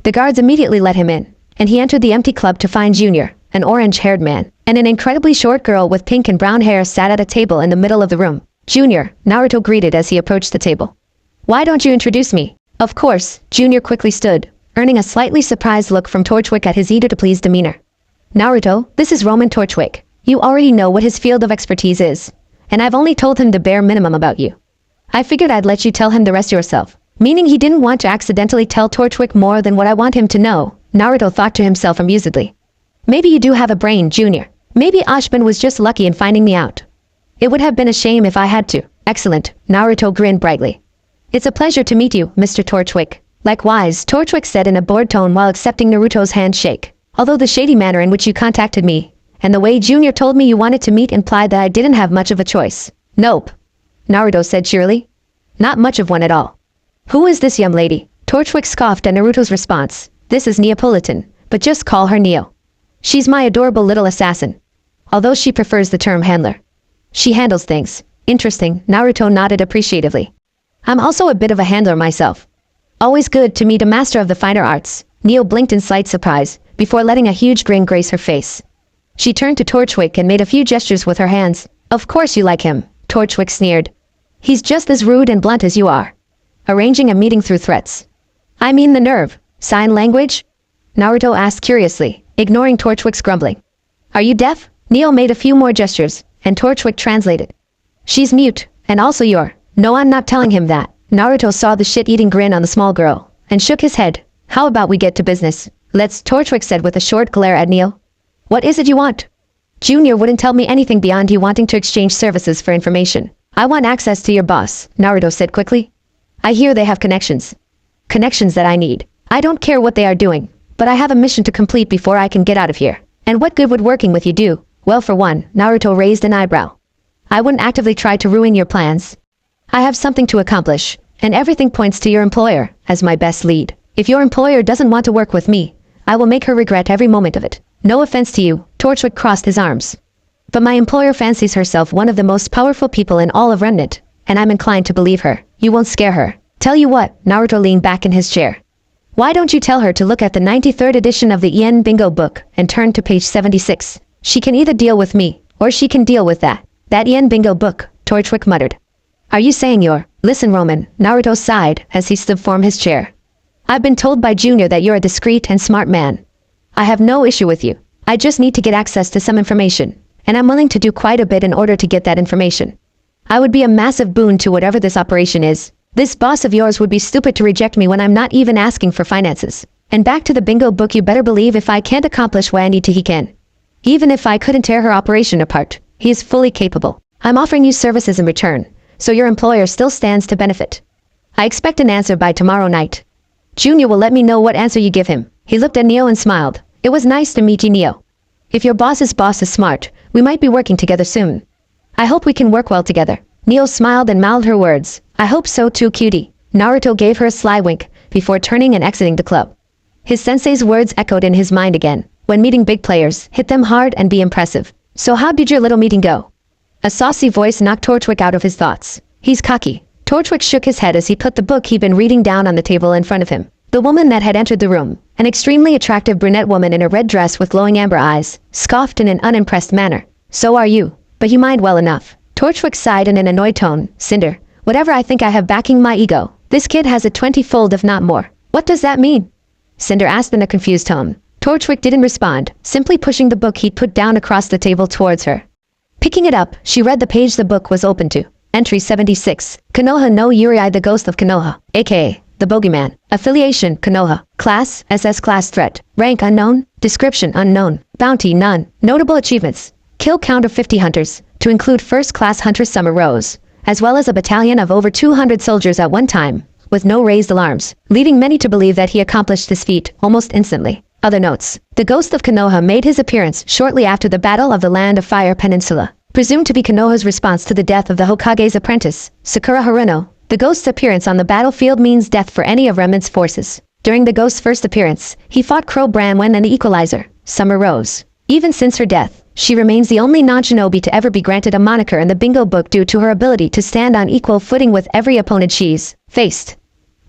The guards immediately let him in, and he entered the empty club to find Junior, an orange-haired man, and an incredibly short girl with pink and brown hair sat at a table in the middle of the room. Junior, Naruto greeted as he approached the table. Why don't you introduce me? Of course, Junior quickly stood, earning a slightly surprised look from Torchwick at his eager-to-please demeanor. Naruto, this is Roman Torchwick. You already know what his field of expertise is, and I've only told him the bare minimum about you. I figured I'd let you tell him the rest yourself. Meaning he didn't want to accidentally tell Torchwick more than what I want him to know, Naruto thought to himself amusedly. Maybe you do have a brain, Junior. Maybe Ashbin was just lucky in finding me out. It would have been a shame if I had to. Excellent, Naruto grinned brightly. It's a pleasure to meet you, Mr. Torchwick. Likewise, Torchwick said in a bored tone while accepting Naruto's handshake. Although the shady manner in which you contacted me, and the way Junior told me you wanted to meet implied that I didn't have much of a choice. Nope, Naruto said cheerily. Not much of one at all. Who is this young lady? Torchwick scoffed at Naruto's response. This is Neapolitan, but just call her Neo. She's my adorable little assassin. Although she prefers the term handler. She handles things. Interesting, Naruto nodded appreciatively. I'm also a bit of a handler myself. Always good to meet a master of the finer arts. Neo blinked in slight surprise, before letting a huge grin grace her face. She turned to Torchwick and made a few gestures with her hands. Of course you like him, Torchwick sneered. He's just as rude and blunt as you are. Arranging a meeting through threats. I mean the nerve. Sign language? Naruto asked curiously, ignoring Torchwick's grumbling. Are you deaf? Neo made a few more gestures, and Torchwick translated. She's mute, and also you're. No, I'm not telling him that. Naruto saw the shit-eating grin on the small girl, and shook his head. How about we get to business? Let's, Torchwick said with a short glare at Neo. What is it you want? Junior wouldn't tell me anything beyond you wanting to exchange services for information. I want access to your boss, Naruto said quickly. I hear they have connections. Connections that I need. I don't care what they are doing, but I have a mission to complete before I can get out of here. And what good would working with you do? Well, for one, Naruto raised an eyebrow. I wouldn't actively try to ruin your plans. I have something to accomplish, and everything points to your employer as my best lead. If your employer doesn't want to work with me, I will make her regret every moment of it. No offense to you, Torchwick crossed his arms. But my employer fancies herself one of the most powerful people in all of Remnant, and I'm inclined to believe her. You won't scare her. Tell you what, Naruto leaned back in his chair. Why don't you tell her to look at the 93rd edition of the Ien Bingo book and turn to page 76. She can either deal with me, or she can deal with that. That Ien Bingo book, Torchwick muttered. Are you saying you're... Listen, Roman, Naruto sighed as he stood from his chair. I've been told by Junior that you're a discreet and smart man. I have no issue with you. I just need to get access to some information, and I'm willing to do quite a bit in order to get that information. I would be a massive boon to whatever this operation is. This boss of yours would be stupid to reject me when I'm not even asking for finances. And back to the bingo book, you better believe if I can't accomplish what I need to, he can. Even if I couldn't tear her operation apart, he is fully capable. I'm offering you services in return, so your employer still stands to benefit. I expect an answer by tomorrow night. Junior will let me know what answer you give him. He looked at Neo and smiled. It was nice to meet you, Neo. If your boss's boss is smart, we might be working together soon. I hope we can work well together. Neo smiled and mouthed her words. I hope so too, cutie. Naruto gave her a sly wink, before turning and exiting the club. His sensei's words echoed in his mind again. When meeting big players, hit them hard and be impressive. So how did your little meeting go? A saucy voice knocked Torchwick out of his thoughts. He's cocky. Torchwick shook his head as he put the book he'd been reading down on the table in front of him. The woman that had entered the room, an extremely attractive brunette woman in a red dress with glowing amber eyes, scoffed in an unimpressed manner. So are you, but you mind well enough. Torchwick sighed in an annoyed tone. Cinder, whatever I think I have backing my ego, this kid has a 20-fold if not more. What does that mean? Cinder asked in a confused tone. Torchwick didn't respond, simply pushing the book he'd put down across the table towards her. Picking it up, she read the page the book was open to. Entry 76. Konoha no Yurei, the ghost of Konoha, aka the Bogeyman. Affiliation, Konoha. Class, SS class threat. Rank unknown. Description unknown. Bounty none. Notable achievements. Kill count of 50 hunters, to include first-class hunter Summer Rose, as well as a battalion of over 200 soldiers at one time, with no raised alarms, leading many to believe that he accomplished this feat almost instantly. Other notes. The ghost of Konoha made his appearance shortly after the Battle of the Land of Fire Peninsula, presumed to be Konoha's response to the death of the Hokage's apprentice, Sakura Haruno. The ghost's appearance on the battlefield means death for any of Remnant's forces. During the ghost's first appearance, he fought Crow Branwen and the Equalizer, Summer Rose. Even since her death, she remains the only non-shinobi to ever be granted a moniker in the bingo book due to her ability to stand on equal footing with every opponent she's faced.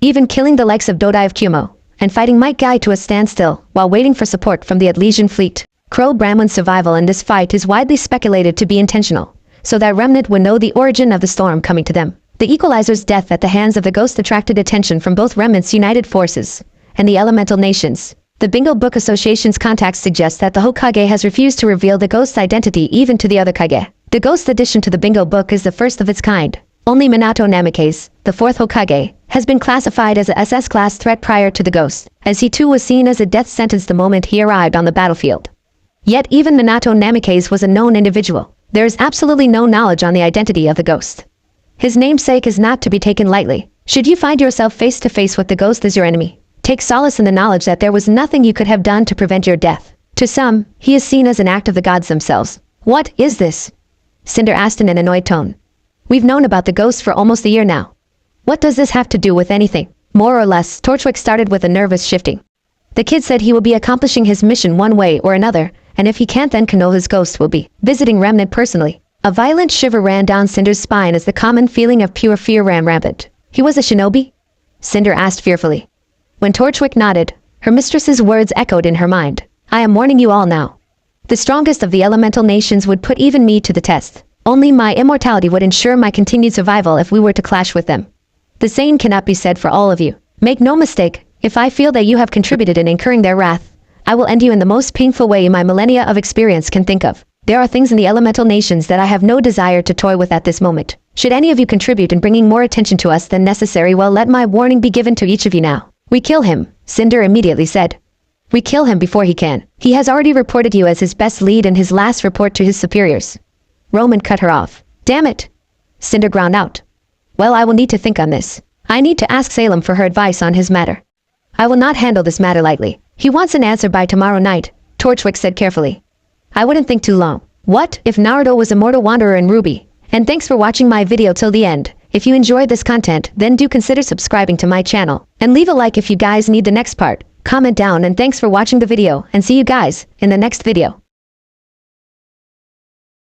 Even killing the likes of Dodai of Kumo, and fighting Might Guy to a standstill while waiting for support from the Atlesian fleet. Crow Branwen's survival in this fight is widely speculated to be intentional, so that Remnant would know the origin of the storm coming to them. The Equalizer's death at the hands of the ghost attracted attention from both Remnant's united forces and the elemental nations. The Bingo Book Association's contacts suggest that the Hokage has refused to reveal the ghost's identity even to the other Kage. The ghost addition to the Bingo Book is the first of its kind. Only Minato Namikaze, the fourth Hokage, has been classified as a SS-class threat prior to the ghost, as he too was seen as a death sentence the moment he arrived on the battlefield. Yet even Minato Namikaze was a known individual. There is absolutely no knowledge on the identity of the ghost. His namesake is not to be taken lightly. Should you find yourself face to face with the ghost as your enemy, take solace in the knowledge that there was nothing you could have done to prevent your death. To some, he is seen as an act of the gods themselves. What is this? Cinder asked in an annoyed tone. We've known about the ghost for almost a year now. What does this have to do with anything? More or less, Torchwick started with a nervous shifting. The kid said he will be accomplishing his mission one way or another, and if he can't, then Konoha's ghost will be visiting Remnant personally. A violent shiver ran down Cinder's spine as the common feeling of pure fear ran rampant. He was a shinobi? Cinder asked fearfully. When Torchwick nodded, her mistress's words echoed in her mind. I am warning you all now. The strongest of the elemental nations would put even me to the test. Only my immortality would ensure my continued survival if we were to clash with them. The same cannot be said for all of you. Make no mistake, if I feel that you have contributed in incurring their wrath, I will end you in the most painful way my millennia of experience can think of. There are things in the elemental nations that I have no desire to toy with at this moment. Should any of you contribute in bringing more attention to us than necessary, well, let my warning be given to each of you now. We kill him, Cinder immediately said. We kill him before he can. He has already reported you as his best lead in his last report to his superiors. Roman cut her off. Damn it! Cinder ground out. Well, I will need to think on this. I need to ask Salem for her advice on his matter. I will not handle this matter lightly. He wants an answer by tomorrow night, Torchwick said carefully. I wouldn't think too long. What if Naruto was a mortal wanderer in RWBY? And thanks for watching my video till the end. If you enjoyed this content, then do consider subscribing to my channel. And leave a like if you guys need the next part. Comment down, and thanks for watching the video, and see you guys in the next video.